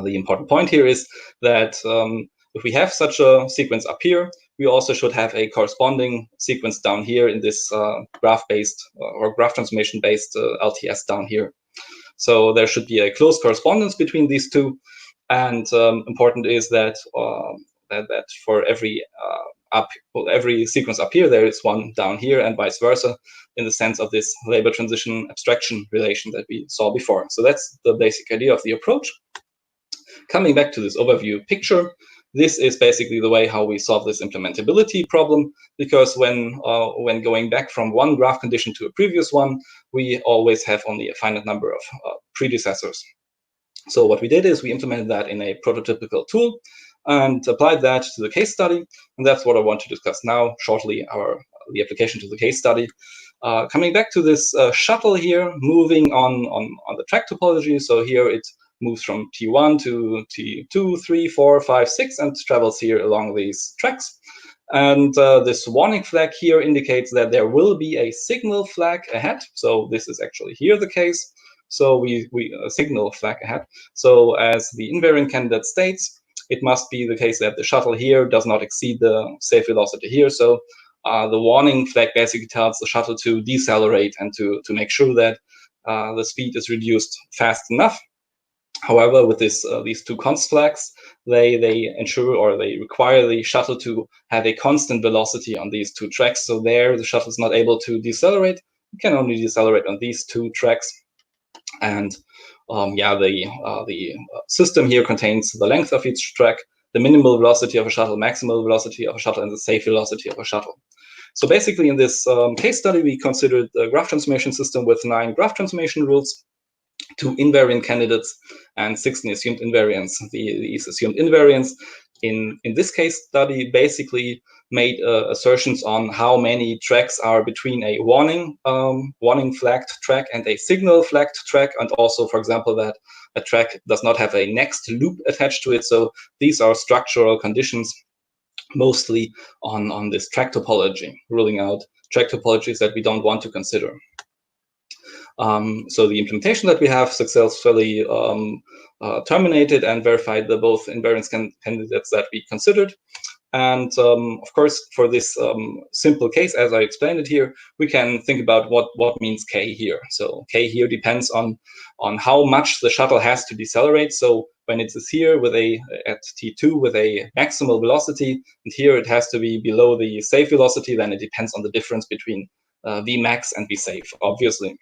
the important point here is that if we have such a sequence up here, we also should have a corresponding sequence down here in this graph-based or graph transformation-based LTS down here. So there should be a close correspondence between these two. And important is that that for every sequence up here, there is one down here, and vice versa, in the sense of this label transition abstraction relation that we saw before. So that's the basic idea of the approach. Coming back to this overview picture, this is basically the way how we solve this implementability problem, because when going back from one graph condition to a previous one, we always have only a finite number of predecessors. So what we did is we implemented that in a prototypical tool and applied that to the case study, and that's what I want to discuss now shortly, the application to the case study. Coming back to this shuttle here, moving on the track topology. So here it moves from T1 to T2, 3, 4, 5, 6, and travels here along these tracks. And this warning flag here indicates that there will be a signal flag ahead. So this is actually here the case. So we signal flag ahead. So as the invariant candidate states, it must be the case that the shuttle here does not exceed the safe velocity here. So the warning flag basically tells the shuttle to decelerate and to make sure that the speed is reduced fast enough. However, with these two const flags, they ensure or they require the shuttle to have a constant velocity on these two tracks. So there, the shuttle is not able to decelerate. It can only decelerate on these two tracks. And the system here contains the length of each track, the minimal velocity of a shuttle, maximal velocity of a shuttle, and the safe velocity of a shuttle. So basically, in this case study, we considered the graph transformation system with 9 graph transformation rules, 2 invariant candidates, and 16 assumed invariants. These assumed invariants in this case study basically made assertions on how many tracks are between a warning flagged track and a signal flagged track, and also, for example, that a track does not have a next loop attached to it. So these are structural conditions mostly on this track topology, ruling out track topologies that we don't want to consider. So the implementation that we have successfully terminated and verified the both invariance candidates that we considered. And of course, for this simple case, as I explained it here, we can think about what means K here. So K here depends on how much the shuttle has to decelerate. So when it is here at T2 with a maximal velocity, and here it has to be below the safe velocity, then it depends on the difference between Vmax and Vsafe, obviously.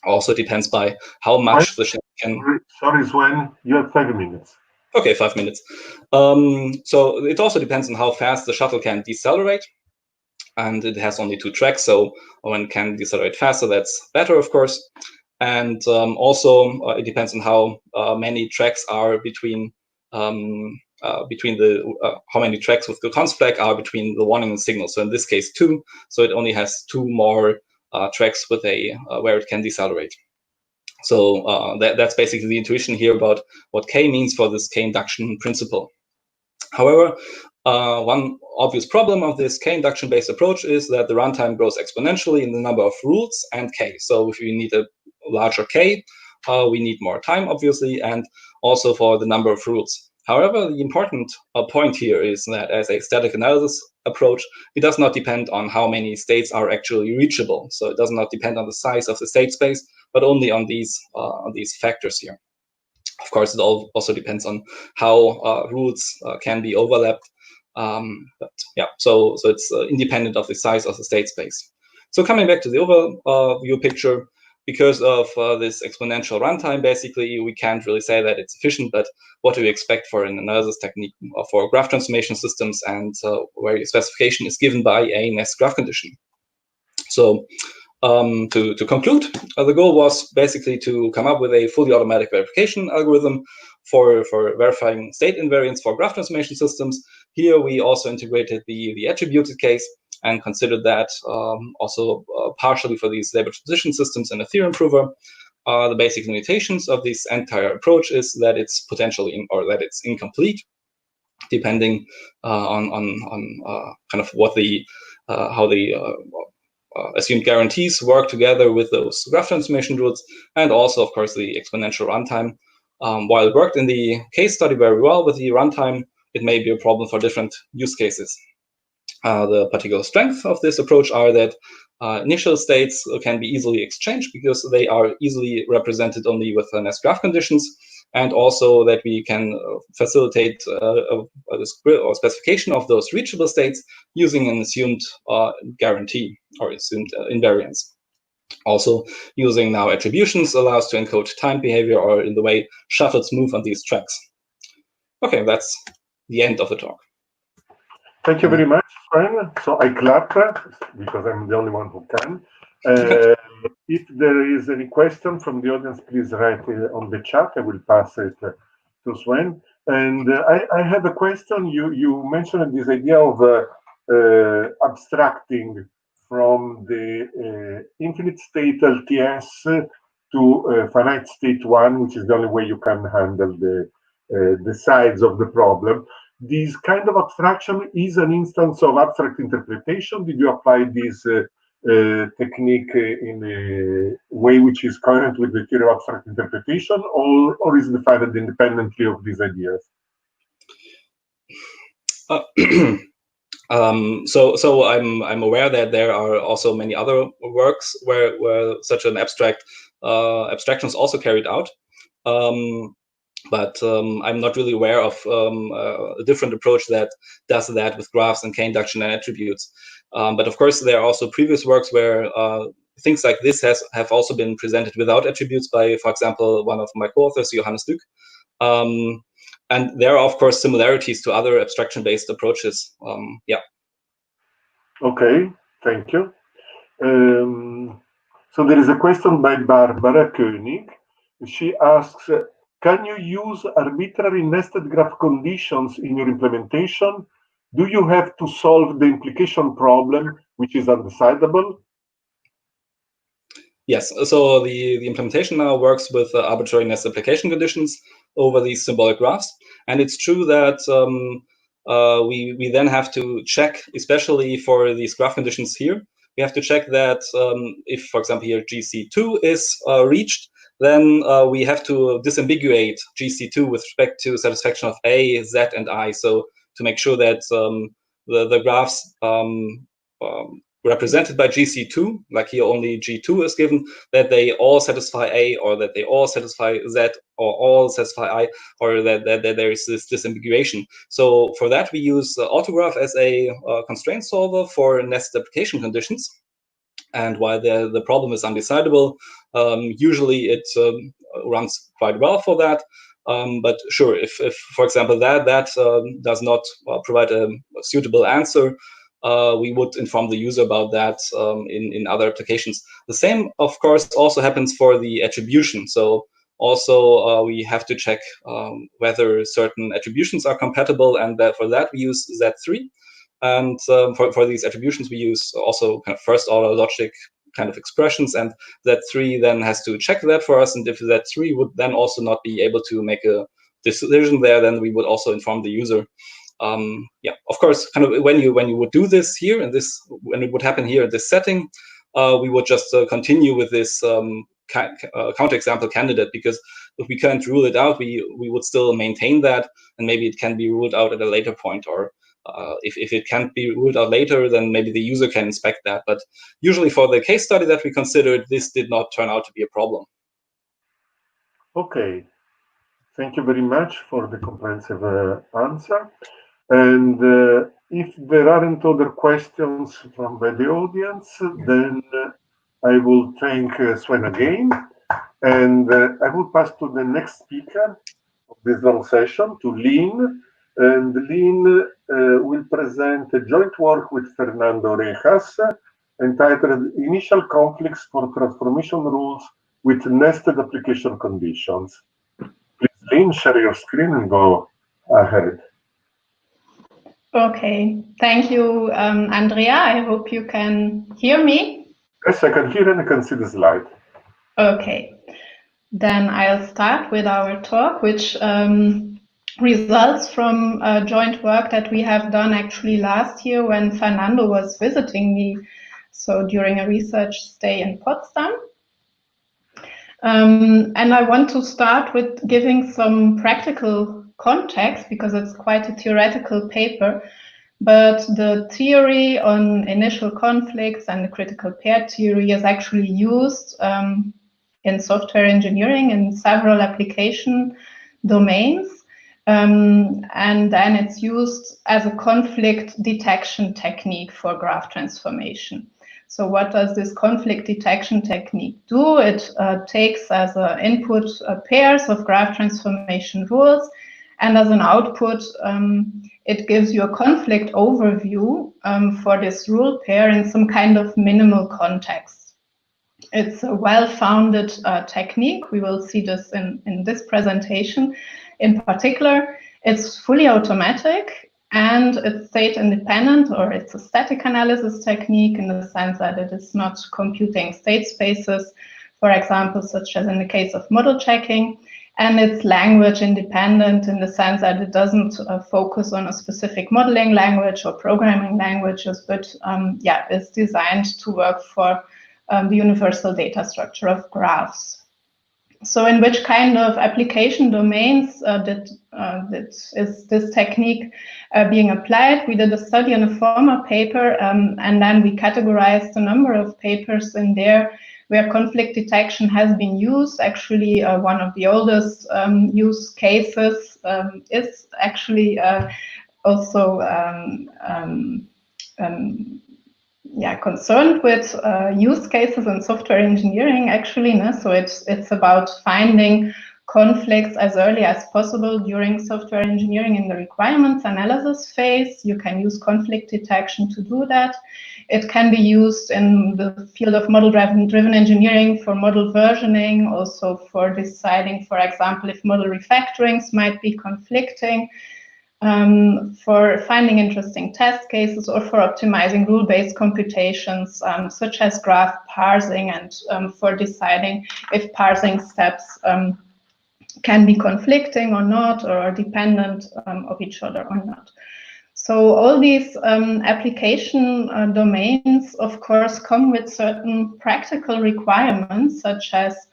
Also depends by how much the shuttle can. Sorry, Sven, you have 5 minutes. Okay, 5 minutes. So it also depends on how fast the shuttle can decelerate, and it has only 2 tracks. So when it can decelerate faster, that's better, of course. And also it depends on how many tracks are between how many tracks with the const flag are between the warning and signal. So in this case, 2. So it only has 2 more tracks with where it can decelerate. So that's basically the intuition here about what K means for this K induction principle. However, one obvious problem of this K induction-based approach is that the runtime grows exponentially in the number of rules and K. So if you need a larger K, we need more time, obviously, and also for the number of rules. However, the important point here is that as a static analysis approach, it does not depend on how many states are actually reachable. So it does not depend on the size of the state space, but only on these factors here. Of course, it also depends on how rules can be overlapped. But yeah, so it's independent of the size of the state space. So coming back to the overview picture, because of this exponential runtime, basically, we can't really say that it's efficient, but what do we expect for an analysis technique for graph transformation systems and where your specification is given by a nest graph condition. So to conclude, the goal was basically to come up with a fully automatic verification algorithm for verifying state invariance for graph transformation systems. Here we also integrated the attributed case and considered that also partially for these labor transition systems and a theorem prover. The basic limitations of this entire approach is that it's potentially that it's incomplete, depending on kind of what how the assumed guarantees work together with those graph transformation rules, and also, of course, the exponential runtime. While it worked in the case study very well with the runtime, it may be a problem for different use cases. The particular strength of this approach are that initial states can be easily exchanged because they are easily represented only with nest graph conditions, and also that we can facilitate a specification of those reachable states using an assumed guarantee or assumed invariance. Also, using now attributions allows to encode time behavior or in the way shuttles move on these tracks. Okay, that's the end of the talk. Thank you very much, Sven. So I clap because I'm the only one who can. If there is any question from the audience, please write it on the chat. I will pass it to Sven. And I have a question. You mentioned this idea of abstracting from the infinite state LTS to finite state one, which is the only way you can handle the sides of the problem. This kind of abstraction is an instance of abstract interpretation. Did you apply this technique in a way which is current with the theory of abstract interpretation, or is it defined independently of these ideas? So I'm aware that there are also many other works where such an abstraction is also carried out. But I'm not really aware of a different approach that does that with graphs and k-induction and attributes. But of course, there are also previous works where things like this have also been presented without attributes by, for example, one of my co-authors, Johannes Dück. And there are, of course, similarities to other abstraction-based approaches. Yeah. Okay, thank you. So there is a question by Barbara Koenig. She asks, can you use arbitrary nested graph conditions in your implementation? Do you have to solve the implication problem, which is undecidable? Yes, so the implementation now works with arbitrary nested application conditions over these symbolic graphs. And it's true that we then have to check, especially for these graph conditions here, we have to check that if, for example, here GC2 is reached, then we have to disambiguate GC2 with respect to satisfaction of A, Z, and I. So to make sure that the graphs represented by GC2, like here only G2 is given, that they all satisfy A, or that they all satisfy Z, or all satisfy I, or that there is this disambiguation. So for that, we use autograph as a constraint solver for nested application conditions. And while the problem is undecidable, usually it runs quite well for that. But sure, if for example, that does not provide a suitable answer, we would inform the user about that in other applications. The same, of course, also happens for the attribution. So also we have to check whether certain attributions are compatible, and that for that we use Z3. And for these attributions, we use also kind of first order logic kind of expressions, and Z3 then has to check that for us. And if Z3 would then also not be able to make a decision there, then we would also inform the user. Yeah, of course, kind of when you would do this here, and this when it would happen here in this setting, we would just continue with this counterexample candidate, because if we can't rule it out, we would still maintain that, and maybe it can be ruled out at a later point, or if it can't be ruled out later, then maybe the user can inspect that. But usually for the case study that we considered, this did not turn out to be a problem. Okay, thank you very much for the comprehensive answer. And if there aren't other questions from the audience, then I will thank Sven again. And I will pass to the next speaker of this long session, to Lynn. And Lynn will present a joint work with Fernando Rejas entitled Initial Conflicts for Transformation Rules with Nested Application Conditions. Please, Lynn, share your screen and go ahead. Okay, thank you, Andrea. I hope you can hear me. Yes, I can hear and I can see the slide. Okay, then I'll start with our talk, which results from joint work that we have done actually last year when Fernando was visiting me, so during a research stay in Potsdam. And I want to start with giving some practical context, because it's quite a theoretical paper, but the theory on initial conflicts and the critical pair theory is actually used in software engineering in several application domains. And then it's used as a conflict detection technique for graph transformation. So what does this conflict detection technique do? It takes as an input pairs of graph transformation rules, and as an output, it gives you a conflict overview for this rule pair in some kind of minimal context. It's a well-founded technique. We will see this in this presentation. In particular, it's fully automatic and it's state independent, or it's a static analysis technique in the sense that it is not computing state spaces, for example, such as in the case of model checking. And it's language independent in the sense that it doesn't focus on a specific modeling language or programming languages, but yeah, it's designed to work for the universal data structure of graphs. So in which kind of application domains is this technique being applied? We did a study in a former paper, and then we categorized a number of papers in there where conflict detection has been used. Actually, one of the oldest use cases is actually also concerned with use cases in software engineering, actually. No? So it's about finding conflicts as early as possible during software engineering in the requirements analysis phase. You can use conflict detection to do that. It can be used in the field of model-driven engineering for model versioning, also for deciding, for example, if model refactorings might be conflicting, for finding interesting test cases, or for optimizing rule-based computations, such as graph parsing, and for deciding if parsing steps can be conflicting or not, or are dependent of each other or not. So all these application domains, of course, come with certain practical requirements, such as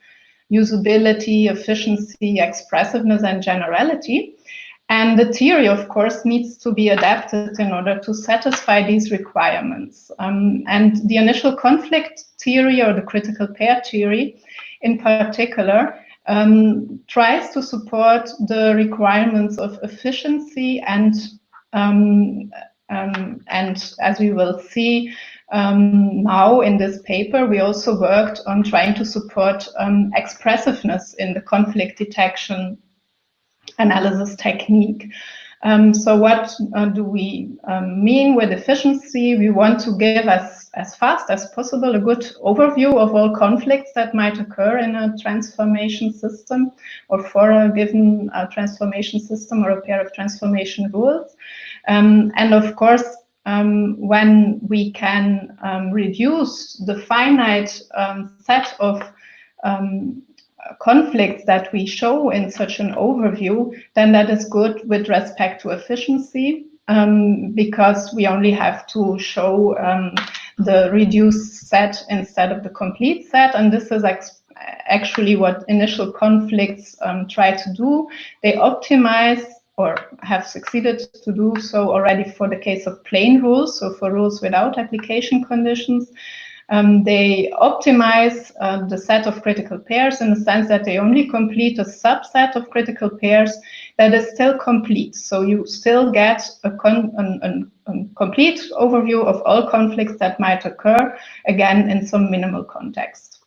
usability, efficiency, expressiveness, and generality. And the theory, of course, needs to be adapted in order to satisfy these requirements. And the initial conflict theory, or the critical pair theory in particular, tries to support the requirements of efficiency and as we will see now in this paper, we also worked on trying to support expressiveness in the conflict detection analysis technique. So what do we mean with efficiency? We want to give as fast as possible a good overview of all conflicts that might occur in a transformation system, or for a given transformation system or a pair of transformation rules. And of course, when we can reduce the finite set of conflicts that we show in such an overview, then that is good with respect to efficiency, because we only have to show the reduced set instead of the complete set. And this is actually what initial conflicts try to do. They optimize, or have succeeded to do so already for the case of plain rules, so for rules without application conditions. They optimize the set of critical pairs in the sense that they only complete a subset of critical pairs that is still complete. So you still get a complete overview of all conflicts that might occur, again, in some minimal context.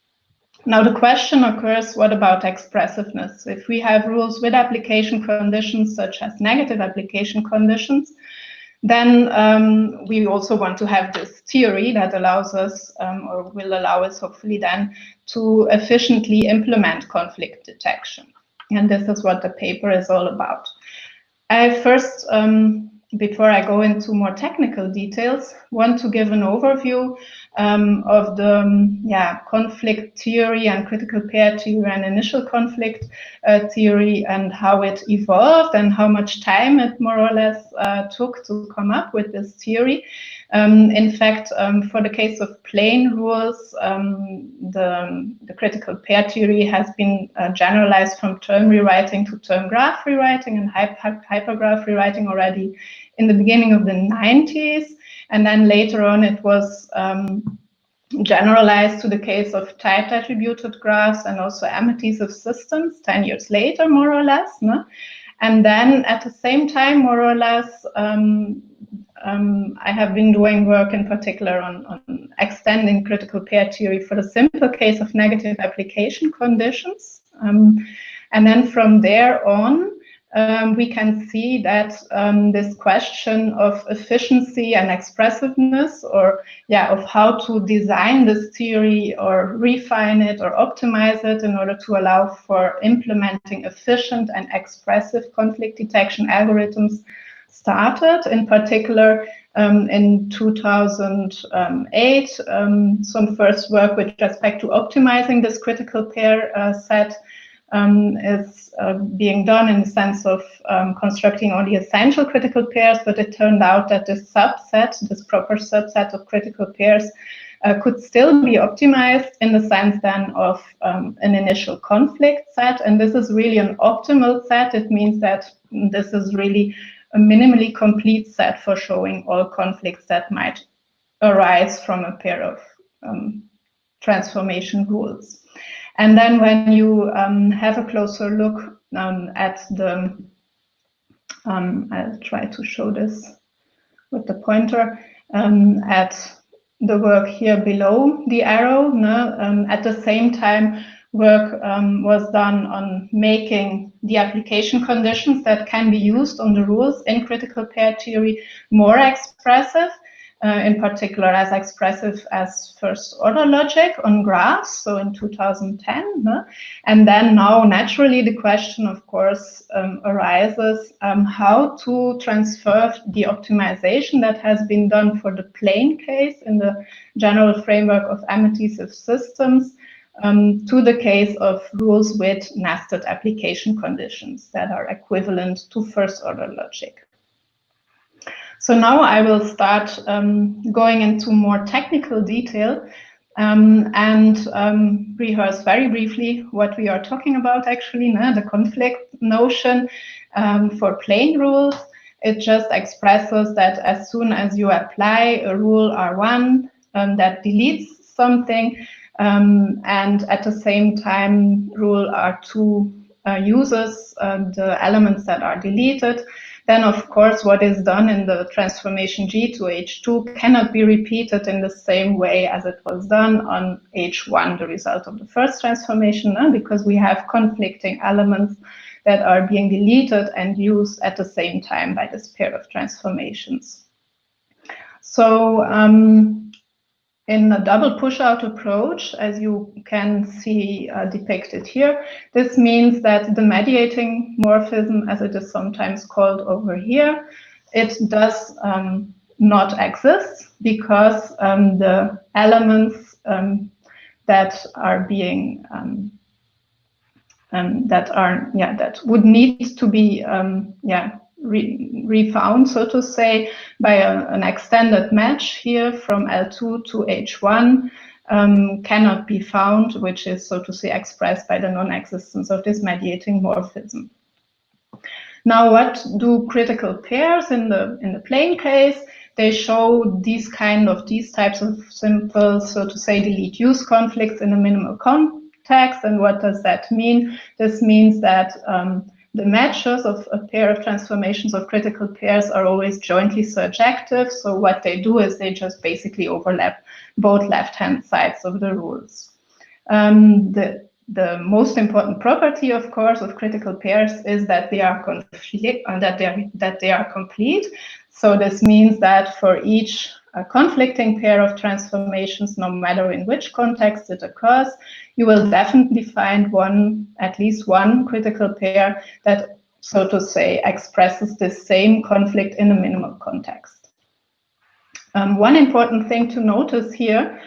Now the question occurs, what about expressiveness? If we have rules with application conditions, such as negative application conditions, then we also want to have this theory that allows us, or will allow us hopefully then, to efficiently implement conflict detection. And this is what the paper is all about. I first, before I go into more technical details, want to give an overview of the conflict theory and critical pair theory and initial conflict theory, and how it evolved and how much time it more or less took to come up with this theory. In fact, for the case of plain rules, the critical pair theory has been generalized from term rewriting to term graph rewriting and hypergraph rewriting already in the beginning of the 90s. And then later on, it was generalized to the case of typed attributed graphs and also amities of systems 10 years later, more or less. No? And then at the same time, more or less, I have been doing work in particular on extending critical pair theory for the simple case of negative application conditions. And then from there on, we can see that this question of efficiency and expressiveness, or of how to design this theory or refine it or optimize it in order to allow for implementing efficient and expressive conflict detection algorithms, started. In particular, in 2008, some first work with respect to optimizing this critical pair set is being done in the sense of constructing only essential critical pairs, but it turned out that this subset, this proper subset of critical pairs, could still be optimized in the sense then of an initial conflict set. And this is really an optimal set. It means that this is really a minimally complete set for showing all conflicts that might arise from a pair of transformation rules. And then when you have a closer look at the, I'll try to show this with the pointer, at the work here below the arrow. At the same time, work was done on making the application conditions that can be used on the rules in critical pair theory more expressive, in particular as expressive as first order logic on graphs, so in 2010. And then now naturally the question, of course, arises how to transfer the optimization that has been done for the plain case in the general framework of additive systems to the case of rules with nested application conditions that are equivalent to first order logic. So now I will start going into more technical detail and rehearse very briefly what we are talking about actually, the conflict notion for plain rules. It just expresses that as soon as you apply a rule R1 that deletes something and at the same time rule R2 uses the elements that are deleted, then of course what is done in the transformation G to H2 cannot be repeated in the same way as it was done on H1, the result of the first transformation, because we have conflicting elements that are being deleted and used at the same time by this pair of transformations. So in a double push-out approach, as you can see depicted here, this means that the mediating morphism, as it is sometimes called over here, it does not exist because the elements that are being that would need to be refound, so to say, by an extended match here from L2 to H1 cannot be found, which is, so to say, expressed by the non-existence of this mediating morphism. Now, what do critical pairs in the plain case? They show these types of simple, so to say, delete use conflicts in a minimal context. And what does that mean? This means that the matches of a pair of transformations of critical pairs are always jointly surjective. So what they do is they just basically overlap both left-hand sides of the rules. The most important property, of course, of critical pairs is that they are complete. So this means that for each conflicting pair of transformations, no matter in which context it occurs, you will definitely find at least one critical pair that, so to say, expresses the same conflict in a minimal context. One important thing to notice here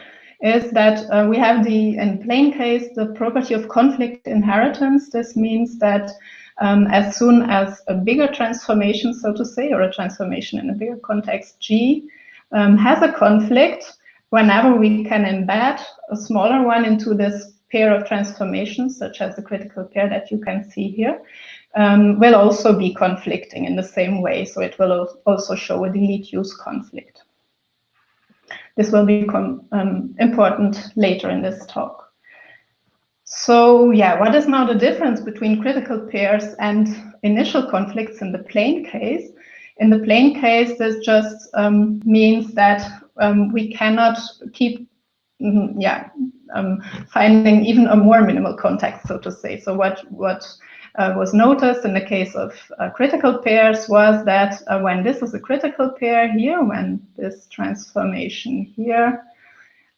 is that we have in plain case, the property of conflict inheritance. This means that as soon as a bigger transformation, so to say, or a transformation in a bigger context, G, has a conflict, whenever we can embed a smaller one into this pair of transformations, such as the critical pair that you can see here, will also be conflicting in the same way. So it will also show a delete use conflict. This will become important later in this talk. So yeah, what is now the difference between critical pairs and initial conflicts in the plain case? In the plain case, this just means that we cannot keep finding even a more minimal context, so to say. So what was noticed in the case of critical pairs was that when this is a critical pair here, when this transformation here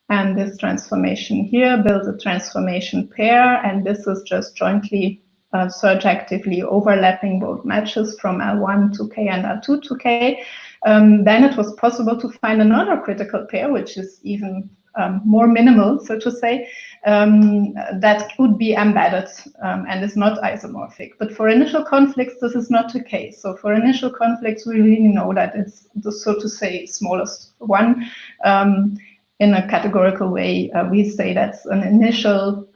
and this transformation here builds a transformation pair, and this is just jointly surjectively overlapping both matches from L1 to K and L2 to K, then it was possible to find another critical pair, which is even more minimal, so to say, that could be embedded and is not isomorphic. But for initial conflicts, this is not the case. So for initial conflicts, we really know that it's the, so to say, smallest one. in a categorical way, we say that's an initial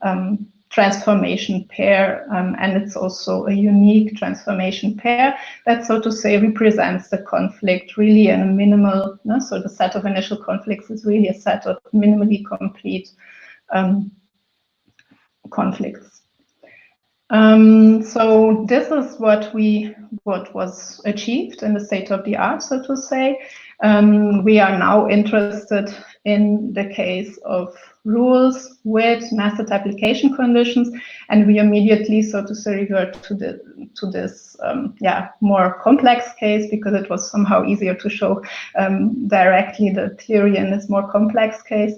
transformation pair, and it's also a unique transformation pair that, so to say, represents the conflict really in a minimal, so the set of initial conflicts is really a set of minimally complete conflicts. So this is what was achieved in the state of the art, so to say. We are now interested in the case of rules with nested application conditions, and we immediately, so to say, revert to this more complex case, because it was somehow easier to show directly the theory in this more complex case.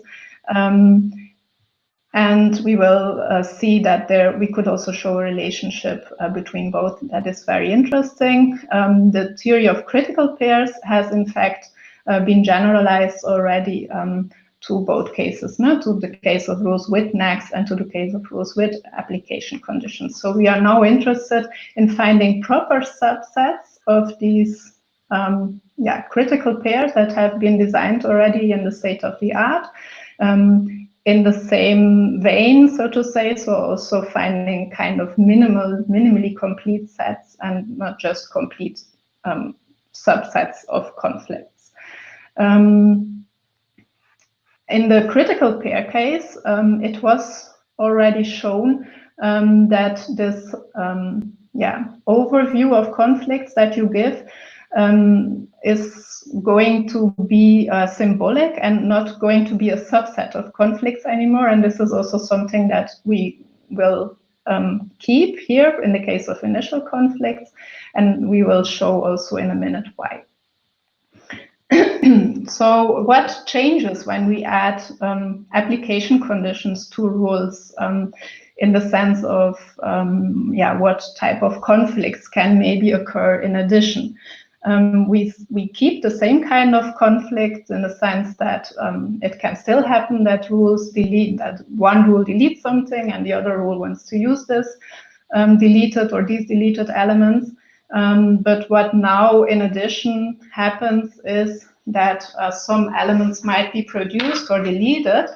And we will see that we could also show a relationship between both. That is very interesting. The theory of critical pairs has, in fact, been generalized already to both cases, to the case of rules with next and to the case of rules with application conditions. So we are now interested in finding proper subsets of these critical pairs that have been designed already in the state of the art. In the same vein, so to say, so also finding kind of minimally complete sets and not just complete subsets of conflicts. In the critical pair case, it was already shown that this overview of conflicts that you give is going to be symbolic and not going to be a subset of conflicts anymore. And this is also something that we will keep here in the case of initial conflicts, and we will show also in a minute why. So what changes when we add application conditions to rules in the sense of what type of conflicts can maybe occur in addition? We keep the same kind of conflicts in the sense that it can still happen that one rule deletes something and the other rule wants to use this deleted or these deleted elements. But what now in addition happens is that some elements might be produced or deleted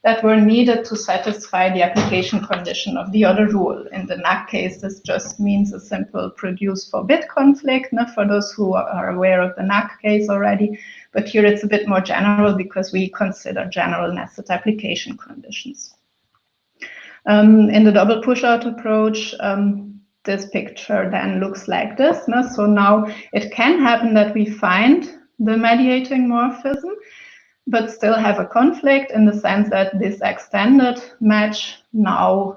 that were needed to satisfy the application condition of the other rule. In the NAC case, this just means a simple produce for bit conflict, for those who are aware of the NAC case already. But here it's a bit more general because we consider general nested application conditions. In the double push-out approach, this picture then looks like this. So now it can happen that we find the mediating morphism, but still have a conflict in the sense that this extended match now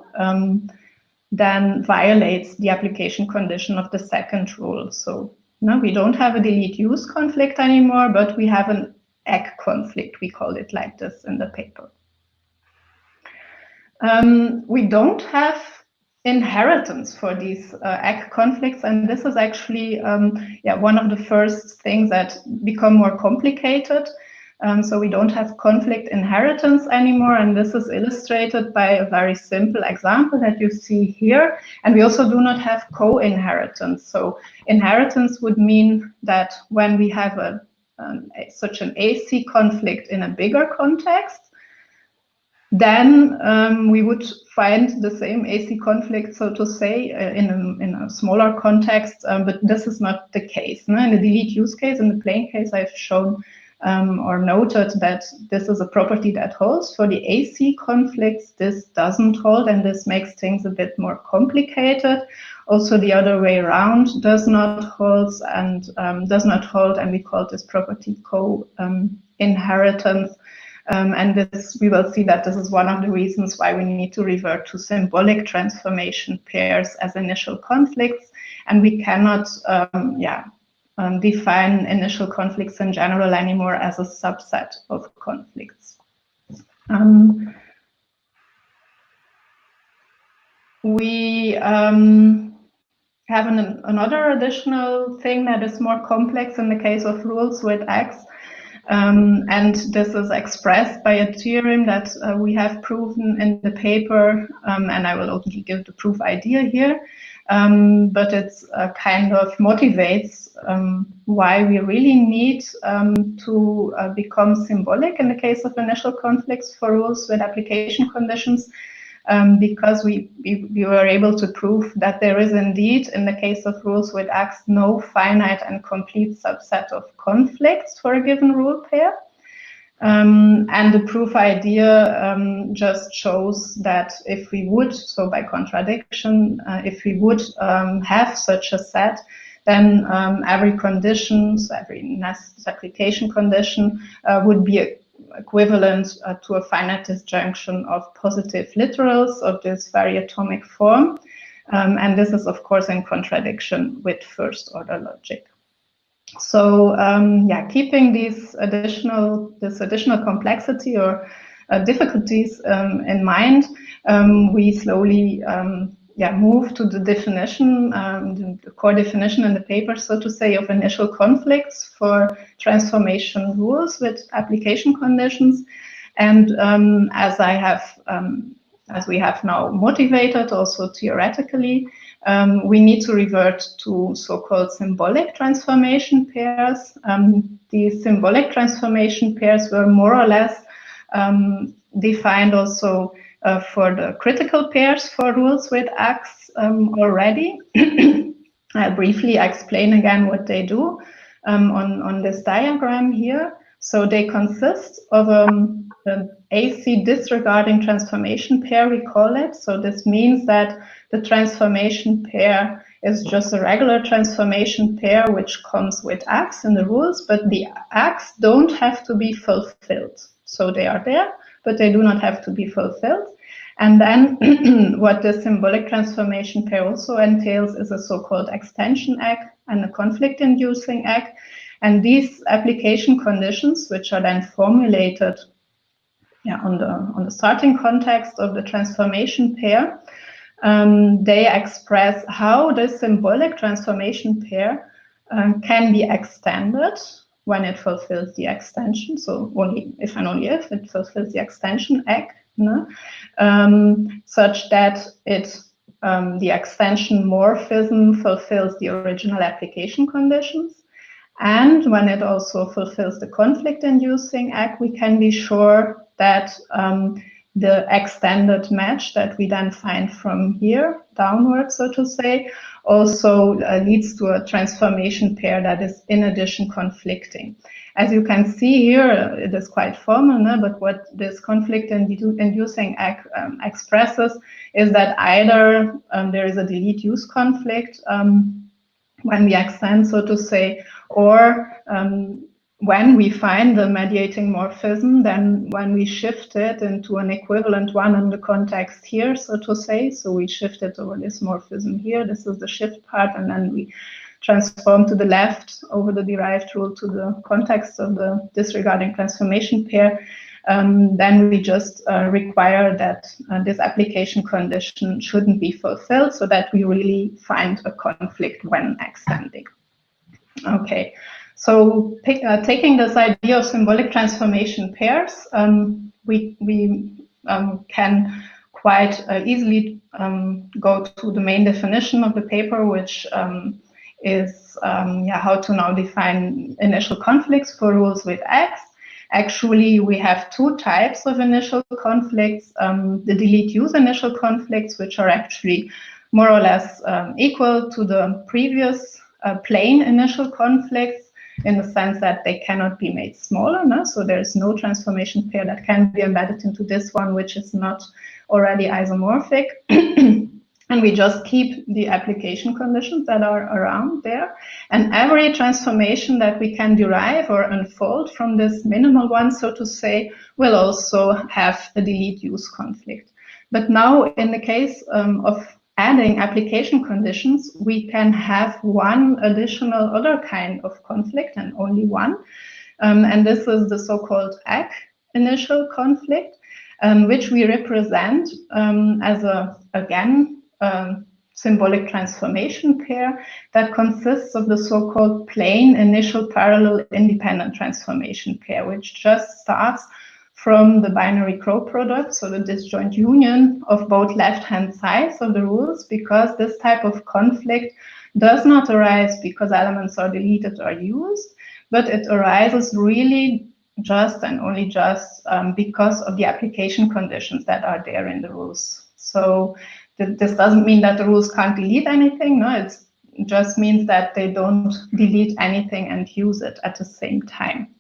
then violates the application condition of the second rule. So no, we don't have a delete use conflict anymore, but we have an egg conflict. We call it like this in the paper. We don't have inheritance for these egg conflicts, and this is actually one of the first things that become more complicated. So we don't have conflict inheritance anymore, and this is illustrated by a very simple example that you see here. And we also do not have co-inheritance. So inheritance would mean that when we have such an AC conflict in a bigger context, then we would find the same AC conflict, so to say, in a smaller context, but this is not the case. In the delete use case, in the plain case, I've shown or noted that this is a property that holds. For the AC conflicts, this doesn't hold, and this makes things a bit more complicated. Also, the other way around does not hold, and we call this property co-inheritance. And this, we will see that this is one of the reasons why we need to revert to symbolic transformation pairs as initial conflicts, and we cannot define initial conflicts in general anymore as a subset of conflicts. We have another additional thing that is more complex in the case of rules with X. And this is expressed by a theorem that we have proven in the paper, and I will only give the proof idea here. But it's kind of motivates why we really need to become symbolic in the case of initial conflicts for rules with application conditions, because we were able to prove that there is indeed, in the case of rules with X, no finite and complete subset of conflicts for a given rule pair. And the proof idea just shows that if we would, so by contradiction, if we would have such a set, then every condition, so every application condition would be equivalent to a finite disjunction of positive literals of this very atomic form. And this is, of course, in contradiction with first order logic. So yeah, keeping this additional complexity or difficulties in mind, we slowly move to the definition, the core definition in the paper, so to say, of initial conflicts for transformation rules with application conditions. And as we have now motivated also theoretically, we need to revert to so-called symbolic transformation pairs. These symbolic transformation pairs were more or less defined also for the critical pairs for rules with X already. I'll briefly explain again what they do on this diagram here. So they consist of an AC disregarding transformation pair, we call it. So this means that the transformation pair is just a regular transformation pair which comes with X in the rules, but the X don't have to be fulfilled. So they are there, but they do not have to be fulfilled. And then what the symbolic transformation pair also entails is a so-called extension egg and a conflict-inducing egg. And these application conditions, which are then formulated on the starting context of the transformation pair, they express how the symbolic transformation pair can be extended when it fulfills the extension. So only if and only if it fulfills the extension egg, such that the extension morphism fulfills the original application conditions. And when it also fulfills the conflict-inducing egg, we can be sure that the extended match that we then find from here downwards, so to say, also leads to a transformation pair that is in addition conflicting. As you can see here, it is quite formal, but what this conflict-inducing egg expresses is that either there is a delete-use conflict when we extend, so to say, or when we find the mediating morphism, then when we shift it into an equivalent one in the context here, so to say, so we shift it over this morphism here, this is the shift part, and then we transform to the left over the derived rule to the context of the disregarding transformation pair, then we just require that this application condition shouldn't be fulfilled so that we really find a conflict when extending. Okay, so taking this idea of symbolic transformation pairs, we can quite easily go to the main definition of the paper, which is how to now define initial conflicts for rules with X. Actually, we have two types of initial conflicts, the delete-use initial conflicts, which are actually more or less equal to the previous plain initial conflicts, in the sense that they cannot be made smaller, so there is no transformation pair that can be embedded into this one which is not already isomorphic. And we just keep the application conditions that are around there. And every transformation that we can derive or unfold from this minimal one, so to say, will also have a delete-use conflict. But now, in the case of adding application conditions, we can have one additional other kind of conflict, and only one. And this is the so-called egg initial conflict, which we represent as symbolic transformation pair that consists of the so-called plain initial parallel independent transformation pair, which just starts from the binary crow product, so the disjoint union of both left-hand sides of the rules, because this type of conflict does not arise because elements are deleted or used, but it arises really just and only just because of the application conditions that are there in the rules. So this doesn't mean that the rules can't delete anything. No, it just means that they don't delete anything and use it at the same time.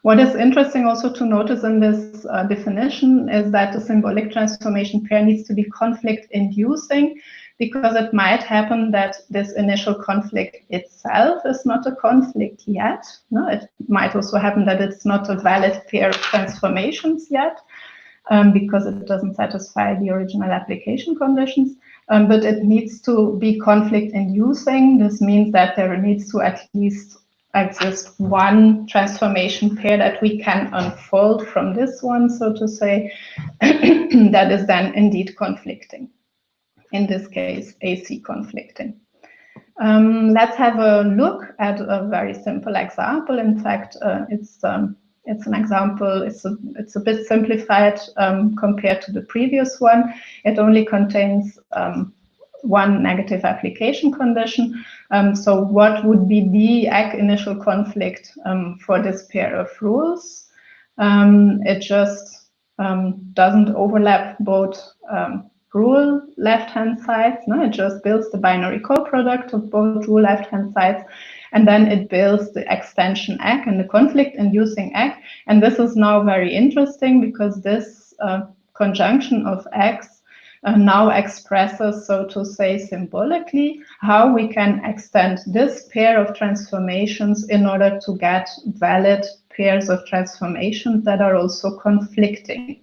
What is interesting also to notice in this definition is that the symbolic transformation pair needs to be conflict-inducing, because it might happen that this initial conflict itself is not a conflict yet. No, it might also happen that it's not a valid pair of transformations yet, because it doesn't satisfy the original application conditions. But it needs to be conflict-inducing. This means that there needs to at least exist one transformation pair that we can unfold from this one, so to say, that is then indeed conflicting. In this case, AC conflicting. Let's have a look at a very simple example. In fact, it's an example. It's a bit simplified compared to the previous one. It only contains one negative application condition. So what would be the initial conflict for this pair of rules? It just doesn't overlap both rule left-hand sides. No, it just builds the binary co-product of both rule left-hand sides, and then it builds the extension ACK and the conflict-inducing ACK. And this is now very interesting, because this conjunction of ACKs now expresses, so to say, symbolically, how we can extend this pair of transformations in order to get valid pairs of transformations that are also conflicting.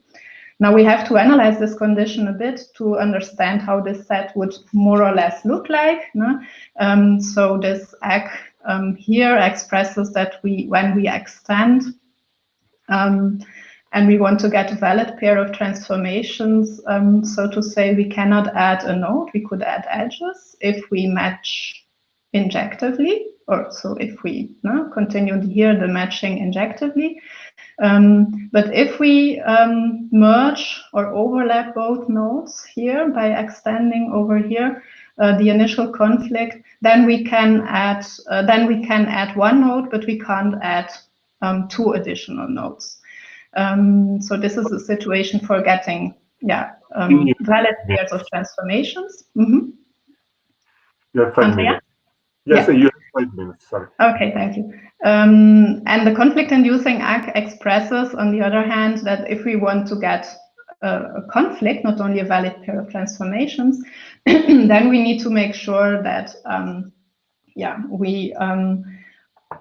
Now we have to analyze this condition a bit to understand how this set would more or less look like. No? So this ACK here expresses that when we extend and we want to get a valid pair of transformations, so to say, we cannot add a node, we could add edges if we match injectively, or so if we continue here the matching injectively. But if we merge or overlap both nodes here by extending over here the initial conflict, then we can add one node, but we can't add two additional nodes. So this is a situation for getting valid pairs of transformations. Mm-hmm. You have 5 minutes. Yes, you have 5 minutes. Sorry. Okay, thank you. And the conflict-inducing ACK expresses, on the other hand, that if we want to get a conflict, not only a valid pair of transformations, then we need to make sure that,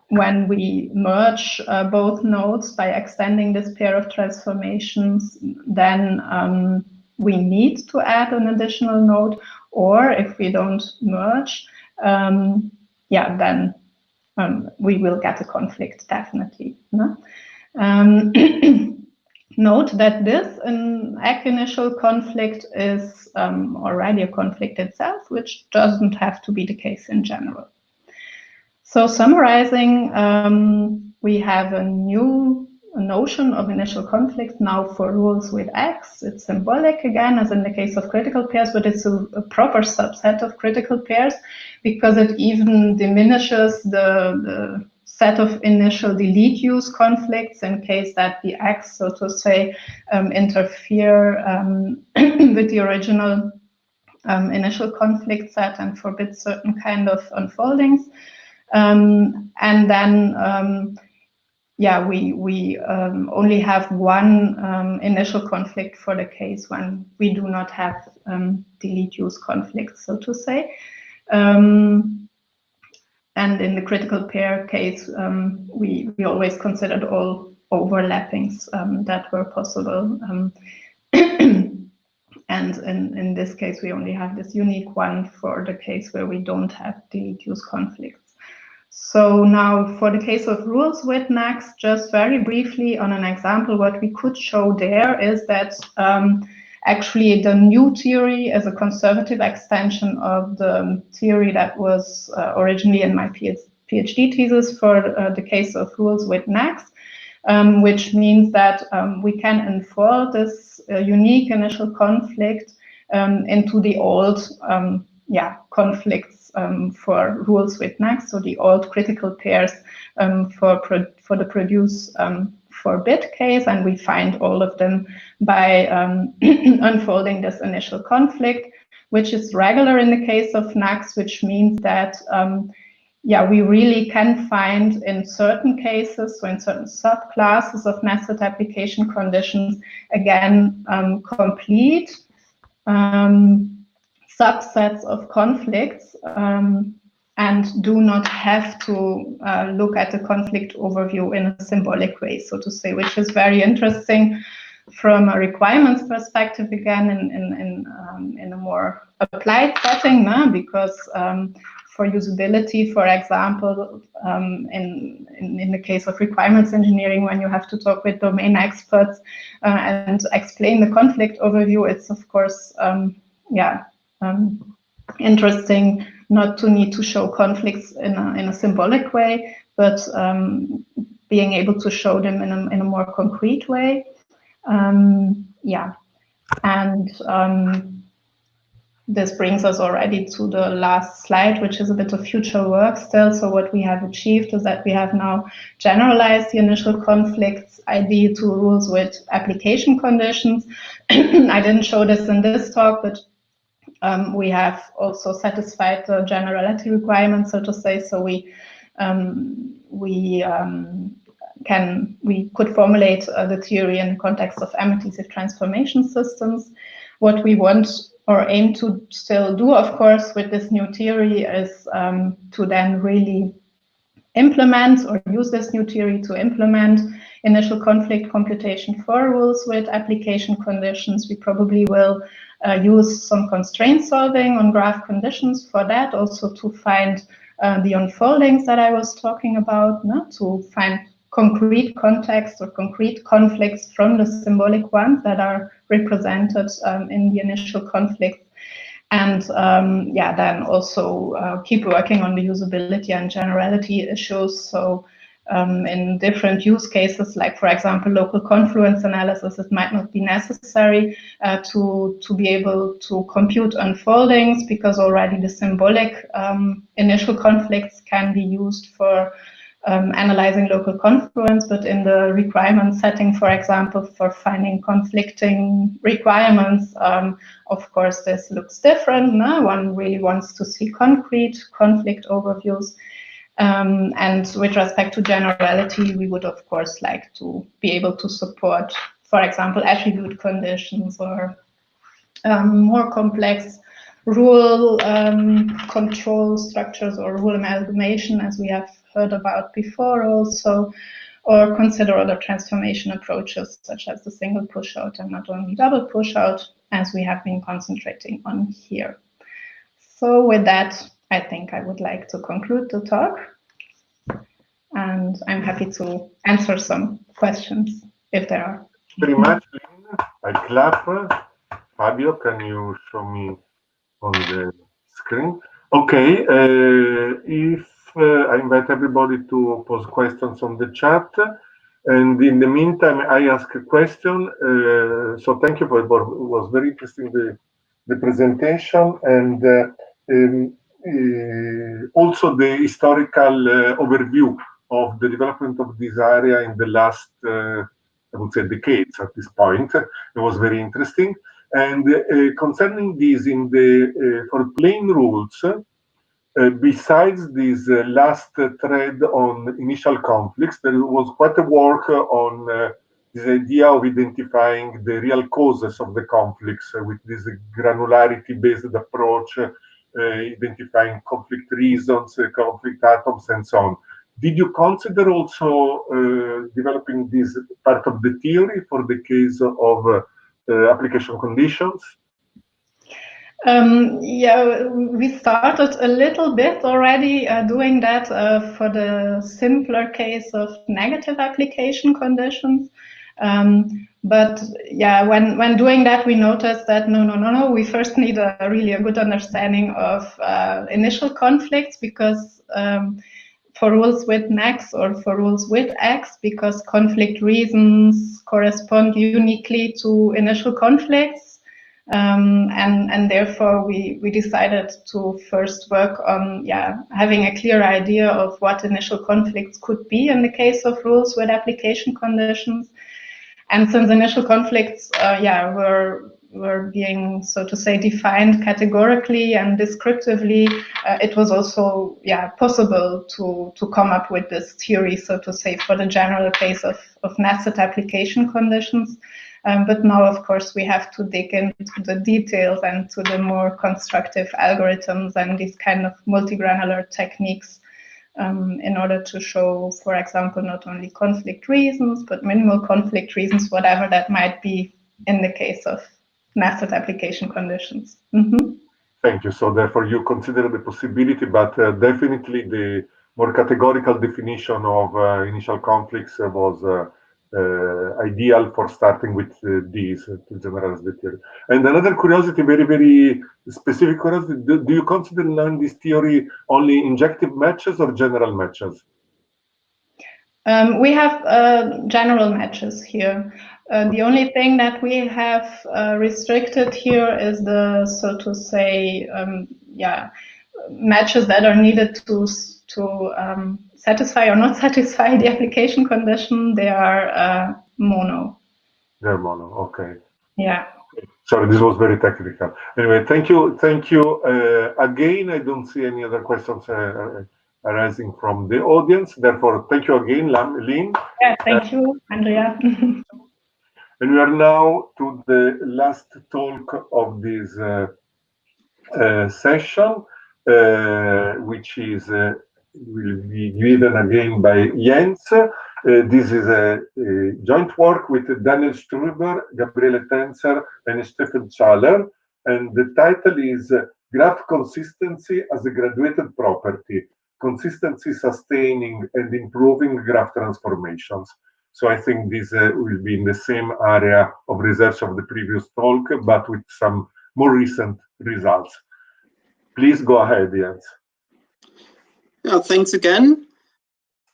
when we merge both nodes by extending this pair of transformations, then we need to add an additional node, or if we don't merge, then we will get a conflict, definitely. No? Note that this ACK initial conflict is already a conflict itself, which doesn't have to be the case in general. So summarizing, we have a new notion of initial conflict now for rules with X. It's symbolic again, as in the case of critical pairs, but it's a proper subset of critical pairs, because it even diminishes the set of initial delete use conflicts in case that the X, so to say, interfere with the original initial conflict set and forbid certain kind of unfoldings. And then we only have one initial conflict for the case when we do not have delete use conflicts, so to say. And in the critical pair case, we always considered all overlappings that were possible. And in this case, we only have this unique one for the case where we don't have delete use conflicts. So now for the case of rules with next, just very briefly on an example, what we could show there is that Actually, the new theory is a conservative extension of the theory that was originally in my PhD thesis for the case of rules with next, which means that we can unfold this unique initial conflict into the old conflicts for rules with next, so the old critical pairs for the produce for bit case, and we find all of them by unfolding this initial conflict, which is regular in the case of next, which means that we really can find in certain cases, so in certain subclasses of nested application conditions, again, complete subsets of conflicts, and do not have to look at the conflict overview in a symbolic way, so to say, which is very interesting from a requirements perspective, again, in a more applied setting, because for usability, for example, in the case of requirements engineering, when you have to talk with domain experts and explain the conflict overview, it's of course interesting not to need to show conflicts in a symbolic way, but being able to show them in a more concrete way. This brings us already to the last slide, which is a bit of future work still. So what we have achieved is that we have now generalized the initial conflicts idea to rules with application conditions. I didn't show this in this talk, but we have also satisfied the generality requirements, so to say. So we could formulate the theory in the context of additive transformation systems. What we want or aim to still do, of course, with this new theory is to then really implement or use this new theory to implement initial conflict computation for rules with application conditions. We probably will use some constraint solving on graph conditions for that, also to find the unfoldings that I was talking about, to find concrete context or concrete conflicts from the symbolic ones that are represented in the initial conflict, and then also keep working on the usability and generality issues. So in different use cases, like for example local confluence analysis, it might not be necessary to be able to compute unfoldings, because already the symbolic initial conflicts can be used for analyzing local confluence. But in the requirement setting, for example, for finding conflicting requirements, of course this looks different. One really wants to see concrete conflict overviews. And with respect to generality, we would of course like to be able to support, for example, attribute conditions or more complex rule control structures or rule amalgamation, as we have heard about before also, or consider other transformation approaches such as the single push-out and not only double push-out, as we have been concentrating on here. So with that, I think I would like to conclude the talk, and I'm happy to answer some questions if there are. Very much, Lynn. I clap. Fabio, can you show me on the screen? Okay, if I invite everybody to pose questions on the chat, and in the meantime I ask a question. So thank you for it. Was very interesting, the presentation, and also the historical overview of the development of this area in the last, I would say, decades at this point. It was very interesting. And concerning this, in the for plain rules, besides this last thread on initial conflicts, there was quite a work on this idea of identifying the real causes of the conflicts with this granularity-based approach, identifying conflict reasons, conflict atoms, and so on. Did you consider also developing this part of the theory for the case of application conditions? Yeah, we started a little bit already doing that for the simpler case of negative application conditions. But yeah, when doing that, we noticed that no, we first need a really good understanding of initial conflicts, because for rules with max or for rules with X, because conflict reasons correspond uniquely to initial conflicts. And therefore we decided to first work on having a clear idea of what initial conflicts could be in the case of rules with application conditions. And since initial conflicts were being, so to say, defined categorically and descriptively, it was also possible to come up with this theory, so to say, for the general case of nested application conditions. But now, of course, we have to dig into the details and to the more constructive algorithms and these kind of multi-granular techniques in order to show, for example, not only conflict reasons, but minimal conflict reasons, whatever that might be in the case of nested application conditions. Thank you. So therefore, you consider the possibility, but definitely the more categorical definition of initial conflicts was ideal for starting with these to generalize the theory. And another curiosity, very, very specific curiosity, do you consider learning this theory only injective matches or general matches? We have general matches here. The only thing that we have restricted here is the, so to say, matches that are needed to satisfy or not satisfy the application condition. They are mono. They're mono, okay. Yeah. Sorry, this was very technical. Anyway, thank you. Again, I don't see any other questions arising from the audience. Therefore, thank you again, Lynn. Yeah, thank you, Andrea. And we are now to the last talk of this session, which is will be given again by Jens. This is a joint work with Daniel Struber, Gabriele Tenzer, and Stefan Schaller, and the title is Graph Consistency as a Graduated Property, Consistency Sustaining and Improving Graph Transformations. So I think this will be in the same area of research of the previous talk, but with some more recent results. Please go ahead, Jens. Yeah, thanks again.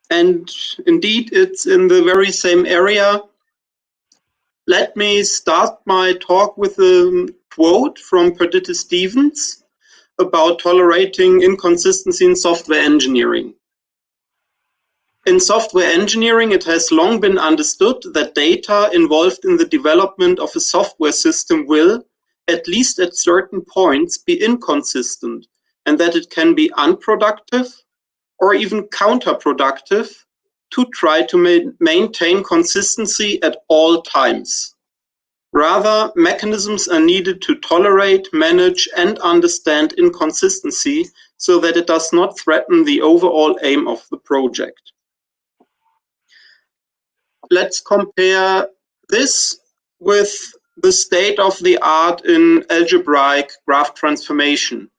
And indeed, it's in the very same area. Let me start my talk with a quote from Perdita Stevens about tolerating inconsistency in software engineering. In software engineering, it has long been understood that data involved in the development of a software system will, at least at certain points, be inconsistent, and that it can be unproductive or even counterproductive to try to maintain consistency at all times. Rather, mechanisms are needed to tolerate, manage, and understand inconsistency so that it does not threaten the overall aim of the project. Let's compare this with the state of the art in algebraic graph transformation.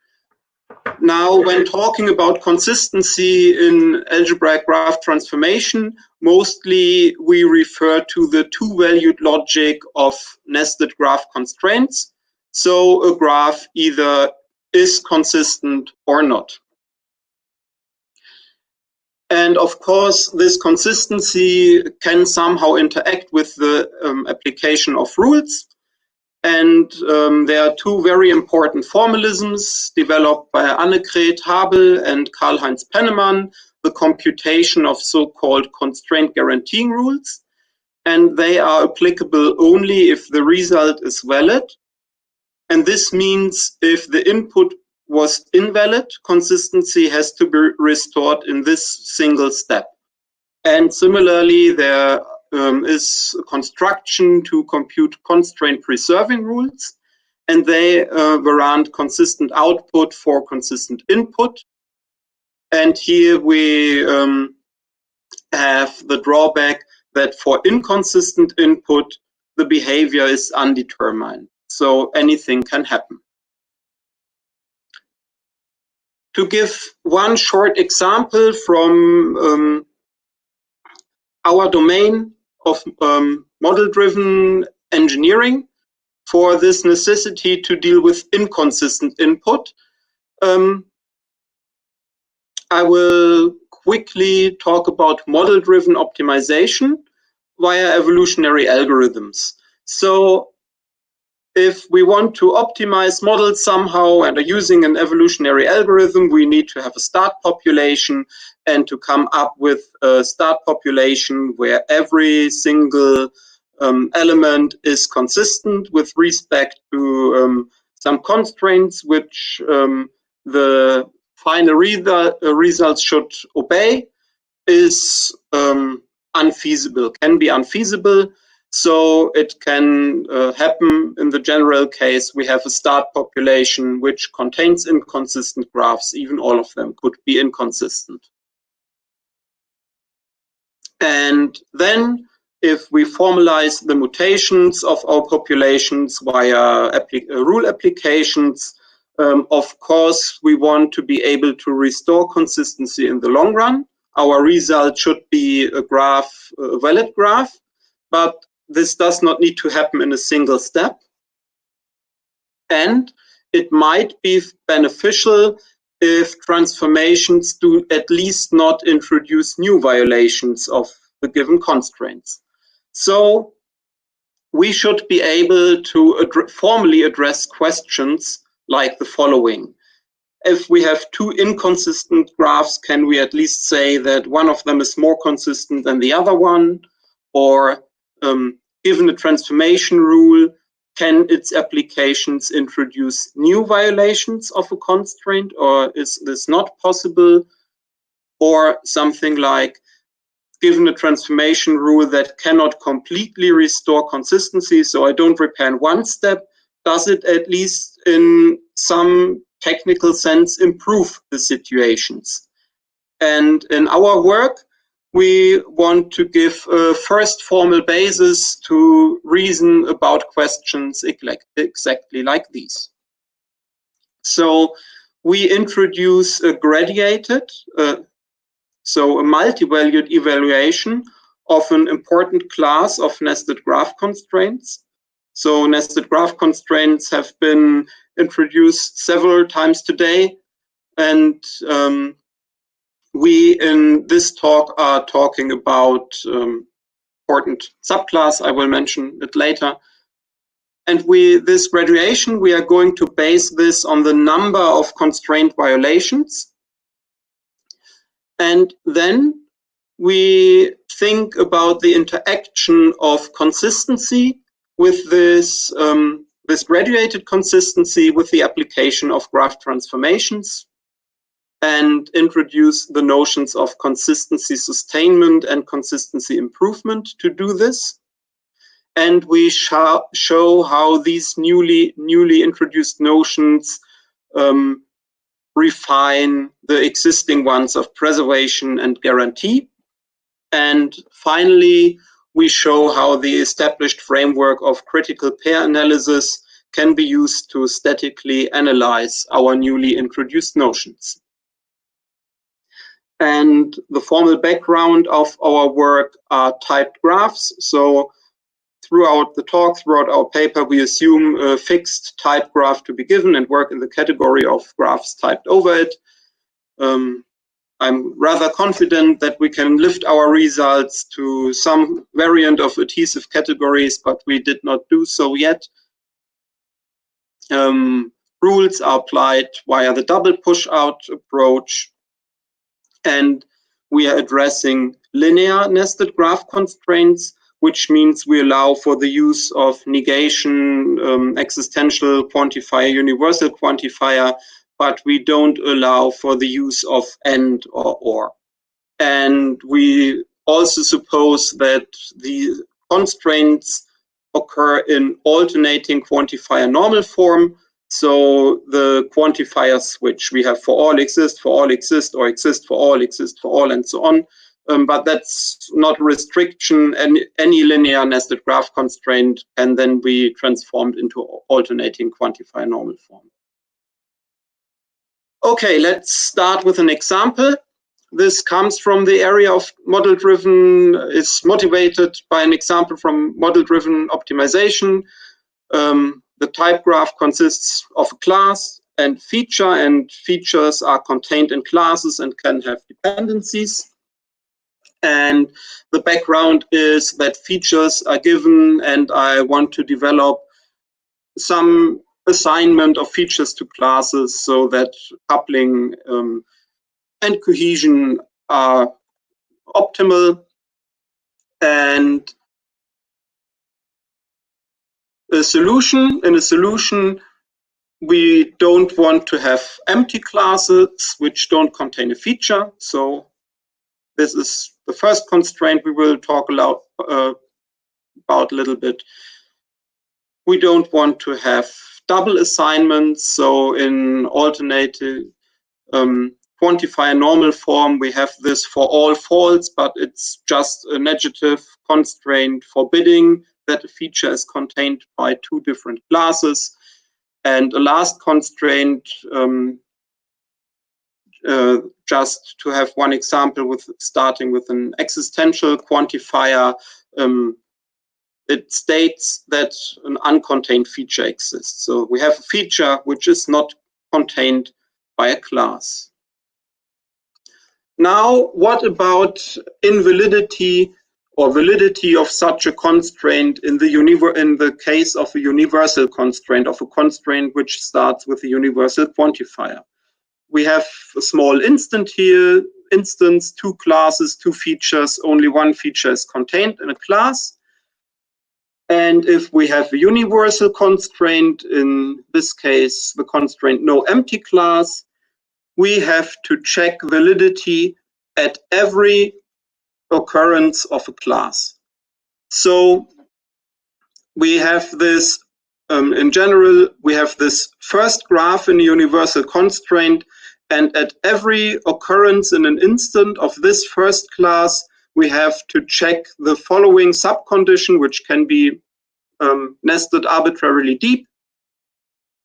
Now, when talking about consistency in algebraic graph transformation, mostly we refer to the two-valued logic of nested graph constraints. So a graph either is consistent or not. And of course, this consistency can somehow interact with the application of rules. And there are two very important formalisms developed by Annegret Habel and Karl-Heinz Pennemann, the computation of so-called constraint guaranteeing rules. And they are applicable only if the result is valid. And this means if the input was invalid, consistency has to be restored in this single step. And similarly, there is a construction to compute constraint preserving rules, and they warrant consistent output for consistent input. And here we have the drawback that for inconsistent input, the behavior is undetermined. So anything can happen. To give one short example from our domain, of model-driven engineering for this necessity to deal with inconsistent input. I will quickly talk about model-driven optimization via evolutionary algorithms. So if we want to optimize models somehow and are using an evolutionary algorithm, we need to have a start population and to come up with a start population where every single element is consistent with respect to some constraints which the final results should obey, is unfeasible, can be unfeasible. So it can happen in the general case. We have a start population which contains inconsistent graphs. Even all of them could be inconsistent. And then if we formalize the mutations of our populations via rule applications, of course, we want to be able to restore consistency in the long run. Our result should be a graph, a valid graph, but this does not need to happen in a single step. And it might be beneficial if transformations do at least not introduce new violations of the given constraints. So we should be able to formally address questions like the following. If we have two inconsistent graphs, can we at least say that one of them is more consistent than the other one? Or given the transformation rule, can its applications introduce new violations of a constraint, or is this not possible? Or something like, given a transformation rule that cannot completely restore consistency, so I don't repair in one step, does it at least in some technical sense improve the situations? And in our work, we want to give a first formal basis to reason about questions exactly like these. So we introduce a graduated, so a multi-valued evaluation of an important class of nested graph constraints. So nested graph constraints have been introduced several times today, and we in this talk are talking about important subclass. I will mention it later. And this graduation, we are going to base this on the number of constraint violations. And then we think about the interaction of consistency with this, this graduated consistency with the application of graph transformations, and introduce the notions of consistency sustainment and consistency improvement to do this. And we show how these newly introduced notions refine the existing ones of preservation and guarantee. And finally, we show how the established framework of critical pair analysis can be used to statically analyze our newly introduced notions. And the formal background of our work are typed graphs. So throughout the talk, throughout our paper, we assume a fixed type graph to be given and work in the category of graphs typed over it. I'm rather confident that we can lift our results to some variant of adhesive categories, but we did not do so yet. Rules are applied via the double push-out approach. And we are addressing linear nested graph constraints, which means we allow for the use of negation, existential quantifier, universal quantifier, but we don't allow for the use of and or. And we also suppose that the constraints occur in alternating quantifier normal form. So the quantifier switch we have for all, exist, or exist for all, and so on. But that's not a restriction, and any linear nested graph constraint can then be transformed into alternating quantifier normal form. Okay, let's start with an example. this comes from the area of model-driven, is motivated by an example from model-driven optimization. The type graph consists of a class and feature, and features are contained in classes and can have dependencies. And the background is that features are given, and I want to develop some assignment of features to classes so that coupling and cohesion are optimal. And in a solution, we don't want to have empty classes which don't contain a feature. So this is the first constraint we will talk about a little bit. We don't want to have double assignments. So in alternative quantifier normal form, we have this for all false, but it's just a negative constraint forbidding that a feature is contained by two different classes. And a last constraint, just to have one example, with starting with an existential quantifier, it states that an uncontained feature exists. So we have a feature which is not contained by a class. Now, what about invalidity or validity of such a constraint in the case of a universal constraint, of a constraint which starts with a universal quantifier? We have a small instance here, two classes, two features, only one feature is contained in a class. And if we have a universal constraint, in this case, the constraint no empty class, we have to check validity at every occurrence of a class. So we have this, in general, we have this first graph in a universal constraint, and at every occurrence in an instant of this first class, we have to check the following subcondition, which can be nested arbitrarily deep,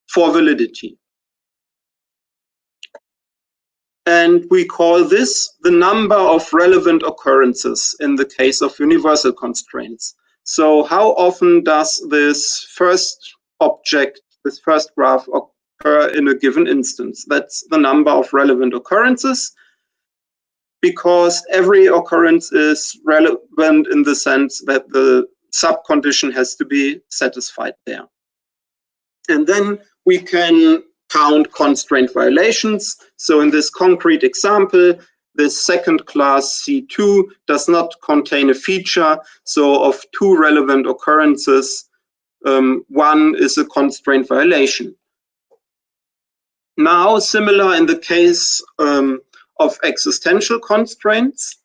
for validity. And we call this the number of relevant occurrences in the case of universal constraints. So how often does this first object, this first graph, occur in a given instance? That's the number of relevant occurrences, because every occurrence is relevant in the sense that the subcondition has to be satisfied there. And then we can count constraint violations. So in this concrete example, this second class C2 does not contain a feature. So of two relevant occurrences, one is a constraint violation. Now, similar in the case of existential constraints,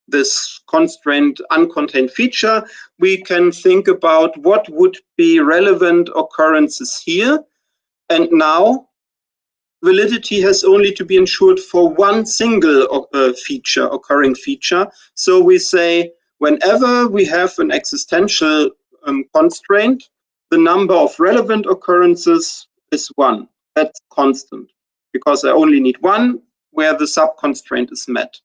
this constraint uncontained feature, we can think about what would be relevant occurrences here. And now validity has only to be ensured for one single occurring feature. So we say whenever we have an existential constraint, the number of relevant occurrences is 1. That's constant, because I only need one where the subconstraint is met.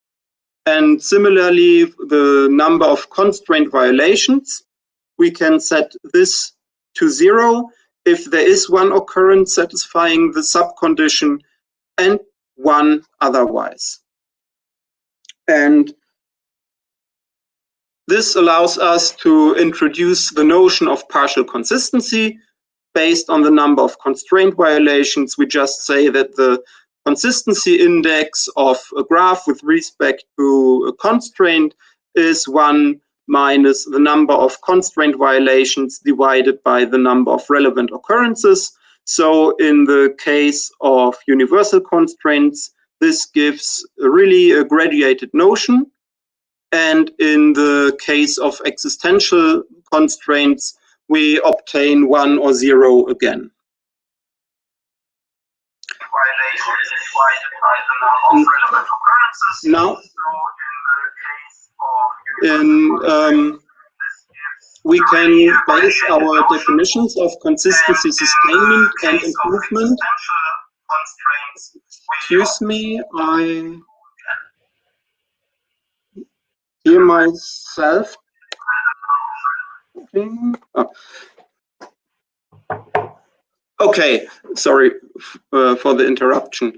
And similarly, the number of constraint violations, we can set this to 0 if there is one occurrence satisfying the subcondition and one otherwise. And this allows us to introduce the notion of partial consistency based on the number of constraint violations. We just say that the consistency index of a graph with respect to a constraint is 1 minus the number of constraint violations divided by the number of relevant occurrences. So in the case of universal constraints, this gives really a graduated notion. And in the case of existential constraints, we obtain 1 or 0 again. Now, we can base our definitions of consistency, sustainment, and improvement. Excuse me, hear myself. Oh. Okay, sorry for the interruption.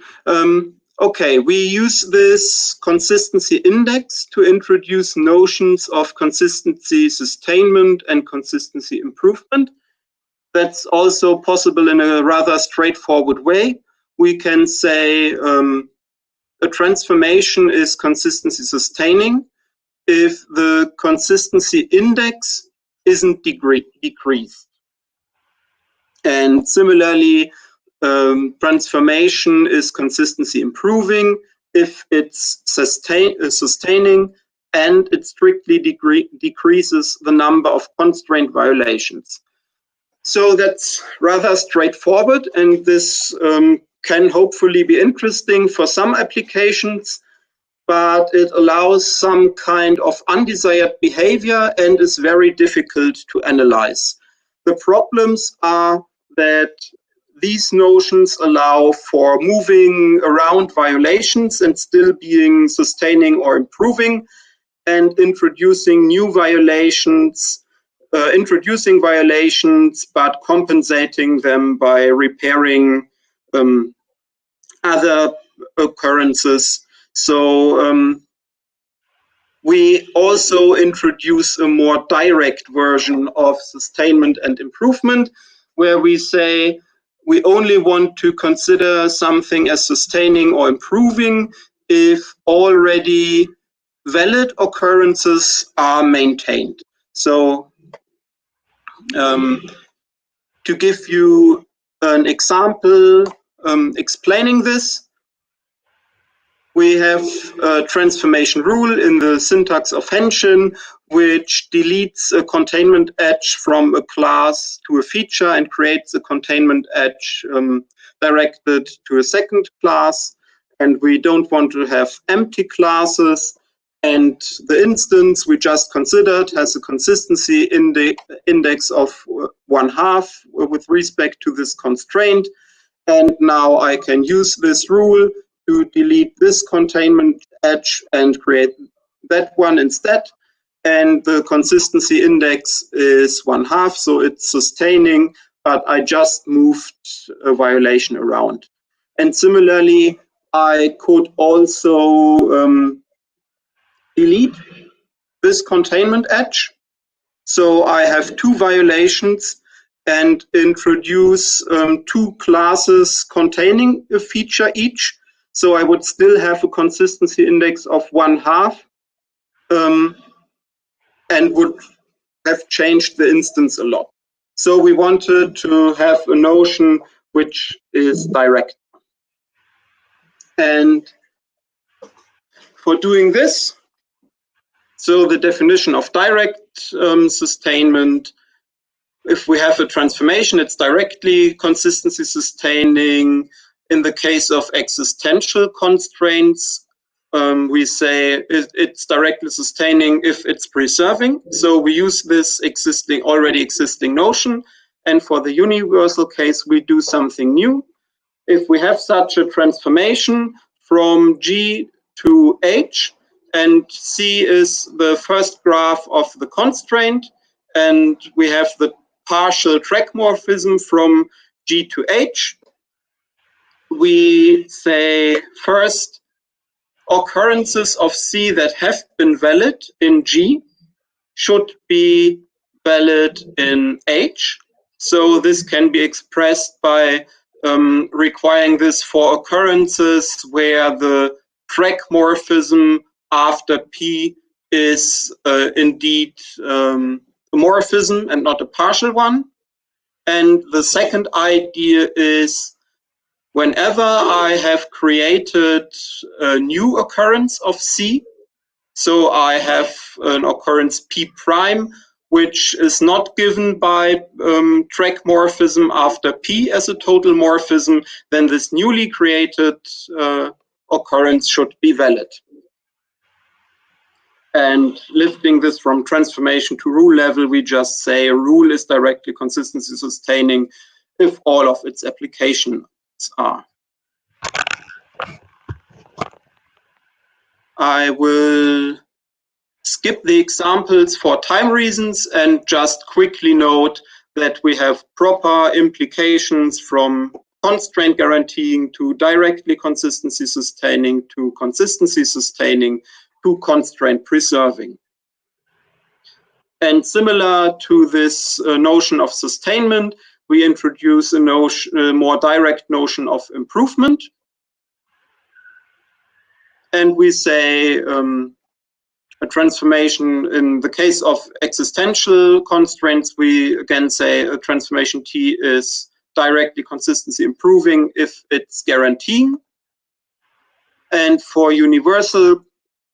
Okay, we use this consistency index to introduce notions of consistency sustainment and consistency improvement. That's also possible in a rather straightforward way. We can say a transformation is consistency sustaining if the consistency index isn't decreased. And similarly, transformation is consistency improving if it's sustaining and it strictly decreases the number of constraint violations. So that's rather straightforward, and this can hopefully be interesting for some applications, but it allows some kind of undesired behavior and is very difficult to analyze. The problems are that these notions allow for moving around violations and still being sustaining or improving, and introducing new violations, but compensating them by repairing other occurrences. So we also introduce a more direct version of sustainment and improvement, where we say we only want to consider something as sustaining or improving if already valid occurrences are maintained. So to give you an example explaining this, we have a transformation rule in the syntax of Henshin, which deletes a containment edge from a class to a feature and creates a containment edge directed to a second class. And we don't want to have empty classes. And the instance we just considered has a consistency index of 1/2 with respect to this constraint. And now I can use this rule to delete this containment edge and create that one instead. And the consistency index is 1/2, so it's sustaining, but I just moved a violation around. And similarly, I could also delete this containment edge. So I have 2 violations and introduce 2 classes containing a feature each. So I would still have a consistency index of 1/2 and would have changed the instance a lot. So we wanted to have a notion which is direct. And for doing this, so the definition of direct sustainment, if we have a transformation, it's directly consistency sustaining. In the case of existential constraints, we say it's directly sustaining if it's preserving. So we use this already existing notion. And for the universal case, we do something new. If we have such a transformation from G to H, and C is the first graph of the constraint, and we have the partial track morphism from G to H, we say first occurrences of C that have been valid in G should be valid in H. So this can be expressed by requiring this for occurrences where the track morphism after P is indeed a morphism and not a partial one. And the second idea is whenever I have created a new occurrence of C, so I have an occurrence P prime, which is not given by track morphism after P as a total morphism, then this newly created occurrence should be valid. And lifting this from transformation to rule level, we just say a rule is directly consistency sustaining if all of its applications are. I will skip the examples for time reasons and just quickly note that we have proper implications from constraint guaranteeing to directly consistency sustaining to consistency sustaining to constraint preserving. And similar to this notion of sustainment, we introduce a more direct notion of improvement. And we say a transformation in the case of existential constraints, we again say a transformation T is directly consistency improving if it's guaranteeing. And for universal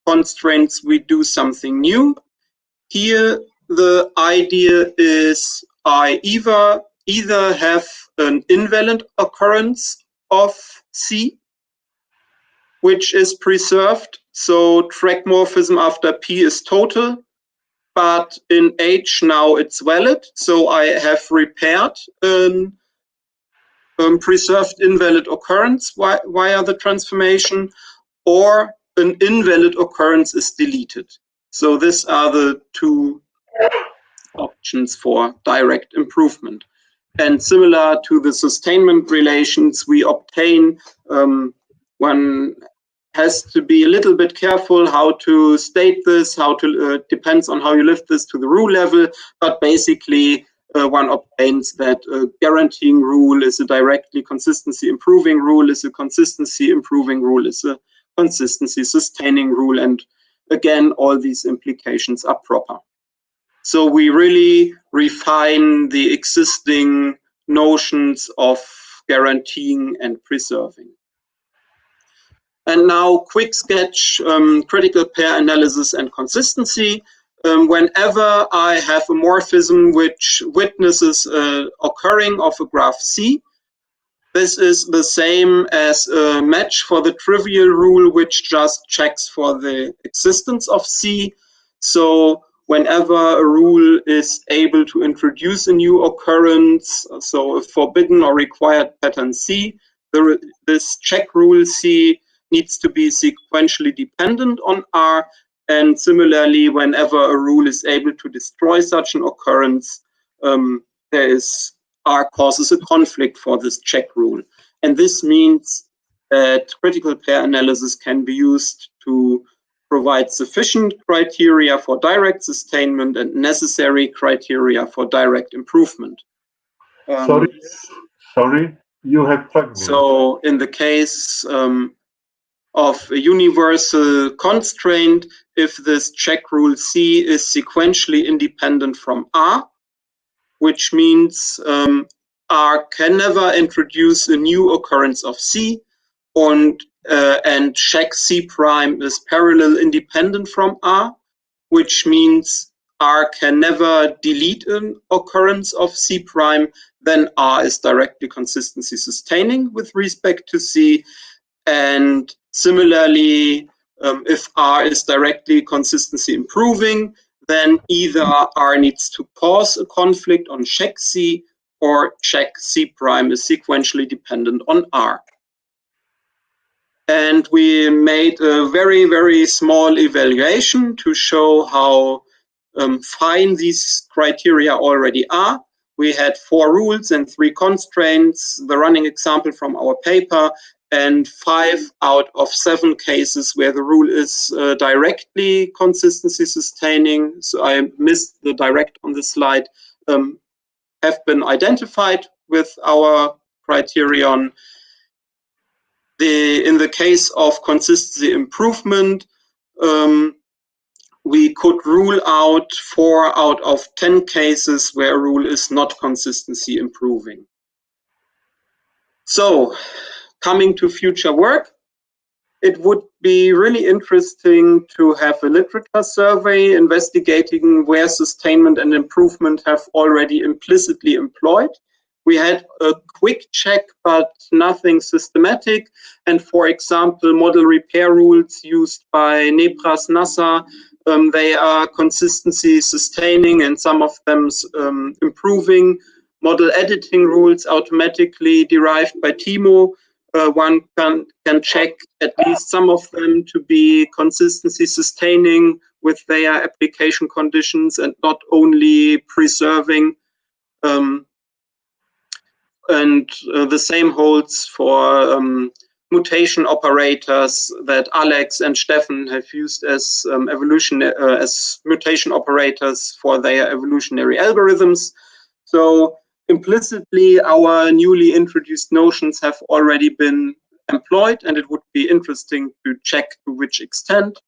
constraints, we do something new. Here, the idea is I either have an invalid occurrence of C, which is preserved. So track morphism after P is total, but in H now it's valid. So I have repaired an preserved invalid occurrence via the transformation, or an invalid occurrence is deleted. So these are the two options for direct improvement. And similar to the sustainment relations we obtain, one has to be a little bit careful how to state this, depends on how you lift this to the rule level, but basically one obtains that a guaranteeing rule is a directly consistency improving rule, is a consistency improving rule, is a consistency sustaining rule, and again, all these implications are proper. So we really refine the existing notions of guaranteeing and preserving. And now, quick sketch, critical pair analysis and consistency. Whenever I have a morphism which witnesses occurring of a graph C, this is the same as a match for the trivial rule, which just checks for the existence of C. So whenever a rule is able to introduce a new occurrence, so a forbidden or required pattern C, this check rule C needs to be sequentially dependent on R. And similarly, whenever a rule is able to destroy such an occurrence, R causes a conflict for this check rule. And this means that critical pair analysis can be used to provide sufficient criteria for direct sustainment and necessary criteria for direct improvement. Sorry, you have 5 minutes. So in the case of a universal constraint, if this check rule C is sequentially independent from R, which means R can never introduce a new occurrence of C, and check C prime is parallel independent from R, which means R can never delete an occurrence of C prime, then R is directly consistency sustaining with respect to C. And similarly, if R is directly consistency improving, then either R needs to cause a conflict on check C, or check C prime is sequentially dependent on R. And we made a very, very small evaluation to show how fine these criteria already are. We had 4 rules and 3 constraints, the running example from our paper, and 5 out of 7 cases where the rule is directly consistency sustaining, so I missed the direct on this slide, have been identified with our criterion. In the case of consistency improvement, we could rule out 4 out of 10 cases where a rule is not consistency improving. So, coming to future work, it would be really interesting to have a literature survey investigating where sustainment and improvement have already implicitly employed. We had a quick check, but nothing systematic. And for example, model repair rules used by Nebras NASA, they are consistency sustaining and some of them improving. Model editing rules automatically derived by Timo one can check at least some of them to be consistency sustaining with their application conditions and not only preserving. The same holds for mutation operators that Alex and Steffen have used as as mutation operators for their evolutionary algorithms. So implicitly, our newly introduced notions have already been employed, and it would be interesting to check to which extent.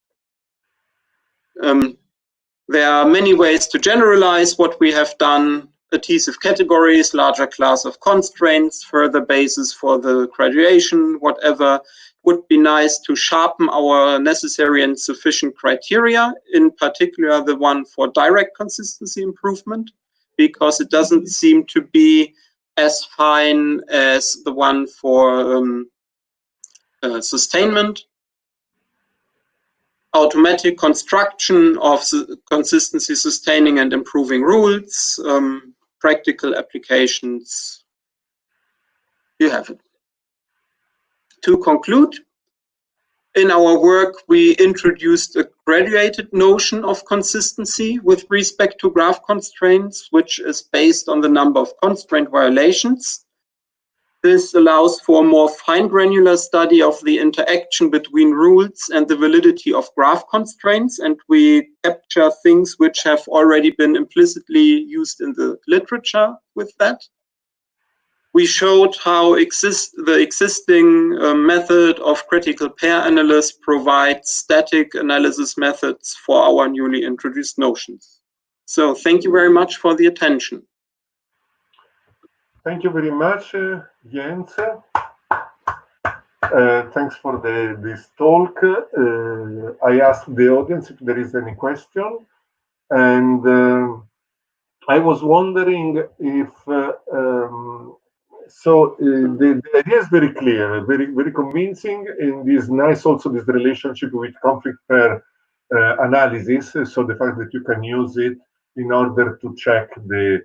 There are many ways to generalize what we have done: adhesive categories, larger class of constraints, further basis for the graduation, whatever. It would be nice to sharpen our necessary and sufficient criteria, in particular the one for direct consistency improvement, because it doesn't seem to be as fine as the one for sustainment. Automatic construction of consistency sustaining and improving rules, practical applications. You have it. To conclude, in our work, we introduced a graduated notion of consistency with respect to graph constraints, which is based on the number of constraint violations. This allows for a more fine granular study of the interaction between rules and the validity of graph constraints, and we capture things which have already been implicitly used in the literature with that. We showed how the existing method of critical pair analysis provides static analysis methods for our newly introduced notions. So thank you very much for the attention. Thank you very much, Jens. Thanks for this talk. I asked the audience if there is any question, and I was wondering if the idea is very clear, very convincing, and is nice also this relationship with conflict pair analysis. So the fact that you can use it in order to check the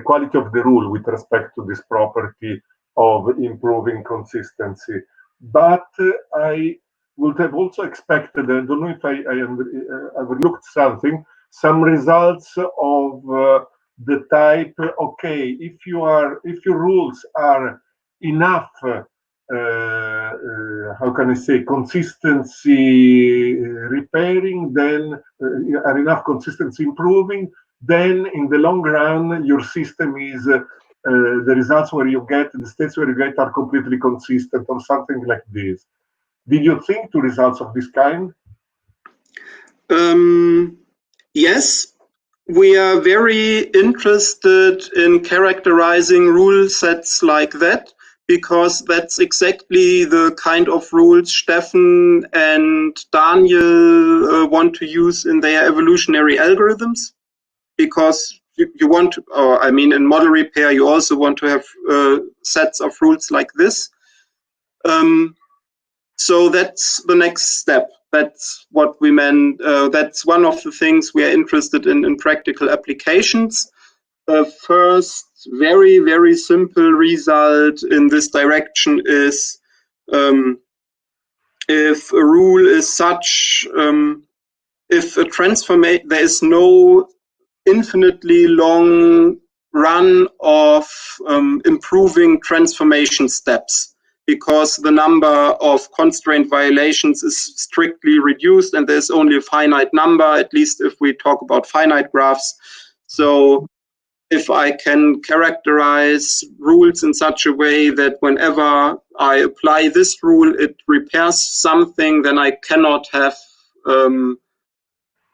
quality of the rule with respect to this property of improving consistency. But I would have also expected, I don't know if I overlooked something, some results of the type, okay, if your rules are enough, how can I say, consistency repairing, then are enough consistency improving, then in the long run, your system is, the results where you get, the states where you get are completely consistent or something like this. Did you think to results of this kind? Yes, we are very interested in characterizing rule sets like that, because that's exactly the kind of rules Steffen and Daniel want to use in their evolutionary algorithms. Because you want to, I mean, in model repair, you also want to have sets of rules like this. So that's the next step. That's what we meant. That's one of the things we are interested in practical applications. First, very, very simple result in this direction is if a rule is such, if a transformation, there is no infinitely long run of improving transformation steps, because the number of constraint violations is strictly reduced and there's only a finite number, at least if we talk about finite graphs. So if I can characterize rules in such a way that whenever I apply this rule, it repairs something, then I cannot have an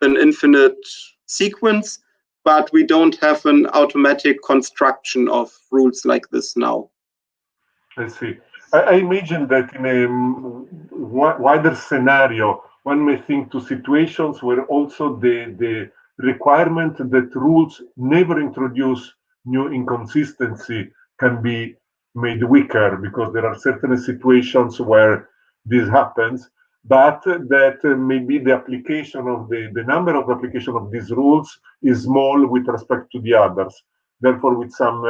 infinite sequence. But we don't have an automatic construction of rules like this now. I see. I imagine that in a wider scenario, one may think to situations where also the requirement that rules never introduce new inconsistency can be made weaker, because there are certain situations where this happens, but that maybe the application of the number of application of these rules is small with respect to the others. Therefore, with some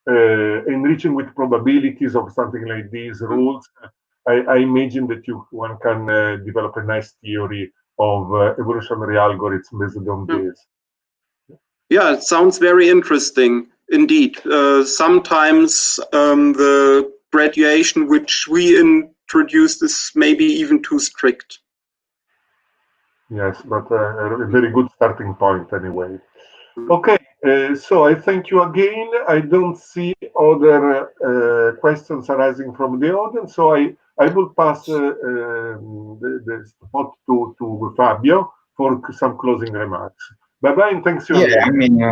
enriching with probabilities of something like these rules, I imagine that one can develop a nice theory of evolutionary algorithms based on this. Yeah, it sounds very interesting indeed. Sometimes the graduation which we introduced is maybe even too strict. Yes, but a very good starting point anyway. Okay, so I thank you again. I don't see other questions arising from the audience, so I will pass the spot to Fabio for some closing remarks. Bye-bye, and thanks you again. I mean,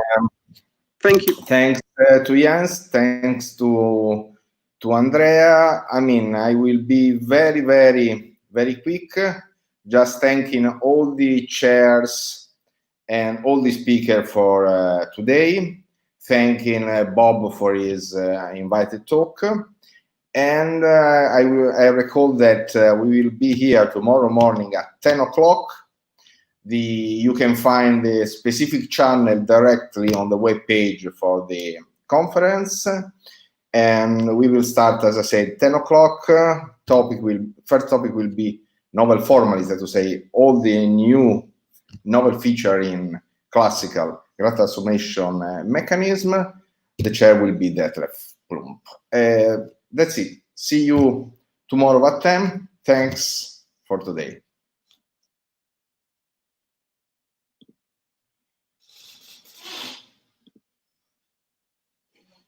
thank you. Thanks to Jens, thanks to Andrea. I mean, I will be very, very, very quick, just thanking all the chairs and all the speakers for today, thanking Bob for his invited talk. And I recall that we will be here tomorrow morning at 10 o'clock. You can find the specific channel directly on the web page for the conference. And we will start, as I said, 10 o'clock. First topic will be novel formalism, that to say all the new novel feature in classical graph transformation mechanism. The chair will be Detlef Plump. That's it. See you tomorrow at 10. Thanks for today.